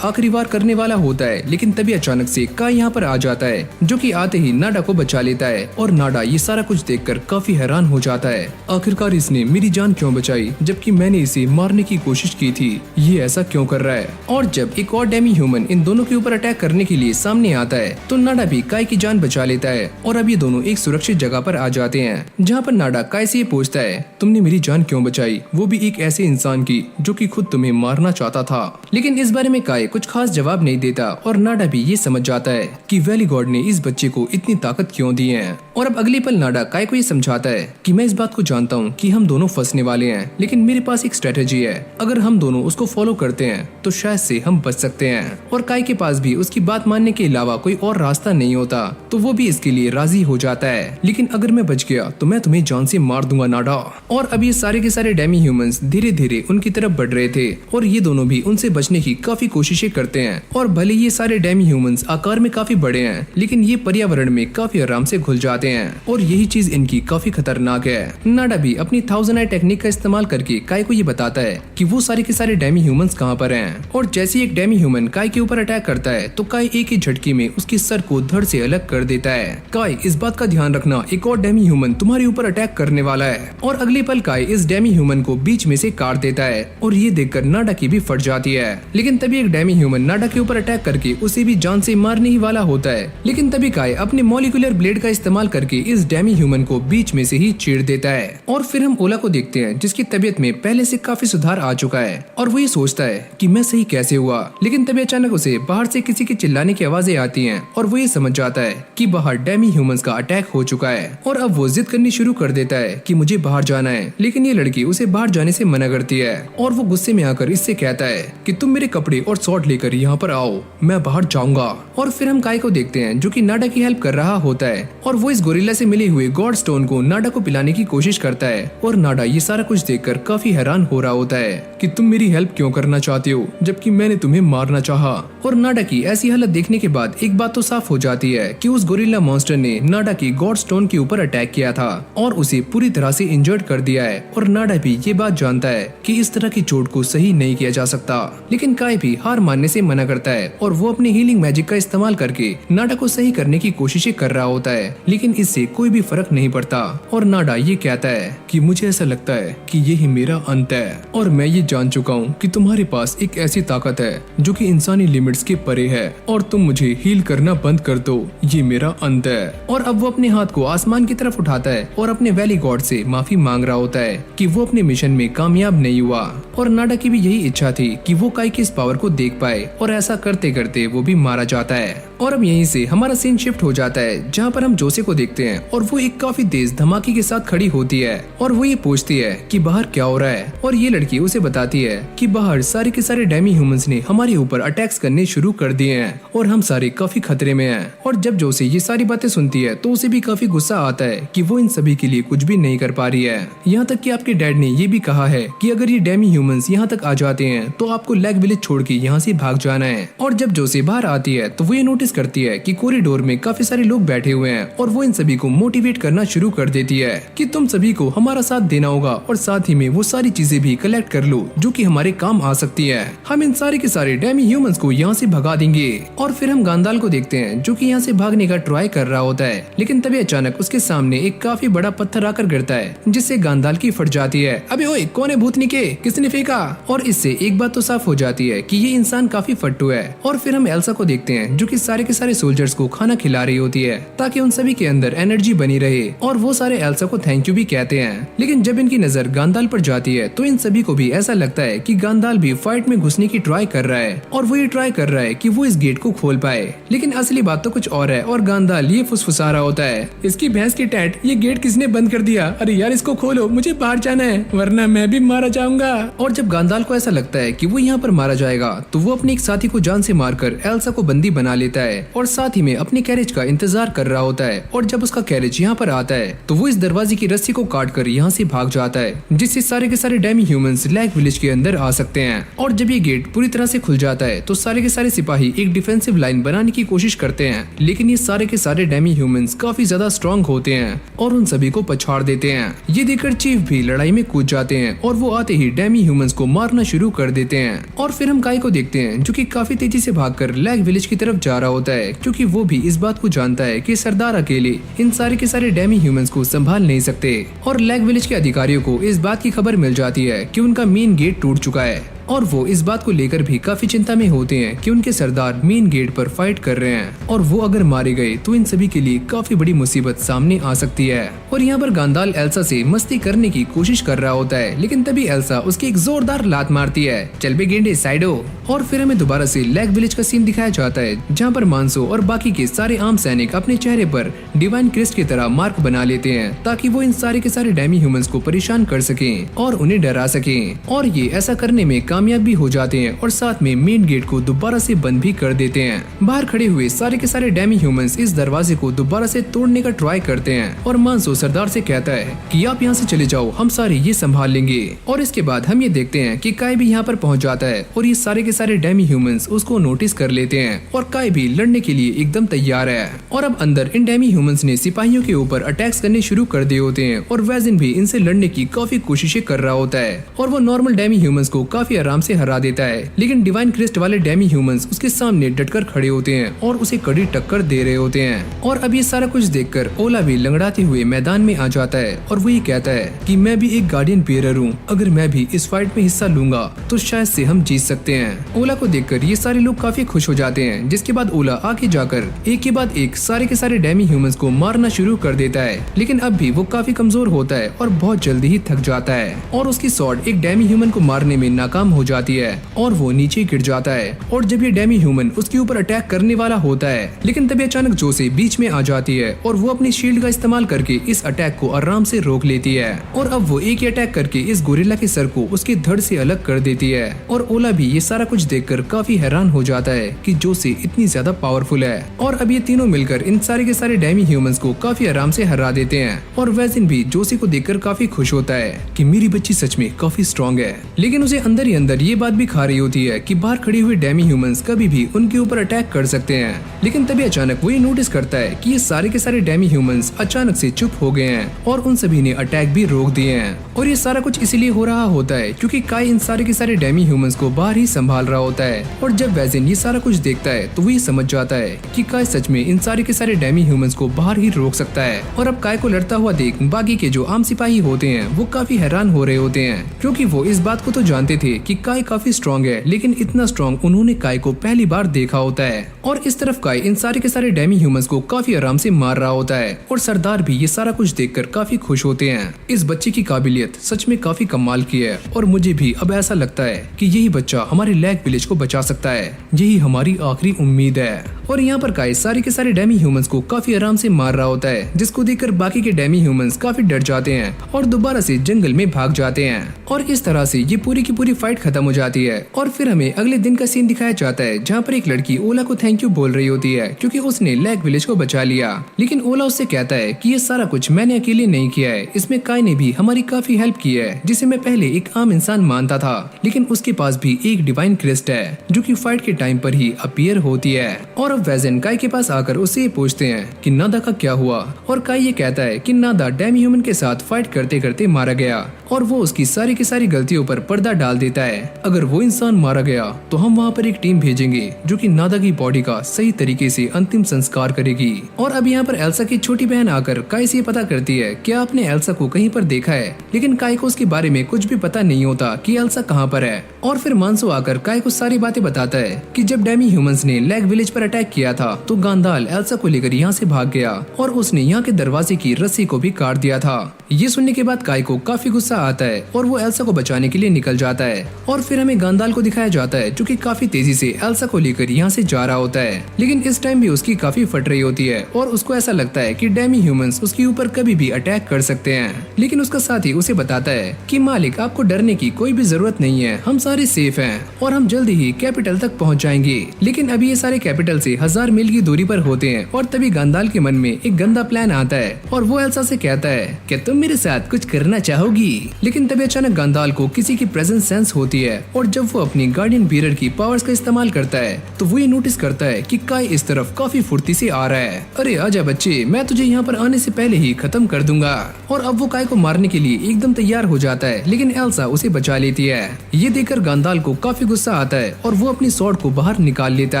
आखिरी बार करने वाला होता है लेकिन तभी अचानक से काय यहाँ पर आ जाता है जो कि आते ही नाडा को बचा लेता है। और नाडा ये सारा कुछ देखकर काफी हैरान हो जाता है, आखिरकार इसने मेरी जान क्यों बचाई जबकि मैंने इसे मारने की कोशिश की थी, ये ऐसा क्यों कर रहा है। और जब एक और डेमी ह्यूमन इन दोनों के ऊपर अटैक करने के लिए सामने आता है तो नाडा भी काय की जान बचा लेता है और अब ये दोनों एक सुरक्षित जगह पर आ जाते हैं जहाँ पर नाडा काय से ये पूछता है, तुमने मेरी जान क्यों बचाई, वो भी एक ऐसे इंसान की जो कि खुद तुम्हें मारना चाहता था। लेकिन इस बारे में काय कुछ खास जवाब नहीं देता और नाडा भी ये समझ जाता है कि वैली गॉड ने इस बच्चे को इतनी ताकत क्यों दी है। और अब अगले पल नाडा काय को ये समझाता है कि मैं इस बात को जानता हूँ कि हम दोनों फंसने वाले हैं, लेकिन मेरे पास एक स्ट्रेटेजी है, अगर हम दोनों उसको फॉलो करते हैं तो शायद से हम बच सकते हैं। और काय के पास भी उसकी बात मानने के अलावा कोई और रास्ता नहीं होता, तो वो भी इसके लिए राजी हो जाता है। लेकिन अगर मैं बच गया तो मैं तुम्हें जान से मार दूंगा नाडा। और अब ये सारे के सारे डेमी ह्यूमंस धीरे धीरे उनकी तरफ बढ़ रहे थे और ये दोनों भी उनसे बचने की काफी कोशिशें करते हैं। और भले ये सारे डेमी ह्यूमंस आकार में काफी बड़े हैं लेकिन ये पर्यावरण में काफी आराम से घुल जाते हैं और यही चीज इनकी काफी खतरनाक है। नाडा भी अपनी 1000 आई टेक्निक का इस्तेमाल करके काय को ये बताता है कि वो सारे के सारे डेमी ह्यूमंस कहाँ पर हैं। और जैसे ही एक डेमी ह्यूमन काय के ऊपर अटैक करता है तो काय एक ही झटके में उसके सर को धड़ से अलग कर देता है। काय, इस बात का ध्यान रखना, एक और डेमी ह्यूमन तुम्हारे ऊपर अटैक करने वाला है। और अगले पल काय इस डेमी ह्यूमन को बीच में से काट देता है और ये देखकर नाडा की भी फट जाती है। लेकिन तभी एक डेमी ह्यूमन नाडा के ऊपर अटैक करके उसे भी जान से मारने ही वाला होता है। लेकिन तभी काय अपने मॉलिक्यूलर ब्लेड का इस्तेमाल करके इस डेमी ह्यूमन को बीच में से ही चीर देता है। और फिर हम ओला को देखते हैं जिसकी तबीयत में पहले से काफी सुधार आ चुका है और वो ये सोचता है कि मैं सही कैसे हुआ। लेकिन तभी अचानक उसे बाहर से किसी के चिल्लाने की आवाजें आती हैं और वो ये समझ जाता है कि बाहर डेमी ह्यूमंस का अटैक हो चुका है। और अब वो जिद करनी शुरू कर देता है कि मुझे बाहर जाना है। लेकिन ये लड़की उसे बाहर जाने से मना करती है और वो गुस्से में आकर इससे कहता है कि तुम मेरे कपड़े और स्वॉर्ड लेकर यहाँ पर आओ, मैं बाहर जाऊंगा। और फिर हम काय को देखते हैं जो कि नाडा की हेल्प कर रहा होता है और वो इस गोरिल्ला से मिले हुए गॉड स्टोन को नाडा को पिलाने की कोशिश करता है। और नाडा ये सारा कुछ देखकर काफी हैरान हो रहा होता है कि तुम मेरी हेल्प क्यों करना चाहते हो जबकि मैंने तुम्हें मारना चाहा। और नाडा की ऐसी हालत देखने के बाद एक बात तो साफ हो जाती है कि उस गोरिल्ला मॉन्स्टर ने नाडा की गॉड स्टोन के ऊपर अटैक किया था और उसे पूरी तरह से इंजर्ड कर दिया है। और नाडा भी ये बात जानता है कि इस तरह की चोट को सही नहीं किया जा सकता। लेकिन काय भी हार मानने से मना करता है और वो अपने हीलिंग मैजिक का इस्तेमाल करके नाडा को सही करने की कोशिशें कर रहा होता है। लेकिन इससे कोई भी फर्क नहीं पड़ता और नाडा ये कहता है कि मुझे ऐसा लगता है कि ये ही मेरा अंत है और मैं ये जान चुका हूँ कि तुम्हारे पास एक ऐसी ताकत है जो कि इंसानी लिमिट्स के परे है और तुम मुझे हील करना बंद कर दो, ये मेरा अंत है। और अब वो अपने हाथ को आसमान की तरफ उठाता है और अपने वैली गॉड से माफी मांग रहा होता है कि वो अपने मिशन में कामयाब नहीं हुआ। और नाडा की भी यही इच्छा थी कि वो काय की इस पावर को देख पाए और ऐसा करते करते वो भी मारा जाता है। और अब यहीं से हमारा सीन शिफ्ट हो जाता है जहाँ पर हम जोसे को देखते हैं और वो एक काफी तेज धमाके के साथ खड़ी होती है और वो ये पूछती है कि बाहर क्या हो रहा है। और ये लड़की उसे बताती है कि बाहर सारे के सारे डेमी ह्यूमंस ने हमारे ऊपर अटैक्स करने शुरू कर दिए हैं और हम सारे काफी खतरे में हैं। और जब जोसे ये सारी बातें सुनती है तो उसे भी काफी गुस्सा आता है कि वो इन सभी के लिए कुछ भी नहीं कर पा रही है। यहाँ तक कि आपके डैड ने ये भी कहा है कि अगर ये डेमी ह्यूमंस यहाँ तक आ जाते हैं तो आपको लैग विलेज छोड़ के यहाँ से भाग जाना है। और जब जोसे बाहर आती है तो वो ये नोटिस करती है कि कॉरिडोर में काफी सारे लोग बैठे हुए हैं और वो इन सभी को मोटिवेट करना शुरू कर देती है कि तुम सभी को हमारा साथ देना होगा और साथ ही में वो सारी चीजें भी कलेक्ट कर लो जो कि हमारे काम आ सकती है। हम इन सारे के सारे डेमी ह्यूमंस को यहाँ से भगा देंगे। और फिर हम गांदाल को देखते हैं जो कि यहाँ से भागने का ट्राई कर रहा होता है। लेकिन तभी अचानक उसके सामने एक काफी बड़ा पत्थर आकर गिरता है जिससे गांदाल की फट जाती है। अबे ओए कौन है भूतनी के, किसने फेंका? और इससे एक बात तो साफ हो जाती है कि ये इंसान काफी फट्टू है। और फिर हम एल्सा को देखते हैं जो कि सारे के सारे सोल्जर्स को खाना खिला रही होती है ताकि उन सभी के अंदर एनर्जी बनी रहे और वो सारे एल्सा को थैंक यू भी कहते हैं। लेकिन जब इनकी नजर गांदाल पर जाती है तो इन सभी को भी ऐसा लगता है कि गांदाल भी फाइट में घुसने की ट्राई कर रहा है और वो ये ट्राई कर रहा है कि वो इस गेट को खोल पाए। लेकिन असली बात तो कुछ और है और गांदाल ये फुसफुसा रहा होता है, इसकी भैंस की टैट, ये गेट किसने बंद कर दिया? अरे यार इसको खोलो, मुझे बाहर जाना है वरना मैं भी मारा जाऊंगा। और जब गांदाल को ऐसा लगता है कि वो यहाँ पर मारा जाएगा तो वो अपने एक साथी को जान से मारकर एल्सा को बंदी बना लेता है और साथ ही में अपने कैरेज का इंतजार कर रहा होता है। और जब उसका कैरेज यहाँ पर आता है तो वो इस दरवाजे की रस्सी को काट कर यहाँ से भाग जाता है जिससे सारे के सारे डेमी ह्यूमंस लैग विलेज के अंदर आ सकते हैं। और जब ये गेट पूरी तरह से खुल जाता है तो सारे के सारे सिपाही एक डिफेंसिव लाइन बनाने की कोशिश करते हैं। लेकिन ये सारे के सारे डेमी ह्यूमंस काफी ज्यादा स्ट्रॉन्ग होते हैं और उन सभी को पछाड़ देते हैं। ये देखकर चीफ भी लड़ाई में कूद जाते हैं और वो आते ही डेमी ह्यूमंस को मारना शुरू कर देते हैं। और फिर हम काय को देखते हैं जो कि काफी तेजी से भागकर लैग विलेज की तरफ जा रहा होता है क्योंकि वो भी इस बात को जानता है कि सरदार अकेले इन सारे के सारे डेमी ह्यूमंस को संभाल नहीं सकते। और लैग विलेज के अधिकारियों को इस बात की खबर मिल जाती है कि उनका मेन गेट टूट चुका है और वो इस बात को लेकर भी काफी चिंता में होते हैं कि उनके सरदार मेन गेट पर फाइट कर रहे हैं और वो अगर मारे गए तो इन सभी के लिए काफी बड़ी मुसीबत सामने आ सकती है। और यहाँ पर गांदाल एल्सा से मस्ती करने की कोशिश कर रहा होता है लेकिन तभी एल्सा उसकी एक जोरदार लात मारती है, चल बे गेंडे साइडो। और फिर हमें दोबारा से लैग विलेज का सीन दिखाया जाता है जहाँ पर मानसो और बाकी के सारे आम सैनिक अपने चेहरे पर डिवाइन क्रिस्ट की तरह मार्क बना लेते हैं ताकि वो इन सारे के सारे डेमी ह्यूमंस को परेशान कर सके और उन्हें डरा सके। और ये ऐसा करने में कामयाब भी हो जाते हैं और साथ में मेन गेट को दोबारा से बंद भी कर देते हैं। बाहर खड़े हुए सारे के सारे डेमी ह्यूमंस इस दरवाजे को दोबारा से तोड़ने का ट्राई करते हैं और मानसो सरदार से कहता है कि आप यहाँ से चले जाओ, हम सारे ये संभाल लेंगे। और इसके बाद हम ये देखते हैं कि काय भी यहाँ पर पहुँच जाता है और ये सारे के सारे डेमी ह्यूमंस उसको नोटिस कर लेते हैं और काय भी लड़ने के लिए एकदम तैयार है। और अब अंदर इन डेमी ह्यूमंस ने सिपाहियों के ऊपर अटैक्स करने शुरू कर दिए होते हैं और वैजिन भी इनसे लड़ने की काफी कोशिशें कर रहा होता है और वो नॉर्मल डेमी ह्यूमंस को काफी आराम से हरा देता है, लेकिन डिवाइन क्रेस्ट वाले डेमी ह्यूमंस उसके सामने डटकर खड़े होते हैं और उसे कड़ी टक्कर दे रहे होते हैं। और अब ये सारा कुछ देखकर ओला भी लंगड़ाते हुए मैदान में आ जाता है और वो ये कहता है कि मैं भी एक गार्डियन बेरर हूँ, अगर मैं भी इस फाइट में हिस्सा लूंगा तो शायद से हम जीत सकते हैं। ओला को देखकर ये सारे लोग काफी खुश हो जाते हैं, जिसके बाद ओला आगे जाकर एक के बाद एक सारे के सारे डेमी ह्यूमंस को मारना शुरू कर देता है। लेकिन अब भी वो काफी कमजोर होता है और बहुत जल्दी ही थक जाता है और उसकी स्वॉर्ड एक डेमी ह्यूमन को मारने में नाकाम हो जाती है और वो नीचे गिर जाता है। और जब ये डेमी ह्यूमन उसके ऊपर अटैक करने वाला होता है, लेकिन तभी अचानक जोसे बीच में आ जाती है और वो अपनी शील्ड का इस्तेमाल करके इस अटैक को आराम से रोक लेती है। और अब वो एक ही अटैक करके इस गोरिल्ला के सर को उसके धड़ से अलग कर देती है। और ओला भी ये सारा कुछ देखकर काफी हैरान हो जाता है कि जोसे इतनी ज्यादा पावरफुल है। और अब ये तीनों मिलकर इन सारे के सारे डेमी ह्यूमंस को काफी आराम से हरा देते हैं। और वैजिन भी जोसे को देखकर काफी खुश होता है कि मेरी बच्ची सच में काफी स्ट्रॉन्ग है। लेकिन उसे अंदर ही अंदर ये बात भी खा रही होती है कि बाहर खड़े हुए डेमी ह्यूमंस कभी भी उनके ऊपर अटैक कर सकते हैं। लेकिन तभी अचानक वो ये नोटिस करता है कि ये सारे के सारे डेमी ह्यूमंस अचानक से चुप हो गए हैं और उन सभी ने अटैक भी रोक दिए हैं। और ये सारा कुछ इसलिए हो रहा होता है क्योंकि काई इन सारे के सारे डेमी ह्यूमंस को बाहर ही संभाल रहा होता है। और जब वैजिन ये सारा कुछ देखता है तो वो ये समझ जाता है कि काय सच में इन सारे के सारे डेमी ह्यूमंस को बाहर ही रोक सकता है। और अब काय को लड़ता हुआ देख बाकी के जो आम सिपाही होते हैं वो काफी हैरान हो रहे होते हैं, क्योंकि वो इस बात को तो जानते थे कि काय काफी स्ट्रॉन्ग है, लेकिन इतना स्ट्रॉन्ग उन्होंने काय को पहली बार देखा होता है। और इस तरफ काय इन सारे के सारे डेमी ह्यूमंस को काफी आराम से मार रहा होता है और सरदार भी ये सारा कुछ देखकर काफी खुश होते हैं। इस बच्चे की काबिलियत सच में काफी कमाल की है और मुझे भी अब ऐसा लगता है कि यही बच्चा हमारे लैग विलेज को बचा सकता है, यही हमारी आखिरी उम्मीद है। और यहाँ पर काय सारे के सारे डेमी ह्यूमंस को काफी आराम से मार रहा होता है, जिसको देखकर बाकी के डेमी ह्यूमंस काफी डर जाते हैं और दोबारा से जंगल में भाग जाते हैं। और इस तरह से ये पूरी की पूरी फाइट खत्म हो जाती है। और फिर हमें अगले दिन का सीन दिखाया जाता है, जहाँ पर एक लड़की ओला को थैंक यू बोल रही होती है क्योंकि उसने लैग विलेज को बचा लिया। लेकिन ओला उससे कहता है कि ये सारा कुछ मैंने अकेले नहीं किया है, इसमें काय ने भी हमारी काफी हेल्प की है, जिसे मैं पहले एक आम इंसान मानता था, लेकिन उसके पास भी एक डिवाइन क्रेस्ट है जो कि फाइट के टाइम पर ही अपीयर होती है। और अब वैजिन काय के पास आकर उससे पूछते हैं कि नादा का क्या हुआ। और काय ये कहता है कि नादा डेमी ह्यूमन के साथ फाइट करते करते मारा गया और वो उसकी सारी की सारी गलतियों पर पर्दा डाल देता है। अगर वो इंसान मारा गया तो हम वहाँ पर एक टीम भेजेंगे जो कि नादा की बॉडी का सही तरीके से अंतिम संस्कार करेगी। और अब यहाँ पर एल्सा की छोटी बहन आकर काय से पता करती है कि आपने एल्सा को कहीं पर देखा है, लेकिन काय को उसके बारे में कुछ भी पता नहीं होता कि एल्सा कहाँ पर है। और फिर मानसो आकर काय को सारी बातें बताता है कि जब डेमी ह्यूमंस ने लैग विलेज पर अटैक किया था तो गांदाल एल्सा को लेकर यहाँ से भाग गया और उसने यहाँ के दरवाजे की रस्सी को भी काट दिया था। ये सुनने के बाद काय को काफी गुस्सा आता है और वो एल्सा को बचाने के लिए निकल जाता है। और फिर हमें गांदाल को दिखाया जाता है जो कि काफी तेजी से एल्सा को लेकर यहाँ से जा रहा होता है, लेकिन इस टाइम भी उसकी काफी फट रही होती है और उसको ऐसा लगता है कि डेमी ह्यूमंस उसके ऊपर कभी भी अटैक कर सकते हैं। लेकिन उसका साथी उसे बताता है कि मालिक आपको डरने की कोई भी जरूरत नहीं है, हम सारे सेफ हैं और हम जल्दी ही कैपिटल तक पहुँच जाएंगे। लेकिन अभी ये सारे कैपिटल से 1000 मील की दूरी पर होते हैं और तभी गांदाल के मन में एक गंदा प्लान आता है और वो एल्सा से कहता है कि तुम मेरे साथ कुछ करना चाहोगी। लेकिन तभी अचानक गांदाल को किसी की प्रेजेंस सेंस होती है और जब वो अपनी गार्डियन बीरर की पावर्स का इस्तेमाल करता है तो वो ये नोटिस करता है कि काय इस तरफ काफी फुर्ती से आ रहा है। अरे आजा बच्चे, मैं तुझे यहाँ पर आने से पहले ही खत्म कर दूंगा। और अब वो काय को मारने के लिए एकदम तैयार हो जाता है, लेकिन एल्सा उसे बचा लेती है। ये देखकर गांदाल को काफी गुस्सा आता है और वो अपनी स्वॉर्ड को बाहर निकाल लेता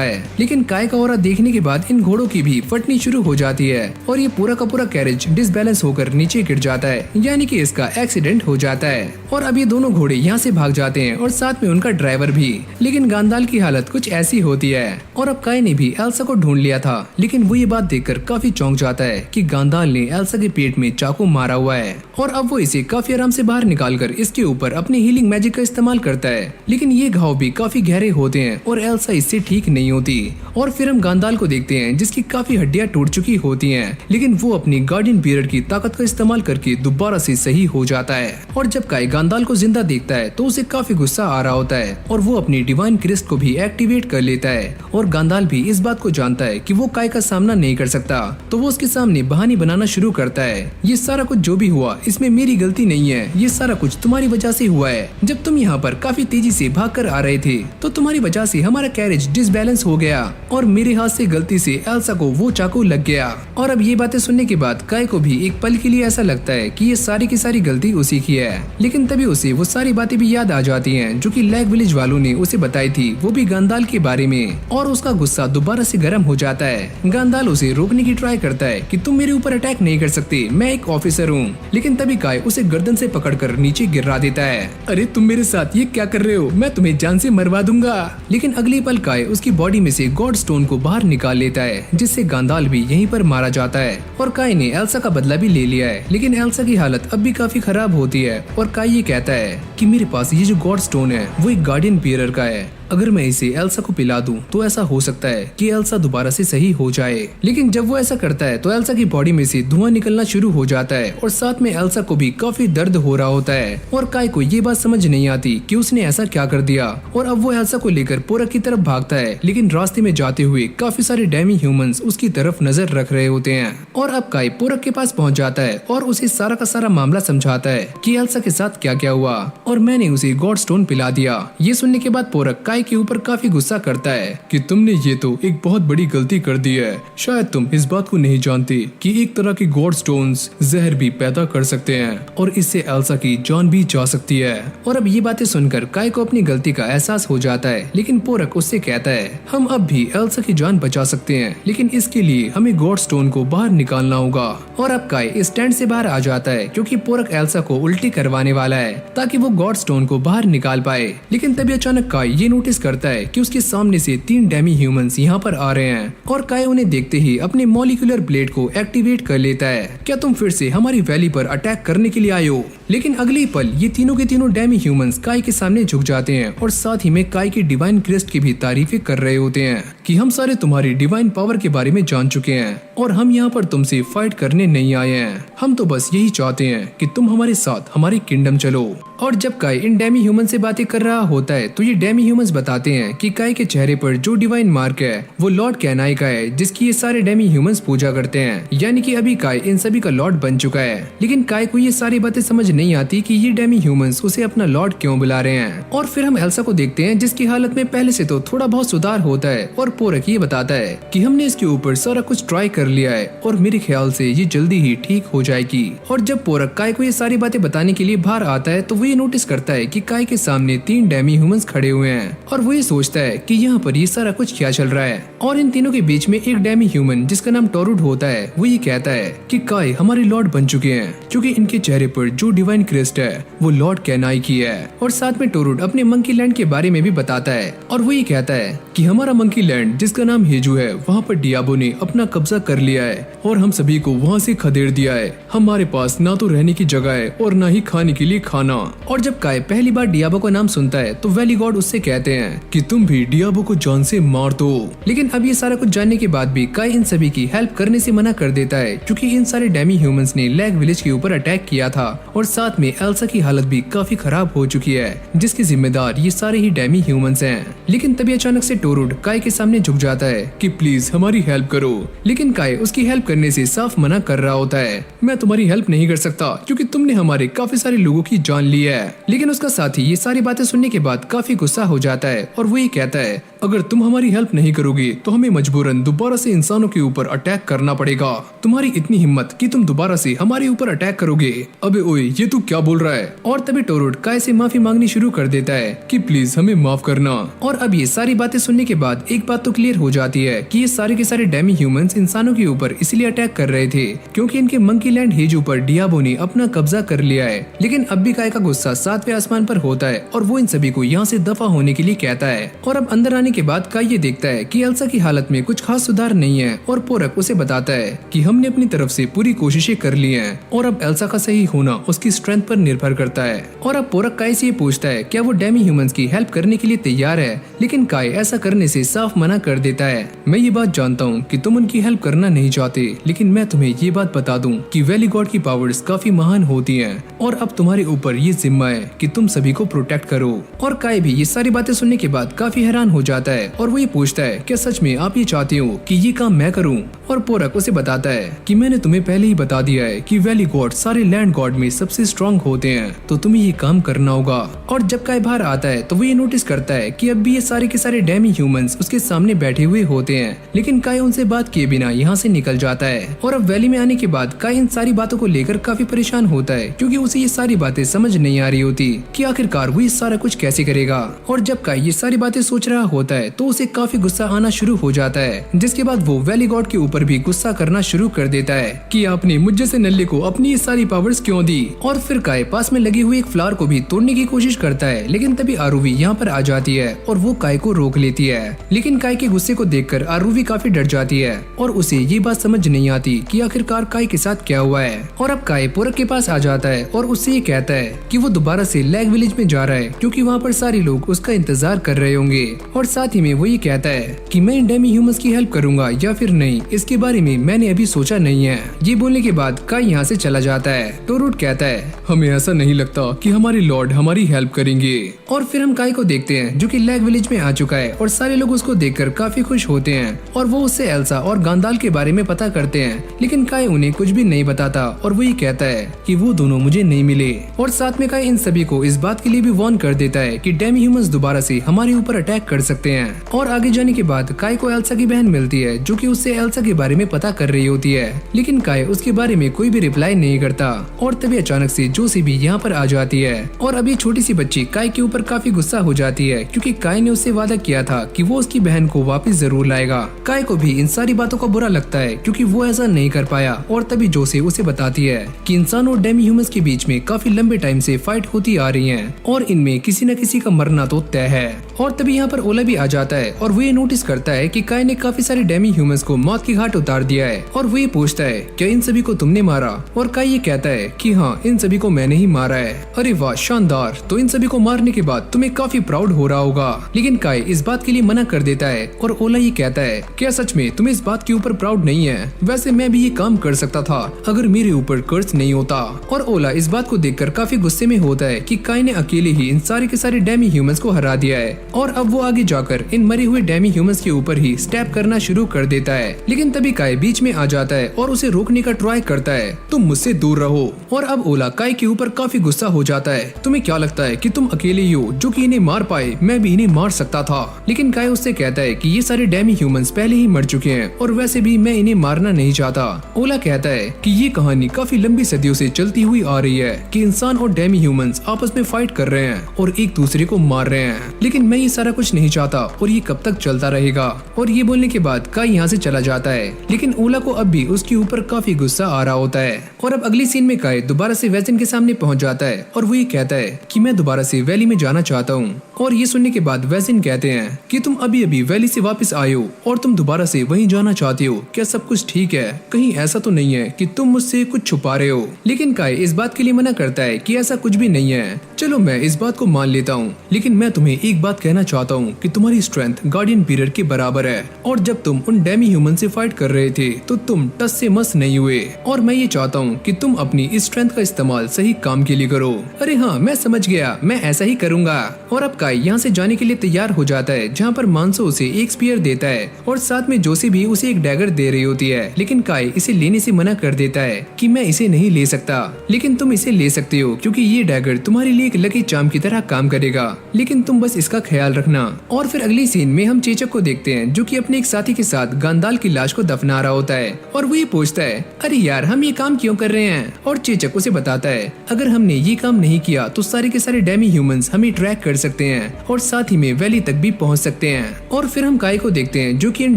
है। लेकिन काय का ऑरा देखने के बाद इन घोड़ों की भी फटनी शुरू हो जाती है और ये पूरा का पूरा कैरेज डिसबैलेंस होकर नीचे गिर जाता है, यानी कि इसका एक्सीडेंट हो जाता है। और अब ये दोनों घोड़े यहाँ से भाग जाते हैं और साथ में उनका ड्राइवर भी। लेकिन गांदाल की हालत कुछ ऐसी होती है। और अब काय ने भी एल्सा को ढूंढ लिया था, लेकिन वो ये बात देखकर काफी चौंक जाता है कि गांदाल ने एल्सा के पेट में चाकू मारा हुआ है। और अब वो इसे काफी आराम से बाहर निकालकर इसके ऊपर अपने हीलिंग मैजिक का इस्तेमाल करता है, लेकिन ये घाव भी काफी गहरे होते हैं और एल्सा इससे ठीक नहीं होती। और फिर हम गांदाल को देखते हैं जिसकी काफी हड्डियां टूट चुकी होती हैं, लेकिन वो अपनी गार्डियन बीरर की ताकत का इस्तेमाल करके दोबारा से सही हो जाता है। और जब काय गांदाल को जिंदा देखता है तो उसे काफी गुस्सा आ रहा होता है और वो अपनी डिवाइन क्रिस्ट को भी एक्टिवेट कर लेता है। और गांदाल भी इस बात को जानता है कि वो काय का सामना नहीं कर सकता, तो वो उसके सामने बहाने बनाना शुरू करता है। ये सारा कुछ जो भी हुआ इसमें मेरी गलती नहीं है, ये सारा कुछ तुम्हारी वजह से हुआ है। जब तुम यहाँ पर काफी तेजी से भाग कर आ रहे थे तो तुम्हारी वजह से हमारा कैरेज डिसबैलेंस हो गया और मेरे हाथ से गलती से एल्सा को वो चाकू लग गया। और अब ये बातें सुनने के बाद काय को भी एक पल के लिए ऐसा लगता है कि ये सारी की सारी गलती उसी की है। लेकिन तभी उसे वो सारी बातें भी याद आ जाती हैं जो कि लैग विलेज वालों ने उसे बताई थी, वो भी गांडाल के बारे में। और उसका गुस्सा दोबारा से गर्म हो जाता है। गांडाल उसे रोकने की ट्राई करता है कि तुम मेरे ऊपर अटैक नहीं कर सकते, मैं एक ऑफिसर हूँ। लेकिन तभी काय उसे गर्दन से पकड़कर नीचे गिरा देता है। अरे तुम मेरे साथ ये क्या कर रहे हो, मैं तुम्हें जान से मरवा दूंगा। लेकिन अगले पल काय उसकी बॉडी में से गॉड स्टोन को बाहर निकाल लेता है, जिससे गांडाल भी यहीं पर मारा जाता है। और काय ने एल्सा का बदला भी ले लिया है। लेकिन एल्सा की हालत अब भी काफी खराब होती है और काय ये कहता है कि मेरे पास ये जो गॉड स्टोन है वो एक गार्डियन बियरर का है। अगर मैं इसे एल्सा को पिला दूं तो ऐसा हो सकता है कि एल्सा दोबारा से सही हो जाए। लेकिन जब वो ऐसा करता है तो एल्सा की बॉडी में से धुआं निकलना शुरू हो जाता है और साथ में एल्सा को भी काफी दर्द हो रहा होता है। और काय को ये बात समझ नहीं आती कि उसने ऐसा क्या कर दिया। और अब वो एल्सा को लेकर पोरक की तरफ भागता है। लेकिन रास्ते में जाते हुए काफी सारे डेमी ह्यूमंस उसकी तरफ नजर रख रहे होते हैं। और अब काय पोरक के पास पहुंच जाता है और उसे सारा का सारा मामला समझाता है कि एल्सा के साथ क्या क्या हुआ और मैंने उसे गॉड स्टोन पिला दिया। ये सुनने के बाद पोरक काय के ऊपर काफी गुस्सा करता है कि तुमने ये तो एक बहुत बड़ी गलती कर दी है। शायद तुम इस बात को नहीं जानते कि एक तरह के गॉड स्टोन्स जहर भी पैदा कर सकते हैं और इससे एल्सा की जान भी जा सकती है। और अब ये बातें सुनकर काय को अपनी गलती का एहसास हो जाता है। लेकिन पोरक उससे कहता है हम अब भी एल्सा की जान बचा सकते हैं, लेकिन इसके लिए हमें गॉड स्टोन को बाहर निकालना होगा। और अब काय इस टेंट से बाहर आ जाता है क्योंकि पोरक एल्सा को उल्टी करवाने वाला है ताकि वो गॉड स्टोन को बाहर निकाल पाए। लेकिन तभी अचानक काय ये नोटिस करता है कि उसके सामने से 3 डेमी ह्यूमंस यहाँ पर आ रहे हैं। और काय उन्हें देखते ही अपने मॉलिक्यूलर ब्लेड को एक्टिवेट कर लेता है। क्या तुम फिर से हमारी वैली पर अटैक करने के लिए आए हो? लेकिन अगले पल ये तीनों के तीनों डेमी ह्यूमंस काय के सामने झुक जाते हैं और साथ ही में काय की डिवाइन क्रेस्ट की भी तारीफें कर रहे होते हैं कि हम सारे तुम्हारी डिवाइन पावर के बारे में जान चुके हैं और हम यहाँ पर तुमसे फाइट करने नहीं आए हैं। हम तो बस यही चाहते हैं कि तुम हमारे साथ हमारी किंगडम चलो। और जब काय इन डेमी ह्यूमन से बातें कर रहा होता है तो ये डेमी ह्यूमंस बताते हैं कि काय के चेहरे पर जो डिवाइन मार्क है वो लॉर्ड कैनाई का है, जिसकी ये सारे डेमी ह्यूमंस पूजा करते हैं। यानी कि अभी काय इन सभी का लॉर्ड बन चुका है। लेकिन काय को ये सारी बातें समझ नहीं आती कि ये डेमी ह्यूमंस उसे अपना लॉर्ड क्यों बुला रहे हैं। और फिर हम एल्सा को देखते हैं जिसकी हालत में पहले से तो थोड़ा बहुत सुधार होता है। और पोरक ये बताता है कि हमने इसके ऊपर सारा कुछ ट्राई कर लिया है और मेरे ख्याल से ये जल्दी ही ठीक हो जाएगी। और जब पोरक काय को ये सारी बातें बताने के लिए बाहर आता है तो वो ये नोटिस करता है कि काय के सामने 3 डेमी ह्यूमंस खड़े हुए हैं। और वो ये सोचता है कि यहाँ पर ये सारा कुछ क्या चल रहा है। और इन तीनों के बीच में एक डेमी ह्यूमन जिसका नाम टोरुड होता है वो ये कहता है कि काय हमारे लॉर्ड बन चुके हैं, क्योंकि इनके चेहरे पर जो डिवाइन क्रेस्ट है वो लॉर्ड कैनाई की है। और साथ में टोरुड अपने मंकी लैंड के बारे में भी बताता है और वो ये कहता है कि हमारा मंकी लैंड जिसका नाम हेजू है वहाँ पर डियाबो ने अपना कब्जा कर लिया है और हम सभी को वहाँ से खदेड़ दिया है। हमारे पास ना तो रहने की जगह है और ना ही खाने के लिए खाना। और जब काय पहली बार डियाबो का नाम सुनता है तो वैली गॉड उससे कहते हैं कि तुम भी डियाबो को जान से मार दो। लेकिन अब ये सारा कुछ जानने के बाद भी काय इन सभी की हेल्प करने से मना कर देता है, क्योंकि इन सारे डेमी ह्यूमंस ने लैग विलेज के ऊपर अटैक किया था और साथ में एल्सा की हालत भी काफी खराब हो चुकी है, जिसके जिम्मेदार ये सारे ही डेमी ह्यूमंस हैं। लेकिन तभी अचानक से टोरुड काय के सामने झुक जाता है कि प्लीज हमारी हेल्प करो। लेकिन काय उसकी हेल्प करने से साफ मना कर रहा होता है। मैं तुम्हारी हेल्प नहीं कर सकता क्योंकि तुमने हमारे काफी सारे लोगों की जान ली है। लेकिन उसका साथी ये सारी बातें सुनने के बाद काफी गुस्सा हो जाता है और वो ये कहता है अगर तुम हमारी हेल्प नहीं करोगे तो हमें मजबूरन दोबारा से इंसानों के ऊपर अटैक करना पड़ेगा। तुम्हारी इतनी हिम्मत कि तुम दोबारा से हमारे ऊपर अटैक करोगे। अबे ओए ये तू क्या बोल रहा है? और तभी टोरुड काय से माफी मांगनी शुरू कर देता है कि प्लीज हमें माफ करना। और अब ये सारी बातें सुनने के बाद एक बात तो क्लियर हो जाती है कि ये सारे के सारे डेमी ह्यूमंस इंसानों के ऊपर इसलिए अटैक कर रहे थे क्योंकि इनके मंकी लैंड हेजू पर डियाबो ने अपना कब्जा कर लिया है। लेकिन अब भी काय का गुस्सा 7वें आसमान पर होता है और वो इन सभी को यहाँ से दफा होने के लिए कहता है। और अब अंदर आने के बाद काय ये देखता है कि एल्सा की हालत में कुछ खास सुधार नहीं है और पोरक उसे बताता है कि हमने अपनी तरफ से पूरी कोशिशें कर ली हैं और अब एल्सा का सही होना उसकी स्ट्रेंथ पर निर्भर करता है। और अब पोरक काय से ये पूछता है क्या वो डेमी ह्यूमंस की हेल्प करने के लिए तैयार है, लेकिन काय ऐसा करने से साफ मना कर देता है। मैं ये बात जानता हूँ कि तुम उनकी हेल्प करना नहीं चाहते, लेकिन मैं तुम्हें ये बात बता दूं कि वैली गॉड की पावर्स काफी महान होती हैं और अब तुम्हारे ऊपर ये जिम्मा है कि तुम सभी को प्रोटेक्ट करो। और काय भी ये सारी बातें सुनने के बाद काफी हैरान हो जाता आता है और वो ये पूछता है क्या सच में आप ये चाहती हो कि ये काम मैं करूं? और पोरक उसे बताता है कि मैंने तुम्हें पहले ही बता दिया है कि वैली गॉड सारे लैंड गॉड में सबसे स्ट्रांग होते हैं, तो तुम्हें ये काम करना होगा। और जब काय बाहर आता है तो वो ये नोटिस करता है कि अब भी ये सारे के सारे डेमी ह्यूमंस उसके सामने बैठे हुए होते हैं, लेकिन काय उनसे बात किए बिना यहाँ से निकल जाता है। और अब वैली में आने के बाद काय इन सारी बातों को लेकर काफी परेशान होता है, क्योंकि उसे ये सारी बातें समझ नहीं आ रही होती कि आखिरकार वो ये सारा कुछ कैसे करेगा। और जब काय ये सारी बातें सोच रहा होता है तो उसे काफी गुस्सा आना शुरू हो जाता है, जिसके बाद वो वैली गॉड के ऊपर भी गुस्सा करना शुरू कर देता है कि आपने मुझ जैसे नल्ले को अपनी ये सारी पावर्स क्यों दी। और फिर काय पास में लगी हुई एक फ्लावर को भी तोड़ने की कोशिश करता है, लेकिन तभी आरुवी यहाँ पर आ जाती है और वो काय को रोक लेती है। लेकिन काय के गुस्से को देखकर आरुवी काफी डर जाती है और उसे ये बात समझ नहीं आती कि आखिरकार काय के साथ क्या हुआ है। और अब काय पोरक के पास आ जाता है और उससे ये कहता है कि वो दोबारा से लैग विलेज में जा रहा है, क्योंकि वहाँ पर सारे लोग उसका इंतजार कर रहे होंगे। और साथ ही में वो ये कहता है कि मैं इन डेमी ह्यूमंस की हेल्प करूंगा या फिर नहीं, इसके बारे में मैंने अभी सोचा नहीं है। ये बोलने के बाद काय यहाँ से चला जाता है। टोरूट कहता है हमें ऐसा नहीं लगता कि हमारे लॉर्ड हमारी हेल्प करेंगे। और फिर हम काय को देखते हैं जो कि लैग विलेज में आ चुका है और सारे लोग उसको देखकर काफी खुश होते हैं और वो उससे एल्सा और गांडाल के बारे में पता करते हैं, लेकिन काय उन्हें कुछ भी नहीं बताता और वो ये कहता है कि वो दोनों मुझे नहीं मिले। और साथ में काय इन सभी को इस बात के लिए भी वार्न कर देता है कि डेमी ह्यूमंस दोबारा से हमारे ऊपर अटैक कर सकते हैं। और आगे जाने के बाद काय को एल्सा की बहन मिलती है जो कि उससे एल्सा के बारे में पता कर रही होती है, लेकिन काय उसके बारे में कोई भी रिप्लाई नहीं करता। और तभी अचानक से जोसी भी यहाँ पर आ जाती है और अभी छोटी सी बच्ची काय के ऊपर काफी गुस्सा हो जाती है, क्योंकि काय ने उससे वादा किया था कि वो उसकी बहन को वापस जरूर लाएगा। काय को भी इन सारी बातों का बुरा लगता है क्योंकि वो ऐसा नहीं कर पाया। और तभी जोसे उसे बताती है कि इंसान और डेमी ह्यूमंस के बीच में काफी लंबे टाइम से फाइट होती आ रही है और इनमें किसी न किसी का मरना तो तय है। और तभी यहाँ पर ओला भी आ जाता है और वो ये नोटिस करता है कि काय ने काफी सारे डेमी ह्यूमंस को मौत की घाट उतार दिया है। और वो ये पूछता है क्या इन सभी को तुमने मारा? और काय ये कहता है कि हाँ, इन सभी को मैंने ही मारा है। अरे वाह, शानदार, तो इन सभी को मारने के बाद तुम्हें काफी प्राउड हो रहा होगा। लेकिन काय इस बात के लिए मना कर देता है और ओला ये कहता है क्या सच में तुम्हें इस बात के ऊपर प्राउड नहीं है? वैसे मैं भी ये काम कर सकता था अगर मेरे ऊपर कर्ज नहीं होता। और ओला इस बात को देखकर काफी गुस्से में होता है कि काय ने अकेले ही इन सारे के सारे डेमी ह्यूमंस को हरा दिया है और अब वो आगे जाकर इन मरे हुए डेमी ह्यूमंस के ऊपर ही स्टैप करना शुरू कर देता है। लेकिन तभी काय बीच में आ जाता है और उसे रोकने का ट्राई करता है, तुम मुझसे दूर रहो। और अब ओला काय के ऊपर काफी गुस्सा हो जाता है, तुम्हें क्या लगता है कि तुम अकेले ही हो जो कि इन्हें मार पाए? मैं भी इन्हें मार सकता था। लेकिन काय उससे कहता है कि ये सारे डेमी ह्यूमंस पहले ही मर चुके हैं और वैसे भी मैं इन्हें मारना नहीं चाहता। ओला कहता है कि ये कहानी काफी लंबी सदियों से चलती हुई आ रही है कि इंसान और डेमी ह्यूमंस आपस में फाइट कर रहे हैं और एक दूसरे को मार रहे हैं, लेकिन मैं ये सारा कुछ नहीं चाहता और ये कब तक चलता रहेगा। और ये बोलने के बाद काय यहाँ से चला जाता है, लेकिन ओला को अब भी उसके ऊपर काफी गुस्सा आ रहा होता है। और अब अगली सीन में काय दोबारा से वैजन के सामने पहुंच जाता है और वो ये कहता है कि मैं दोबारा से वैली में जाना चाहता हूँ। और ये सुनने के बाद वैजन कहते हैं कि तुम अभी अभी वैली से वापस आए हो और तुम दोबारा से वहीं जाना चाहते हो, क्या सब कुछ ठीक है? कहीं ऐसा तो नहीं है कि तुम मुझसे कुछ छुपा रहे हो? लेकिन काय इस बात के लिए मना करता है कि ऐसा कुछ भी नहीं है। चलो मैं इस बात को मान लेता हूँ, लेकिन मैं तुम्हें एक बात कहना चाहता हूँ कि तुम्हारी स्ट्रेंथ गार्डियन पीरियड के बराबर है और जब तुम उन डेमी ह्यूमन से फाइट कर रहे थे तो तुम टस से मस नहीं हुए और मैं ये चाहता हूँ कि तुम अपनी इस स्ट्रेंथ का इस्तेमाल सही काम के लिए करो। अरे हाँ, मैं समझ गया, मैं ऐसा ही करूंगा। और अब काय यहाँ से जाने के लिए तैयार हो जाता है, जहाँ पर मानसो उसे एक स्पीयर देता है और साथ में जोशी भी उसे एक डैगर दे रही होती है, लेकिन काय इसे लेने से मना कर देता है कि मैं इसे नहीं ले सकता, लेकिन तुम इसे ले सकते हो क्योंकि ये डैगर तुम्हारे लिए एक लकी चार्म की तरह काम करेगा, लेकिन तुम बस इसका ख्याल रखना। और फिर अगली सीन में हम चेचक को देखते हैं जो कि अपने एक साथी के साथ गांडाल की लाश को दफना रहा होता है और वो ये पूछता है अरे यार, हम ये काम क्यों कर रहे हैं? और चेचक उसे बताता है अगर हमने ये काम नहीं किया तो सारे के सारे डेमी ह्यूमंस हमें ट्रैक कर सकते हैं और साथ ही में वैली तक भी पहुंच सकते हैं। और फिर हम काय को देखते हैं जो कि इन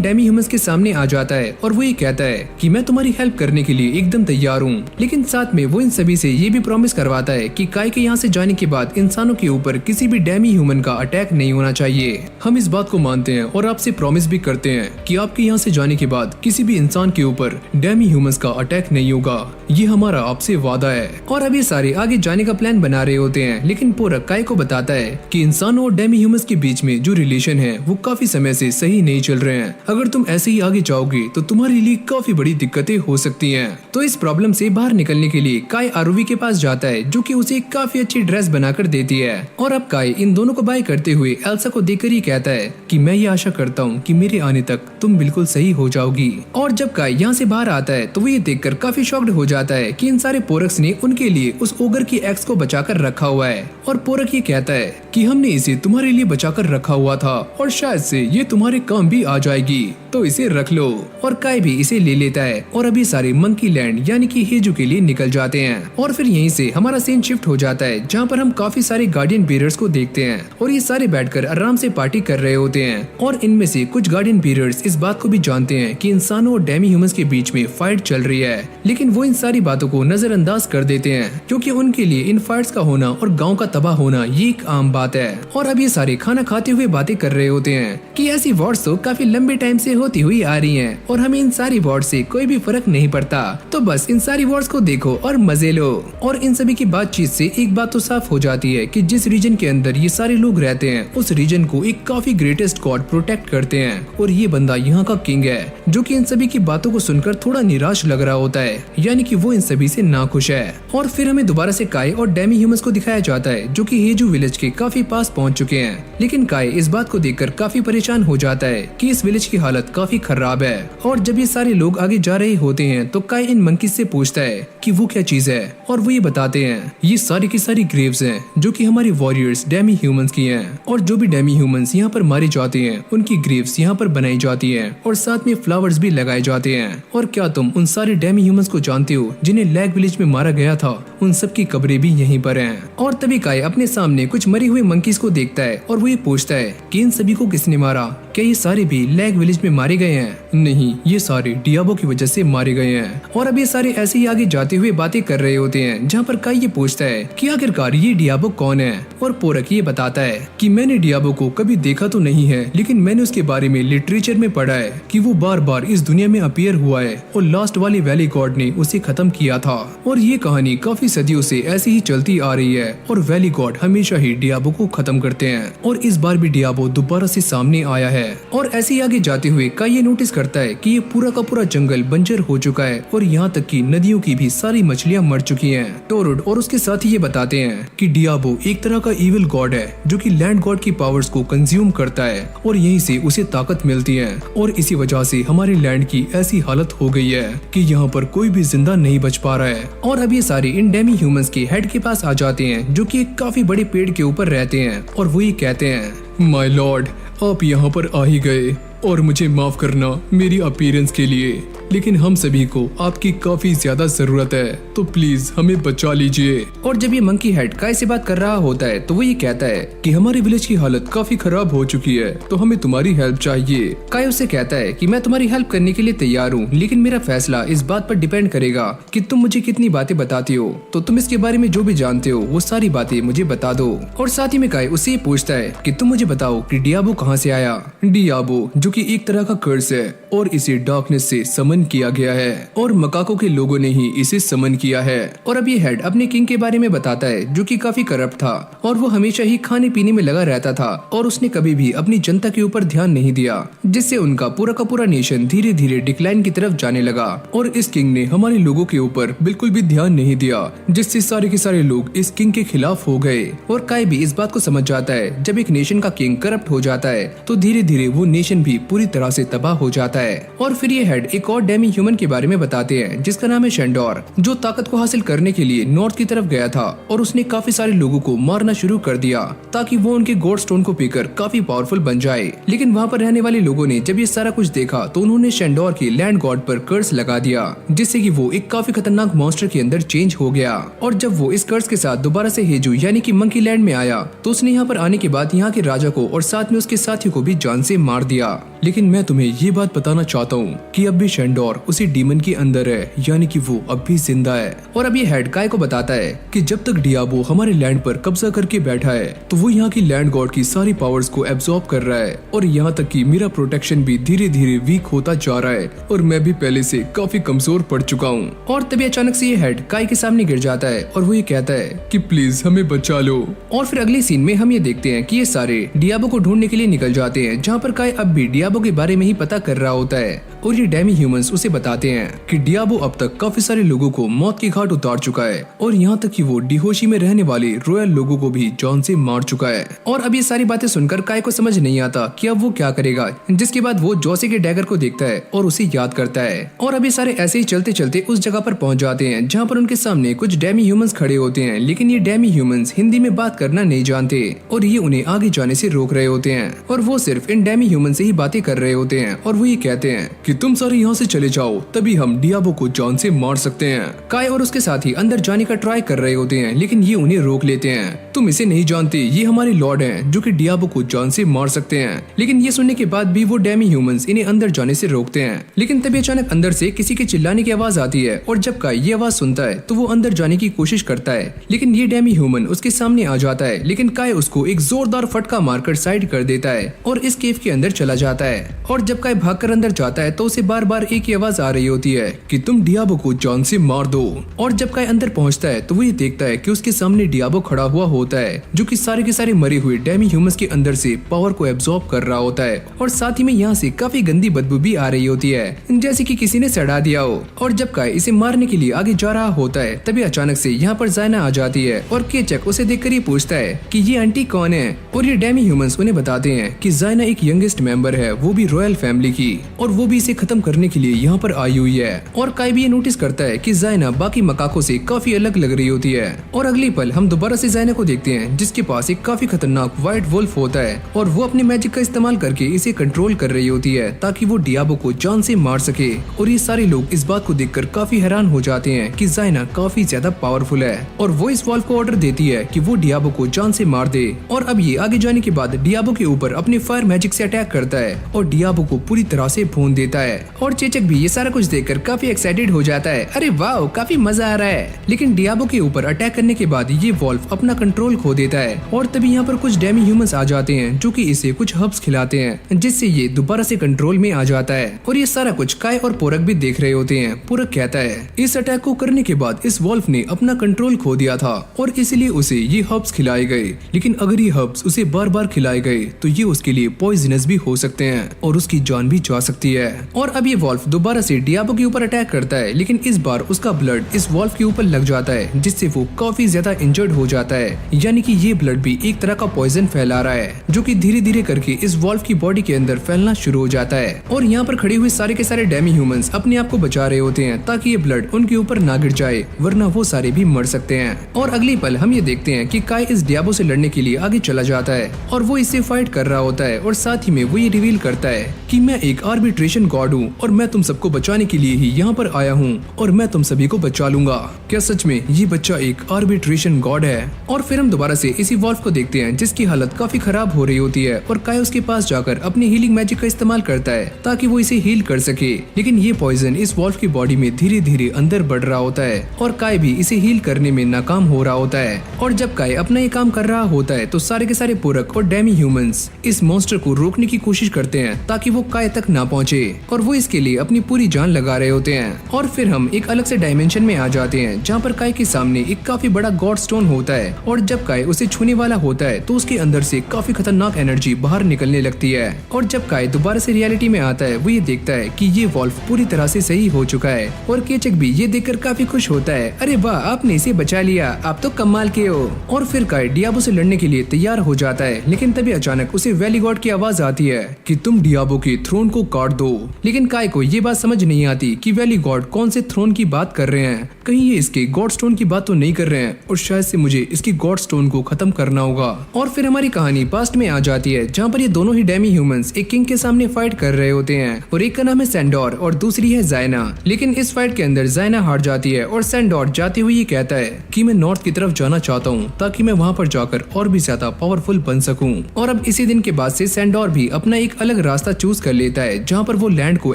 डेमी ह्यूमंस के सामने आ जाता है और वो ये कहता है कि मैं तुम्हारी हेल्प करने के लिए एकदम तैयार हूँ, लेकिन साथ में वो इन सभी से ये भी प्रॉमिस करवाता है कि काय के यहाँ से जाने के बाद इंसानों के ऊपर किसी भी डेमी ह्यूमन का अटैक नहीं होना चाहिए। हम इस बात को मानते हैं और आपसे प्रॉमिस भी करते हैं कि आपके यहाँ से जाने के बाद किसी भी इंसान के ऊपर डेमी ह्यूमंस का अटैक नहीं होगा। ये हमारा आपसे वादा है। और अब ये सारे आगे जाने का प्लान बना रहे होते हैं, लेकिन पोरक काई को बताता है कि इंसानों और डेमी ह्यूमंस के बीच में जो रिलेशन है वो काफी समय से सही नहीं चल रहे हैं। अगर तुम ऐसे ही आगे जाओगे तो तुम्हारे लिए काफी बड़ी दिक्कतें हो सकती हैं। तो इस प्रॉब्लम से बाहर निकलने के लिए काई आरुवी के पास जाता है, जो कि उसे काफी अच्छी ड्रेस बनाकर देती है। और अब काई इन दोनों को बाय करते हुए एल्सा को देखकर ही कहता है कि मैं ये आशा करता हूँ कि मेरे आने तक तुम बिल्कुल सही हो जाओगी। और जब काई यहाँ से बाहर आता है तो वो ये देखकर काफी शॉक्ड हो जाता है कि इन सारे पोरक्स ने उनके लिए उस ओगर की एक्स को बचाकर रखा हुआ है। और पोरक ये कहता है कि हमने इसे तुम्हारे लिए बचाकर रखा हुआ था और शायद से ये तुम्हारे काम भी आ जाएगी, तो इसे रख लो। और काई भी इसे ले लेता है और अभी सारे मंकी लैंड यानी कि हेजू के लिए निकल जाते हैं। और फिर यहीं से हमारा सीन शिफ्ट हो जाता है, जहाँ पर हम काफी सारे गार्डियन बीयर्स को देखते हैं और ये सारे बैठकर आराम से पार्टी कर रहे होते हैं। और इनमें से कुछ गार्डियन बीयर्स इस बात को भी जानते हैं कि इंसानों और डेमी ह्यूमंस के बीच में फाइट चल रही है, लेकिन वो इन सारी बातों को नजरअंदाज कर देते हैं, क्योंकि उनके लिए इन फाइट्स का होना और गाँव का तबाह होना ये एक आम बात है। और अब ये सारे खाना खाते हुए बातें कर रहे होते हैं कि ऐसी वॉर्स तो काफी लंबे टाइम से होती हुई आ रही हैं और हमें इन सारी वॉर्स से कोई भी फर्क नहीं पड़ता, तो बस इन सारी वॉर्स को देखो और मजे लो। और इन सभी की बातचीत से एक बात तो साफ हो जाती है कि जिस रीजन के अंदर ये सारे लोग रहते हैं उस रीजन को एक काफी ग्रेटेस्ट गॉड प्रोटेक्ट करते हैं, और ये बंदा यहाँ का किंग है, जो कि इन सभी की बातों को सुनकर थोड़ा निराश लग रहा होता है, यानी कि वो इन सभी से नाखुश है। और फिर हमें दोबारा से काई और डेमी ह्यूमंस को दिखाया जाता है, जो कि हेजू विलेज के काफी पास पहुंच चुके हैं। लेकिन काई इस बात को देखकर काफी परेशान हो जाता है कि इस विलेज की हालत काफी खराब है। और जब ये सारे लोग आगे जा रहे होते हैं तो काई इन मंकीज से पूछता है कि वो क्या चीज है, और वो ये बताते हैं ये सारी की सारी ग्रेव्स हैं, जो कि हमारी वॉरियर्स डेमी ह्यूमंस की हैं। और जो भी डेमी ह्यूमंस यहाँ पर मारे जाते हैं उनकी ग्रेव्स यहाँ पर बनाई जाती हैं और साथ में फ्लावर्स भी लगाए जाते हैं। और क्या तुम उन सारे डेमी ह्यूमंस को जानते हो जिन्हें लैग विलेज में मारा गया था? उन सब की कब्रें भी यहीं पर हैं। और तभी काई अपने सामने कुछ मरे हुए मंकीज को देखता है और वो ये पूछता है कि इन सभी को किसने मारा? क्या ये सारे भी लैग विलेज में मारे गए हैं? नहीं, ये सारे डियाबो की वजह से मारे गए हैं। और अब ये सारे ऐसे ही आगे जाते हुए बातें कर रहे होते हैं, जहाँ पर काई ये पूछता है कि आखिरकार ये डियाबो कौन है? और पोरक ये बताता है कि मैंने डियाबो को कभी देखा तो नहीं है, लेकिन मैंने उसके बारे में लिटरेचर में पढ़ा है कि वो बार बार इस दुनिया में अपीयर हुआ है और लास्ट वाले वैली गॉड ने उसे खत्म किया था। और ये कहानी काफी सदियों से ऐसी ही चलती आ रही है और वैली गॉड हमेशा ही डियाबो को खत्म करते हैं, और इस बार भी डियाबो दोबारा से सामने आया है। और ऐसे ही आगे जाते हुए काई ये नोटिस करता है कि ये पूरा का पूरा जंगल बंजर हो चुका है और यहाँ तक कि नदियों की भी सारी मछलियाँ मर चुकी हैं। टोरुड और उसके साथ ही ये बताते हैं कि डियाबो एक तरह का इविल गॉड है, जो कि लैंड गॉड की पावर्स को कंज्यूम करता है और यहीं से उसे ताकत मिलती है, और इसी वजह से हमारे लैंड की ऐसी हालत हो गई है कि यहाँ पर कोई भी जिंदा नहीं बच पा रहा है। और अब ये सारे इन डेमी ह्यूमंस के हेड के पास आ जाते हैं, जो कि एक काफी बड़े पेड़ के ऊपर रहते हैं, और वो ये कहते हैं माय लॉर्ड, आप यहाँ पर आ ही गए और मुझे माफ करना मेरी अपीयरेंस के लिए, लेकिन हम सभी को आपकी काफी ज्यादा जरूरत है, तो प्लीज हमें बचा लीजिए। और जब ये मंकी हेड काई से बात कर रहा होता है तो वो ये कहता है कि हमारे विलेज की हालत काफी खराब हो चुकी है, तो हमें तुम्हारी हेल्प चाहिए। काई उससे कहता है कि मैं तुम्हारी हेल्प करने के लिए तैयार हूँ, लेकिन मेरा फैसला इस बात पर डिपेंड करेगा कि तुम मुझे कितनी बातें बताती हो। तो तुम इसके बारे में जो भी जानते हो वो सारी बातें मुझे बता दो। और साथ ही में काई उससे ये पूछता है कि तुम मुझे बताओ कि डियाबो कहाँ से आया? डियाबो जो कि एक तरह का कर्स है और इसे डार्कनेस से समन किया गया है और मकाकों के लोगों ने ही इसे समन किया है। और अब ये हेड अपने किंग के बारे में बताता है, जो कि काफी करप्ट था और वो हमेशा ही खाने पीने में लगा रहता था और उसने कभी भी अपनी जनता के ऊपर ध्यान नहीं दिया, जिससे उनका पूरा का पूरा नेशन धीरे धीरे डिक्लाइन की तरफ जाने लगा। और इस किंग ने हमारे लोगों के ऊपर बिल्कुल भी ध्यान नहीं दिया, जिससे सारे के सारे लोग इस किंग के खिलाफ हो गए। और काई भी इस बात को समझ जाता है, जब एक नेशन का किंग करप्ट हो जाता है तो धीरे धीरे वो नेशन भी पूरी तरह से तबाह हो जाता है। और फिर ये हेड एक और डेमी ह्यूमन के बारे में बताते हैं, जिसका नाम है शेंडोर, जो ताकत को हासिल करने के लिए नॉर्थ की तरफ गया था और उसने काफी सारे लोगों को मारना शुरू कर दिया ताकि वो उनके गॉड स्टोन को पीकर काफी पावरफुल बन जाए। लेकिन वहाँ पर रहने वाले लोगों ने जब ये सारा कुछ देखा तो उन्होंने शेंडोर की लैंड गॉड पर कर्स लगा दिया, जिससे कि वो एक काफी खतरनाक मॉन्स्टर के अंदर चेंज हो गया। और जब वो इस कर्स के साथ दोबारा से हेजू यानी कि मंकी लैंड में आया तो उसने यहाँ पर आने के बाद यहाँ के राजा को और साथ में उसके साथियों को भी जान से मार दिया। लेकिन मैं तुम्हें ये बात बताना चाहता हूँ कि अब भी शेंडोर उसी डीमन के अंदर है, यानी कि वो अब भी जिंदा है। और अब ये हेड काय को बताता है कि जब तक डियाबो हमारे लैंड पर कब्जा करके बैठा है तो वो यहाँ की लैंड गॉड की सारी पावर्स को एब्जॉर्ब कर रहा है, और यहाँ तक कि मेरा प्रोटेक्शन भी धीरे धीरे वीक होता जा रहा है और मैं भी पहले से काफी कमजोर पड़ चुका हूँ। और तभी अचानक से ये हेड काय के सामने गिर जाता है और वो ये कहता है कि प्लीज हमें बचा लो। और फिर अगले सीन में हम ये देखते हैं कि ये सारे डियाबो को ढूंढने के लिए निकल जाते हैं, जहाँ पर काय अब भी डियाबो के बारे में ही पता कर रहा होता है। और ये डेमी ह्यूमंस उसे बताते हैं कि डियाबो अब तक काफी सारे लोगों को मौत की घाट उतार चुका है, और यहाँ तक कि वो डिहोशी में रहने वाले रॉयल लोगों को भी जान से मार चुका है। और अब ये सारी बातें सुनकर काय को समझ नहीं आता कि अब वो क्या करेगा, जिसके बाद वो जोसे के डैगर को देखता है और उसे याद करता है। और अब ये सारे ऐसे ही चलते चलते उस जगह पर पहुंच जाते हैं जहाँ पर उनके सामने कुछ डेमी ह्यूमंस खड़े होते हैं, लेकिन ये डेमी ह्यूमंस हिंदी में बात करना नहीं जानते और ये उन्हें आगे जाने से रोक रहे होते हैं। और वो सिर्फ इन डेमी ह्यूमन से ही बातें कर रहे होते हैं और वो ये कहते हैं कि तुम सारे यहाँ से चले जाओ, तभी हम डियाबो को जान से मार सकते हैं। काय और उसके साथी अंदर जाने का ट्राई कर रहे होते हैं, लेकिन ये उन्हें रोक लेते हैं। तुम इसे नहीं जानते, ये हमारे लॉर्ड हैं जो कि डियाबो को जान से मार सकते हैं। लेकिन ये सुनने के बाद भी वो डेमी ह्यूमंस इन्हें अंदर जाने से रोकते हैं। लेकिन तभी अचानक अंदर से किसी के चिल्लाने की आवाज आती है, और जब काय ये आवाज सुनता है तो वो अंदर जाने की कोशिश करता है, लेकिन ये डेमी ह्यूमन उसके सामने आ जाता है। लेकिन काय उसको एक जोरदार फटका मारकर साइड कर देता है और इस केव के अंदर चला जाता है। और जब काय भागकर अंदर जाता है तो उसे बार बार एक ही आवाज आ रही होती है कि तुम डियाबो को जान से मार दो। और जब काय अंदर पहुंचता है तो वो ये देखता है कि उसके सामने डियाबो खड़ा हुआ होता है, जो कि सारे के सारे मरे हुए डेमी ह्यूमंस के अंदर से पावर को एब्जॉर्ब कर रहा होता है। और साथ ही में यहाँ से काफी गंदी बदबू भी आ रही होती है, जैसे कि किसी ने सड़ा दिया हो। और जब काय इसे मारने के लिए आगे जा रहा होता है तभी अचानक से यहाँ पर जायना आ जाती है, और केचक उसे देखकर ये पूछता है कि ये आंटी कौन है। और ये डेमी ह्यूमंस उन्हें बताते हैं कि जायना एक यंगेस्ट मेंबर है, वो भी रॉयल फैमिली की, और वो भी इसे खत्म करने के लिए यहाँ पर आई हुई है। और काय भी ये नोटिस करता है कि जायना बाकी मकाकों से काफी अलग लग रही होती है। और अगली पल हम दोबारा से जायना को देखते हैं, जिसके पास एक काफी खतरनाक व्हाइट वुल्फ होता है, और वो अपने मैजिक का इस्तेमाल करके इसे कंट्रोल कर रही होती है ताकि वो डियाबो को जान से मार सके। और ये सारे लोग इस बात को देखकर काफी हैरान हो जाते हैं कि जायना काफी ज्यादा पावरफुल है, और वो इस वॉल्फ को ऑर्डर देती है कि वो डियाबो को जान से मार दे। और अब ये आगे जाने के बाद डियाबो के ऊपर अपने फायर मैजिक से अटैक करता है और डियाबो को पूरी तरह से भून देता है। और चेचक भी ये सारा कुछ देखकर काफी एक्साइटेड हो जाता है, अरे वाह काफी मजा आ रहा है। लेकिन डियाबो के ऊपर अटैक करने के बाद ये वॉल्फ अपना कंट्रोल खो देता है, और तभी यहाँ पर कुछ डेमी ह्यूमंस आ जाते हैं जो कि इसे कुछ हर्ब्स खिलाते हैं, जिससे ये दोबारा से कंट्रोल में आ जाता है। और ये सारा कुछ काय और पोरक भी देख रहे होते हैं। पोरक कहता है इस अटैक को करने के बाद इस वॉल्फ ने अपना कंट्रोल खो दिया था और इसलिए उसे ये हर्ब्स खिलाए गए, लेकिन अगर ये हर्ब्स उसे बार बार खिलाए गए तो ये उसके लिए पॉइजनस भी हो सकते हैं और उसकी जान भी जा सकती है। और अब ये वॉल्फ दोबारा से डियाबो के ऊपर अटैक करता है, लेकिन इस बार उसका ब्लड इस वॉल्फ के ऊपर लग जाता है, जिससे वो काफी ज्यादा इंजर्ड हो जाता है। यानी कि ये ब्लड भी एक तरह का पॉइजन फैला रहा है, जो कि धीरे धीरे करके इस वॉल्फ की बॉडी के अंदर फैलना शुरू हो जाता है। और यहाँ पर खड़े हुए सारे के सारे डेमी ह्यूमंस अपने आप को बचा रहे होते हैं ताकि ये ब्लड उनके ऊपर ना गिर जाए, वरना वो सारे भी मर सकते हैं। और अगली पल हम ये देखते हैं कि काय इस डियाबो से लड़ने के लिए आगे चला जाता है और वो इससे फाइट कर रहा होता है, और साथ ही में वो ये रिवील करता है कि मैं एक आर्बिट्रेशन गॉड हूँ और मैं तुम सबको बचाने के लिए ही यहाँ पर आया हूँ और मैं तुम सभी को बचा लूंगा। क्या सच में ये बच्चा एक आर्बिट्रेशन गॉड है? और फिर हम दोबारा से इसी वॉल्फ को देखते हैं जिसकी हालत काफी खराब हो रही होती है, और काय उसके पास जाकर अपनी हीलिंग मैजिक का इस्तेमाल करता है ताकि वो इसे हील कर सके। लेकिन ये पॉइजन इस वॉल्फ की बॉडी में धीरे धीरे अंदर बढ़ रहा होता है और काय भी इसे हील करने में नाकाम हो रहा होता है। और जब काय अपना ये काम कर रहा होता है तो सारे के सारे पोरक और डेमी ह्यूमंस इस मॉन्स्टर को रोकने की कोशिश करते हैं ताकि वो काय तक ना पहुंचे, और वो इसके लिए अपनी पूरी जान लगा रहे होते हैं। और फिर हम एक अलग से डायमेंशन में आ जाते हैं जहाँ पर काय के सामने एक काफी बड़ा गॉड स्टोन होता है, और जब काय उसे छूने वाला होता है तो उसके अंदर से काफी खतरनाक एनर्जी बाहर निकलने लगती है। और जब काय दोबारा से रियलिटी में आता है वो ये देखता है कि ये वॉल्फ पूरी तरह से सही हो चुका है, और केचक भी ये देखकर काफी खुश होता है, अरे वाह आपने इसे बचा लिया, आप तो कमाल के हो। और फिर काय डियाबो से लड़ने के लिए तैयार हो जाता है, लेकिन तभी अचानक उसे वैली गॉड की आवाज आती है कि तुम डियाबो के थ्रोन को काट दो। लेकिन काय को ये बात समझ नहीं आती कि वैली गॉड कौन से थ्रोन की बात कर रहे हैं। कहीं ये इसके गॉड स्टोन की बात तो नहीं कर रहे हैं और शायद से मुझे इसकी गॉड स्टोन को खत्म करना होगा। और फिर हमारी कहानी पास्ट में आ जाती है जहाँ पर ये दोनों ही डेमी ह्यूमंस एक किंग के सामने फाइट कर रहे होते हैं और एक का नाम है सैंडोर और दूसरी है जायना। लेकिन इस फाइट के अंदर जायना हार जाती है और सैंडोर जाते हुए ये कहता है कि मैं नॉर्थ की तरफ जाना चाहता हूँ ताकि मैं वहाँ पर जाकर और भी ज्यादा पावरफुल बन सकूँ। और अब इसी दिन के बाद से सैंडोर भी अपना एक अलग रास्ता चूज कर लेता है जहाँ पर वो लैंड को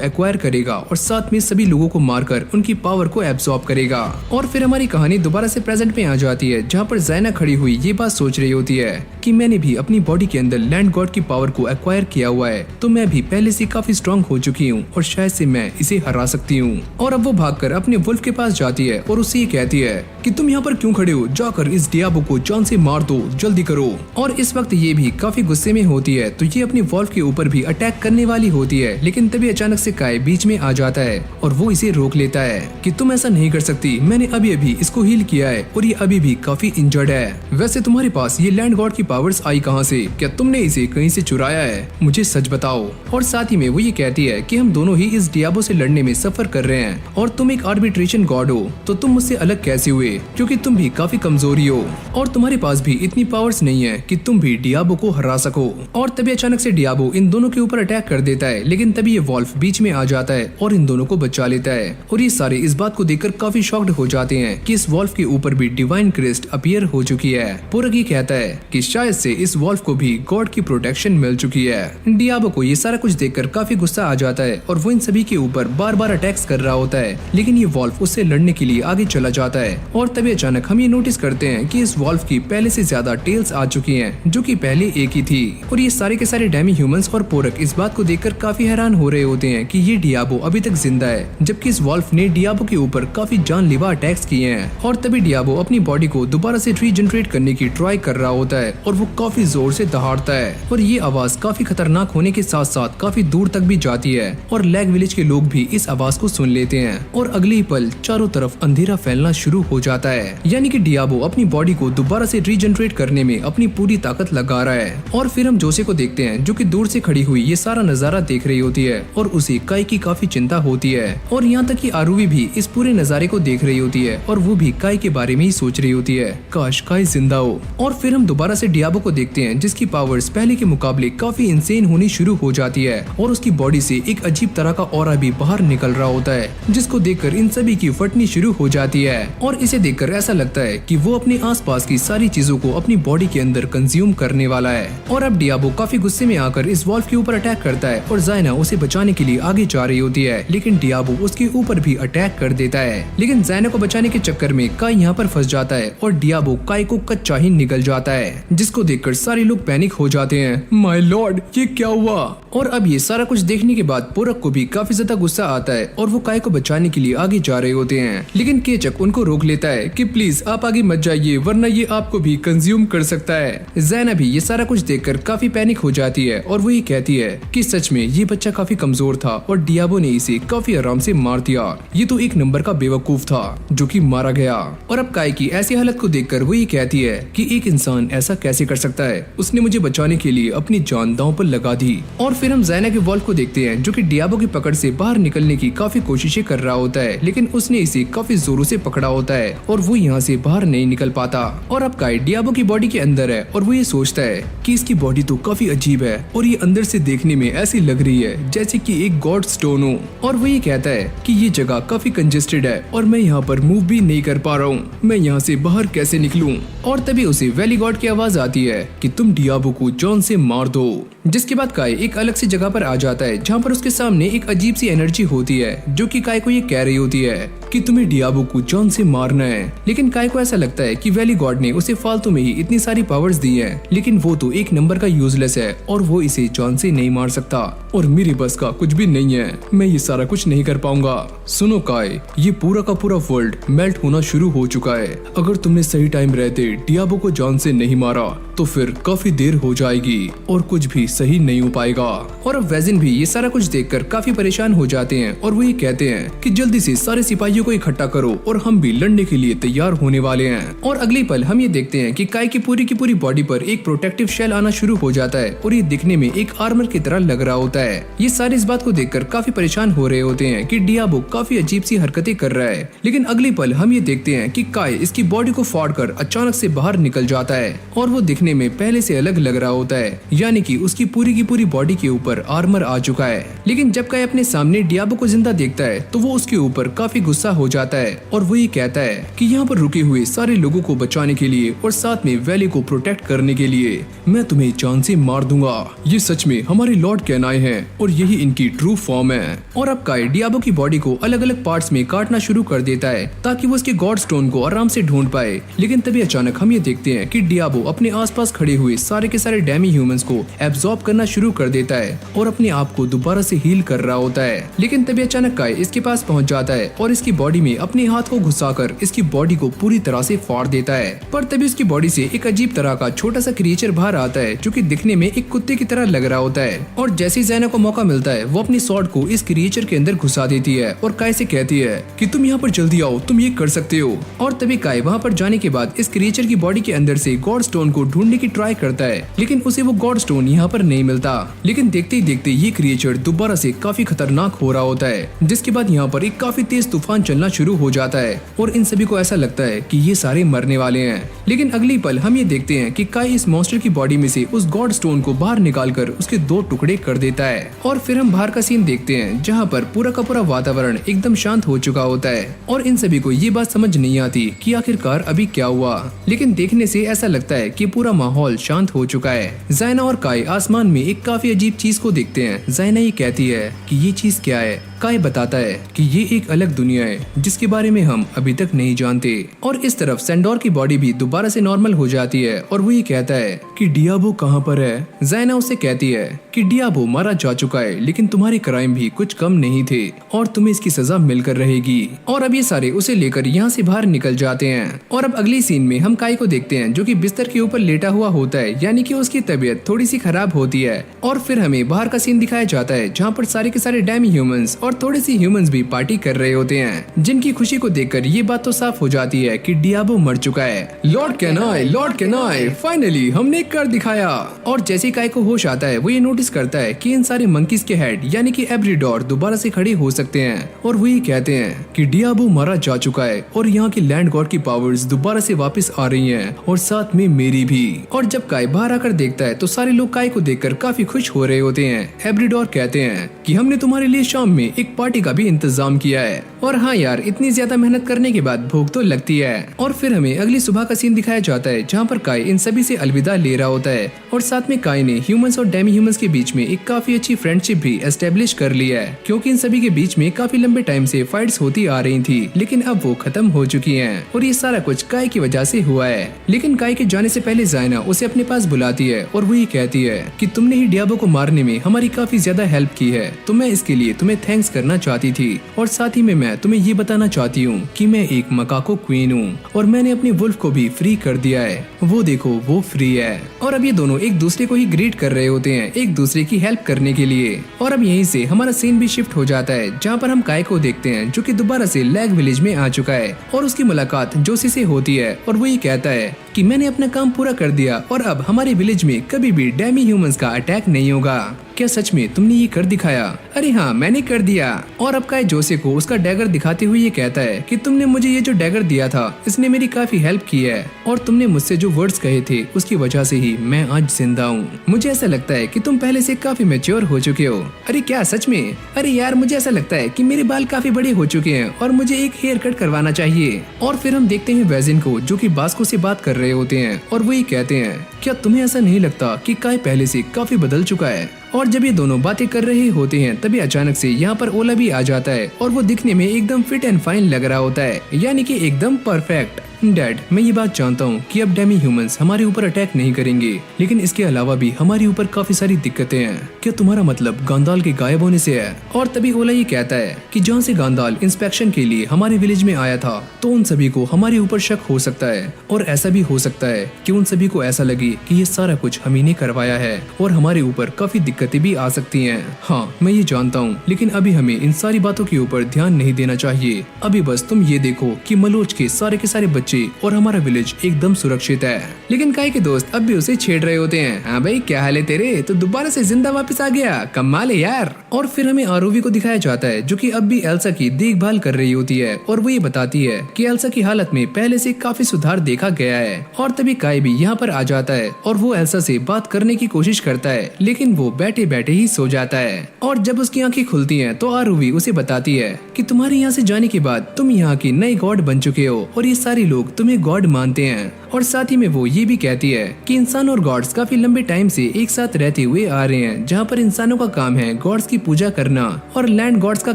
एक्वायर करेगा और साथ में सभी लोगों को मारकर उनकी पावर को एब्सॉर्ब करेगा। और फिर हमारी कहानी दोबारा से प्रेजेंट में आ जाती है जहाँ पर जायना खड़ी हुई ये बात सोच रही होती है कि मैंने भी अपनी बॉडी के अंदर लैंड गॉड की पावर को एक्वायर किया हुआ है, तो मैं भी पहले से काफी स्ट्रांग हो चुकी हूँ और शायद से मैं इसे हरा सकती हूँ। और अब वो भागकर अपने वुल्फ के पास जाती है और उससे ये कहती है कि तुम यहाँ पर क्यों खड़े हो, जाकर इस डियाबो को जान से मार दो, जल्दी करो। और इस वक्त ये भी काफी गुस्से में होती है तो ये अपनी वॉल्फ के ऊपर भी अटैक करने वाली होती है, लेकिन तभी अचानक से काय बीच में आ जाता है और वो इसे रोक लेता है कि तुम ऐसा नहीं कर सकती, मैंने अभी अभी इसको हील किया है और ये अभी भी काफी इंजर्ड है। वैसे तुम्हारे पास ये लैंड गॉड की पावर्स आई कहाँ से? क्या तुमने इसे कहीं से चुराया है? मुझे सच बताओ। और साथ ही में वो ये कहती है कि हम दोनों ही इस डियाबो से लड़ने में सफर कर रहे हैं और तुम एक आर्बिट्रेशन गॉड हो, तो तुम मुझसे अलग कैसे हुए, क्योंकि तुम भी काफी कमजोरी हो और तुम्हारे पास भी इतनी पावर्स नहीं है कि तुम भी डियाबो को हरा सको। और तभी अचानक से डियाबो इन दोनों के ऊपर अटैक कर देता है, लेकिन तभी ये वॉल्फ बीच में आ जाता है और इन दोनों को बचा लेता है। और ये सारे इस बात को देखकर काफी शॉक्ड हो जाते हैं कि इस वॉल्फ के ऊपर भी डिवाइन क्रिस्ट अपीयर हो चुकी है। पूरक ये कहता है कि शायद से इस वॉल्फ को भी गॉड की प्रोटेक्शन मिल चुकी है। डियाबो को ये सारा कुछ देखकर काफी गुस्सा आ जाता है और वो इन सभी के ऊपर बार बार अटैक्स कर रहा होता है, लेकिन ये वॉल्फ उससे लड़ने के लिए आगे चला जाता है। और तभी अचानक हम ये नोटिस करते हैं कि इस वॉल्फ की पहले से ज्यादा टेल्स आ चुकी हैं, जो कि पहले एक ही थी। और ये सारे के सारे डेमी ह्यूमंस और पोरक इस बात को देखकर काफी हैरान हो रहे होते हैं कि ये डियाबो अभी तक जिंदा है, जबकि इस वॉल्फ ने डियाबो के ऊपर काफी जानलेवा अटैक्स किए हैं। और तभी डियाबो अपनी बॉडी को दोबारा से रीजनरेट करने की ट्राई कर रहा होता है और वो काफी जोर से दहाड़ता है और ये आवाज काफी खतरनाक होने के साथ साथ काफी दूर तक भी जाती है और लैग विलेज के लोग भी इस आवाज को सुन लेते हैं। और अगले ही पल चारों तरफ अंधेरा फैलना शुरू हो जाता है, यानी कि डियाबो अपनी बॉडी को दोबारा से रीजनरेट करने में अपनी पूरी ताकत लगा रहा है। और फिर हम जोसे को देखते हैं जो कि दूर से खड़ी हुई ये सारा नजारा देख रही होती है और उसे काय की काफी चिंता होती है। और यहाँ तक कि आरुवी भी इस पूरे नजारे को देख रही होती है और वो भी काय के बारे में ही सोच रही होती है, काश काय जिंदा हो। और फिर हम दोबारा से डियाबो को देखते हैं जिसकी पावर्स पहले के मुकाबले काफी इंसेन होनी शुरू हो जाती है और उसकी बॉडी से एक अजीब तरह का ऑरा भी बाहर निकल रहा होता है, जिसको देखकर इन सभी की फटनी शुरू हो जाती है। और इसे देखकर ऐसा लगता है कि वो अपने आसपास की सारी चीजों को अपनी बॉडी के अंदर कंज्यूम करने वाला है। और अब डियाबो काफी गुस्से में आकर इस वॉल्फ के ऊपर अटैक करता है और जायना उसे बचाने के लिए आगे जा रही होती है, लेकिन डियाबो उसके ऊपर भी अटैक कर देता है। लेकिन जायना को बचाने के चक्कर में काय यहाँ पर फंस जाता है और डियाबो काय को कच्चा ही निगल जाता है, जिसको देखकर सारे लोग पैनिक हो जाते हैं। माय लॉर्ड, ये क्या हुआ? और अब ये सारा कुछ देखने के बाद पोरक को भी काफी ज्यादा गुस्सा आता है और वो काय को बचाने के लिए आगे जा रहे होते हैं, लेकिन केचक उनको रोक लेता है कि प्लीज आप आगे मत जाइए वरना ये आपको भी कंज्यूम कर सकता है। जायना भी ये सारा कुछ देखकर काफी पैनिक हो जाती है और वो ये कहती है कि सच में ये बच्चा काफी कमजोर था और डियाबो ने इसे काफी आराम से मार दिया, ये तो एक नंबर का बेवकूफ था जो कि मारा गया। और अब काय की ऐसी हालत को देखकर वो ये कहती है कि एक इंसान ऐसा कैसे कर सकता है, उसने मुझे बचाने के लिए अपनी जान दांव पर लगा दी। और फिर हम जायना के वॉल्फ को देखते हैं जो कि डियाबो की पकड़ से बाहर निकलने की काफी कोशिशें कर रहा होता है, लेकिन उसने इसे काफी जोरों से पकड़ा होता है और वो यहाँ से बाहर नहीं निकल पाता। और अब काय डियाबो की बॉडी के अंदर है और वो ये सोचता है कि इसकी बॉडी तो काफी अजीब है और ये अंदर से देखने में ऐसी लग रही है जैसे कि एक गॉड स्टोन हो। और वो ये कहता है कि ये जगह काफी कंजेस्टेड है और मैं यहाँ पर मूव भी नहीं कर पा रहा हूँ, मैं यहाँ से बाहर कैसे निकलूं? और तभी उसे वैली गॉड की आवाज आती है कि तुम डियाबो को जॉन से मार दो। जिसके बाद काय एक अलग सी जगह पर आ जाता है जहाँ पर उसके सामने एक अजीब सी एनर्जी होती है जो कि काय को ये कह रही होती है कि तुम्हें डियाबो को जॉन से मारना है। लेकिन काय को ऐसा लगता है कि वैली गॉड ने उसे फालतू में ही इतनी सारी पावर्स दी हैं, लेकिन वो तो एक नंबर का यूजलेस है और वो इसे जॉन से नहीं मार सकता और मेरी बस का कुछ भी नहीं है, मैं ये सारा कुछ नहीं कर पाऊंगा। सुनो काय, ये पूरा का पूरा वर्ल्ड मेल्ट होना शुरू हो चुका है, अगर तुमने सही टाइम रहते डियाबो को जॉन से नहीं मारा तो फिर काफी देर हो जाएगी और कुछ भी सही नहीं हो पाएगा। और अब वैजिन भी ये सारा कुछ देखकर काफी परेशान हो जाते हैं और वो ये कहते हैं कि जल्दी से सारे सिपाहियों को इकट्ठा करो और हम भी लड़ने के लिए तैयार होने वाले हैं। और अगली पल हम ये देखते हैं कि काई की पूरी बॉडी पर एक प्रोटेक्टिव शेल आना शुरू हो जाता है और ये दिखने में एक आर्मर की तरह लग रहा होता है। ये सारे इस बात को देखकर काफी परेशान हो रहे होते हैं कि डियाबो काफी अजीब सी हरकतें कर रहा है। लेकिन अगली पल हम ये देखते हैं कि काई इसकी बॉडी को फाड़कर अचानक से बाहर निकल जाता है और वो दिखने में पहले से अलग लग रहा होता है, यानी कि उसकी पूरी की पूरी बॉडी के ऊपर आर्मर आ चुका है। लेकिन जब काई अपने सामने डियाबो को जिंदा देखता है तो वो उसके ऊपर काफी गुस्सा हो जाता है और वो ये कहता है कि यहाँ पर रुके हुए सारे लोगों को बचाने के लिए और साथ में वैली को प्रोटेक्ट करने के लिए मैं तुम्हें जान से मार दूंगा। ये सच में हमारे लॉर्ड कैनाई हैं और यही इनकी ट्रू फॉर्म है। और अब काई डियाबो की बॉडी को अलग अलग पार्ट्स में काटना शुरू कर देता है ताकि वो उसके गॉड स्टोन को आराम से ढूंढ पाए। लेकिन तभी अचानक हम ये देखते हैं कि डियाबो अपने आसपास खड़े हुए सारे के सारे डेमी ह्यूमंस को एब्जॉर्ब करना शुरू कर देता है और अपने आप को दोबारा से हील कर रहा होता है। लेकिन तभी अचानक काई इसके पास पहुंच जाता है और इसकी बॉडी में अपने हाथ को घुसाकर इसकी बॉडी को पूरी तरह से फाड़ देता है। पर तभी उसकी बॉडी से एक अजीब तरह का छोटा सा क्रिएचर बाहर आता है जो कि दिखने में एक कुत्ते की तरह लग रहा होता है। और जैसे ही ज़ैना को मौका मिलता है वो अपनी स्वॉर्ड को इस क्रिएचर के अंदर घुसा देती है और काई से कहती है कि तुम यहाँ पर जल्दी आओ, तुम ये कर सकते हो। और तभी काई वहाँ पर जाने के बाद इस क्रिएचर की बॉडी के अंदर से गॉड स्टोन को ढूंढने की ट्राई करता है, लेकिन उसे वो गॉड स्टोन यहाँ पर नहीं मिलता। लेकिन देखते ही देखते ये क्रिएचर दोबारा से काफी खतरनाक हो रहा होता है, जिसके बाद यहाँ पर एक काफी तेज तूफान चलना शुरू हो जाता है और इन सभी को ऐसा लगता है कि ये सारे मरने वाले हैं। लेकिन अगली पल हम ये देखते हैं कि काई इस मॉन्स्टर की बॉडी में से उस गॉड स्टोन को बाहर निकालकर उसके 2 टुकड़े कर देता है। और फिर हम बाहर का सीन देखते हैं जहाँ पर पूरा का पूरा वातावरण एकदम शांत हो चुका होता है और इन सभी को ये बात समझ नहीं आती कि आखिरकार अभी क्या हुआ। लेकिन देखने से ऐसा लगता है कि पूरा माहौल शांत हो चुका है। ज़ैना और काई आसमान में एक काफी अजीब चीज को देखते हैं। ज़ैना ये कहती है कि ये चीज क्या है। काई बताता है कि ये एक अलग दुनिया है जिसके बारे में हम अभी तक नहीं जानते। और इस तरफ सैंडोर की बॉडी भी दोबारा से नॉर्मल हो जाती है और वो ये कहता है कि डियाबो कहाँ पर है। ज़ैना उससे कहती है कि डियाबो मारा जा चुका है, लेकिन तुम्हारे क्राइम भी कुछ कम नहीं थे और तुम्हें इसकी सजा मिलकर रहेगी। और अब ये सारे उसे लेकर यहाँ से बाहर निकल जाते हैं। और अब अगली सीन में हम काई को देखते हैं जो कि बिस्तर के ऊपर लेटा हुआ होता है, यानी कि उसकी तबीयत थोड़ी सी खराब होती है। और फिर हमें बाहर का सीन दिखाया जाता है जहाँ पर सारे के सारे डेमी ह्यूमंस और थोड़े से ह्यूमंस भी पार्टी कर रहे होते हैं, जिनकी खुशी को देखकर ये बात तो साफ हो जाती है कि डियाबो मर चुका है। लॉर्ड कैनाई, फाइनली हमने कर दिखाया। और जैसे काई को होश आता है वो ये नोटिस करता है कि इन सारे मंकीज के हेड यानी कि एब्रिडोर दोबारा से खड़े हो सकते हैं और वो ये कहते हैं कि डियाबो मारा जा चुका है और यहाँ की लैंड गॉड की पावर्स दोबारा से वापस आ रही हैं और साथ में मेरी भी। और जब काई बाहर आकर देखता है तो सारे लोग काई को देखकर काफी खुश हो रहे होते हैं। एब्रिडोर कहते हैं कि हमने तुम्हारे लिए शाम में एक पार्टी का भी इंतजाम किया है। और हाँ यार, इतनी ज्यादा मेहनत करने के बाद भूख तो लगती है। और फिर हमें अगली सुबह का सीन दिखाया जाता है जहाँ पर काई इन सभी से अलविदा ले रहा होता है और साथ में काई ने ह्यूमंस और डेमी ह्यूमंस के बीच में एक काफी अच्छी फ्रेंडशिप भी एस्टेब्लिश कर ली है, क्योंकि इन सभी के बीच में काफी लंबे टाइम से फाइट्स होती आ रही थी, लेकिन अब वो खत्म हो चुकी हैं और ये सारा कुछ काई की वजह से हुआ है। लेकिन काई के जाने से पहले ज़ैना उसे अपने पास बुलाती है और वो ये कहती है कि तुमने ही डियाबो को मारने में हमारी काफी ज्यादा हेल्प की है, तो मैं इसके लिए तुम्हें थैंक्स करना चाहती थी। और साथ ही में मैं तुम्हें ये बताना चाहती हूँ कि मैं एक मकाको क्वीन हूँ और मैंने अपने वुल्फ को भी फ्री कर दिया है, वो देखो वो फ्री है। और अब ये दोनों एक दूसरे को ही ग्रीट कर रहे होते हैं एक दूसरे की हेल्प करने के लिए। और अब यहीं से हमारा सीन भी शिफ्ट हो जाता है जहाँ पर हम काई को देखते हैं जो कि दोबारा से लैग विलेज में आ चुका है और उसकी मुलाकात जोशी से होती है और वो ये कहता है कि मैंने अपना काम पूरा कर दिया और अब हमारे विलेज में कभी भी डेमी ह्यूमंस का अटैक नहीं होगा। क्या सच में तुमने ये कर दिखाया? अरे हाँ, मैंने कर दिया। और अब काई जोसे को उसका डैगर दिखाते हुए ये कहता है कि तुमने मुझे ये जो डैगर दिया था इसने मेरी काफी हेल्प की है और तुमने मुझसे जो वर्ड्स कहे थे उसकी वजह से ही मैं आज जिंदा हूँ। मुझे ऐसा लगता है कि तुम पहले से काफी मैच्योर हो चुके हो। अरे क्या सच में? अरे यार, मुझे ऐसा लगता है कि मेरे बाल काफी बड़े हो चुके हैं और मुझे एक हेयर कट करवाना चाहिए। और फिर हम देखते हैं वैजिन को जो कि बास्को से बात कर रहे होते हैं और वो ये कहते हैं क्या तुम्हें ऐसा नहीं लगता कि काई पहले से काफी बदल चुका है? और जब ये दोनों बातें कर रहे होते हैं तभी अचानक से यहाँ पर ओला भी आ जाता है और वो दिखने में एकदम फिट एंड फाइन लग रहा होता है, यानी कि एकदम परफेक्ट। डैड, मैं ये बात जानता हूँ कि अब डेमी ह्यूमंस हमारे ऊपर अटैक नहीं करेंगे, लेकिन इसके अलावा भी हमारे ऊपर काफी सारी दिक्कतें हैं। क्या तुम्हारा मतलब गांडाल के गायब होने से है? और तभी ओला ये कहता है कि जहाँ से गांडाल इंस्पेक्शन के लिए हमारे विलेज में आया था, तो उन सभी को हमारे ऊपर शक हो सकता है, और ऐसा भी हो सकता है कि उन सभी को ऐसा लगे कि ये सारा कुछ हम ही ने करवाया है और हमारे ऊपर काफी दिक्कतें भी आ सकती हैं। हाँ, मैं ये जानता हूँ, लेकिन अभी हमें इन सारी बातों के ऊपर ध्यान नहीं देना चाहिए। अभी बस तुम ये देखो कि मलोच के सारे बच्चे और हमारा विलेज एकदम सुरक्षित है। लेकिन काई के दोस्त अब भी उसे छेड़ रहे होते हैं। हाँ भाई, क्या हाल है तेरे? तो दोबारा से जिंदा वापस आ गया, कमाल है यार। और फिर हमें आरोवी को दिखाया जाता है जो कि अब भी एल्सा की देखभाल कर रही होती है, और वो ये बताती है कि एल्सा की हालत में पहले से काफी सुधार देखा गया है। और तभी काई भी यहाँ पर आ जाता है और वो एल्सा से बात करने की कोशिश करता है, लेकिन वो बैठे बैठे ही सो जाता है। और जब उसकी आंखें खुलती हैं तो आरोवी उसे बताती है कि तुम्हारे यहाँ से जाने के बाद तुम यहाँ की नई गॉड बन चुके हो और ये सारे लोग तुम्हें गॉड मानते हैं। और साथ ही में वो ये भी कहती है कि इंसान और गॉड्स काफी लंबे टाइम से एक साथ रहते हुए आ रहे हैं, जहाँ पर इंसानों का काम है गॉड्स की पूजा करना और लैंड गॉड्स का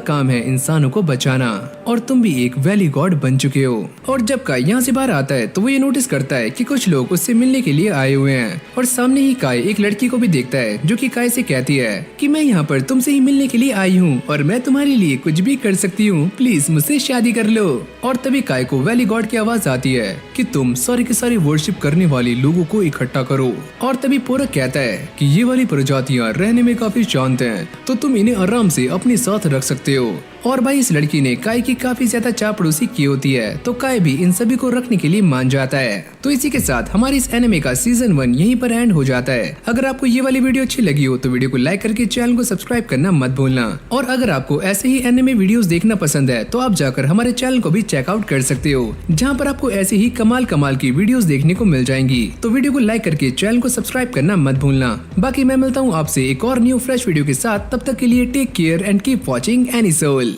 काम है इंसानों को बचाना, और तुम भी एक वैली गॉड बन चुके हो। और जब काई यहाँ से बाहर आता है तो वो ये नोटिस करता है कि कुछ लोग उससे मिलने के लिए आए हुए हैं, और सामने ही काई एक लड़की को भी देखता है जो कि काई से कहती है कि मैं यहाँ पर तुमसे ही मिलने के लिए आई हूँ और मैं तुम्हारे लिए कुछ भी कर सकती हूँ, प्लीज मुझसे शादी कर लो। और तभी काई को वैली गॉड की आवाज आती है कि तुम सारे के सारे वर्शिप करने वाले लोगों को इकट्ठा करो। और तभी पोरक कहता है कि ये वाली प्रजातियां रहने में काफी शांत हैं, तो तुम इन्हें आराम से अपने साथ रख सकते हो। और भाई इस लड़की ने काई की काफी ज्यादा चापड़ूसी की होती है, तो काई भी इन सभी को रखने के लिए मान जाता है। तो इसी के साथ हमारी इस एनिमे का सीजन 1 यहीं पर एंड हो जाता है। अगर आपको ये वाली वीडियो अच्छी लगी हो तो वीडियो को लाइक करके चैनल को सब्सक्राइब करना मत भूलना। और अगर आपको ऐसे ही एनिमे वीडियोस देखना पसंद है तो आप जाकर हमारे चैनल को भी चेकआउट कर सकते हो, जहाँ पर आपको ऐसे ही कमाल की वीडियोस देखने को मिल जाएंगी। तो वीडियो को लाइक करके चैनल को सब्सक्राइब करना मत भूलना। बाकी मैं मिलता हूँ आपसे एक और न्यू फ्रेश वीडियो के साथ, तब तक के लिए take care and keep watching anisole.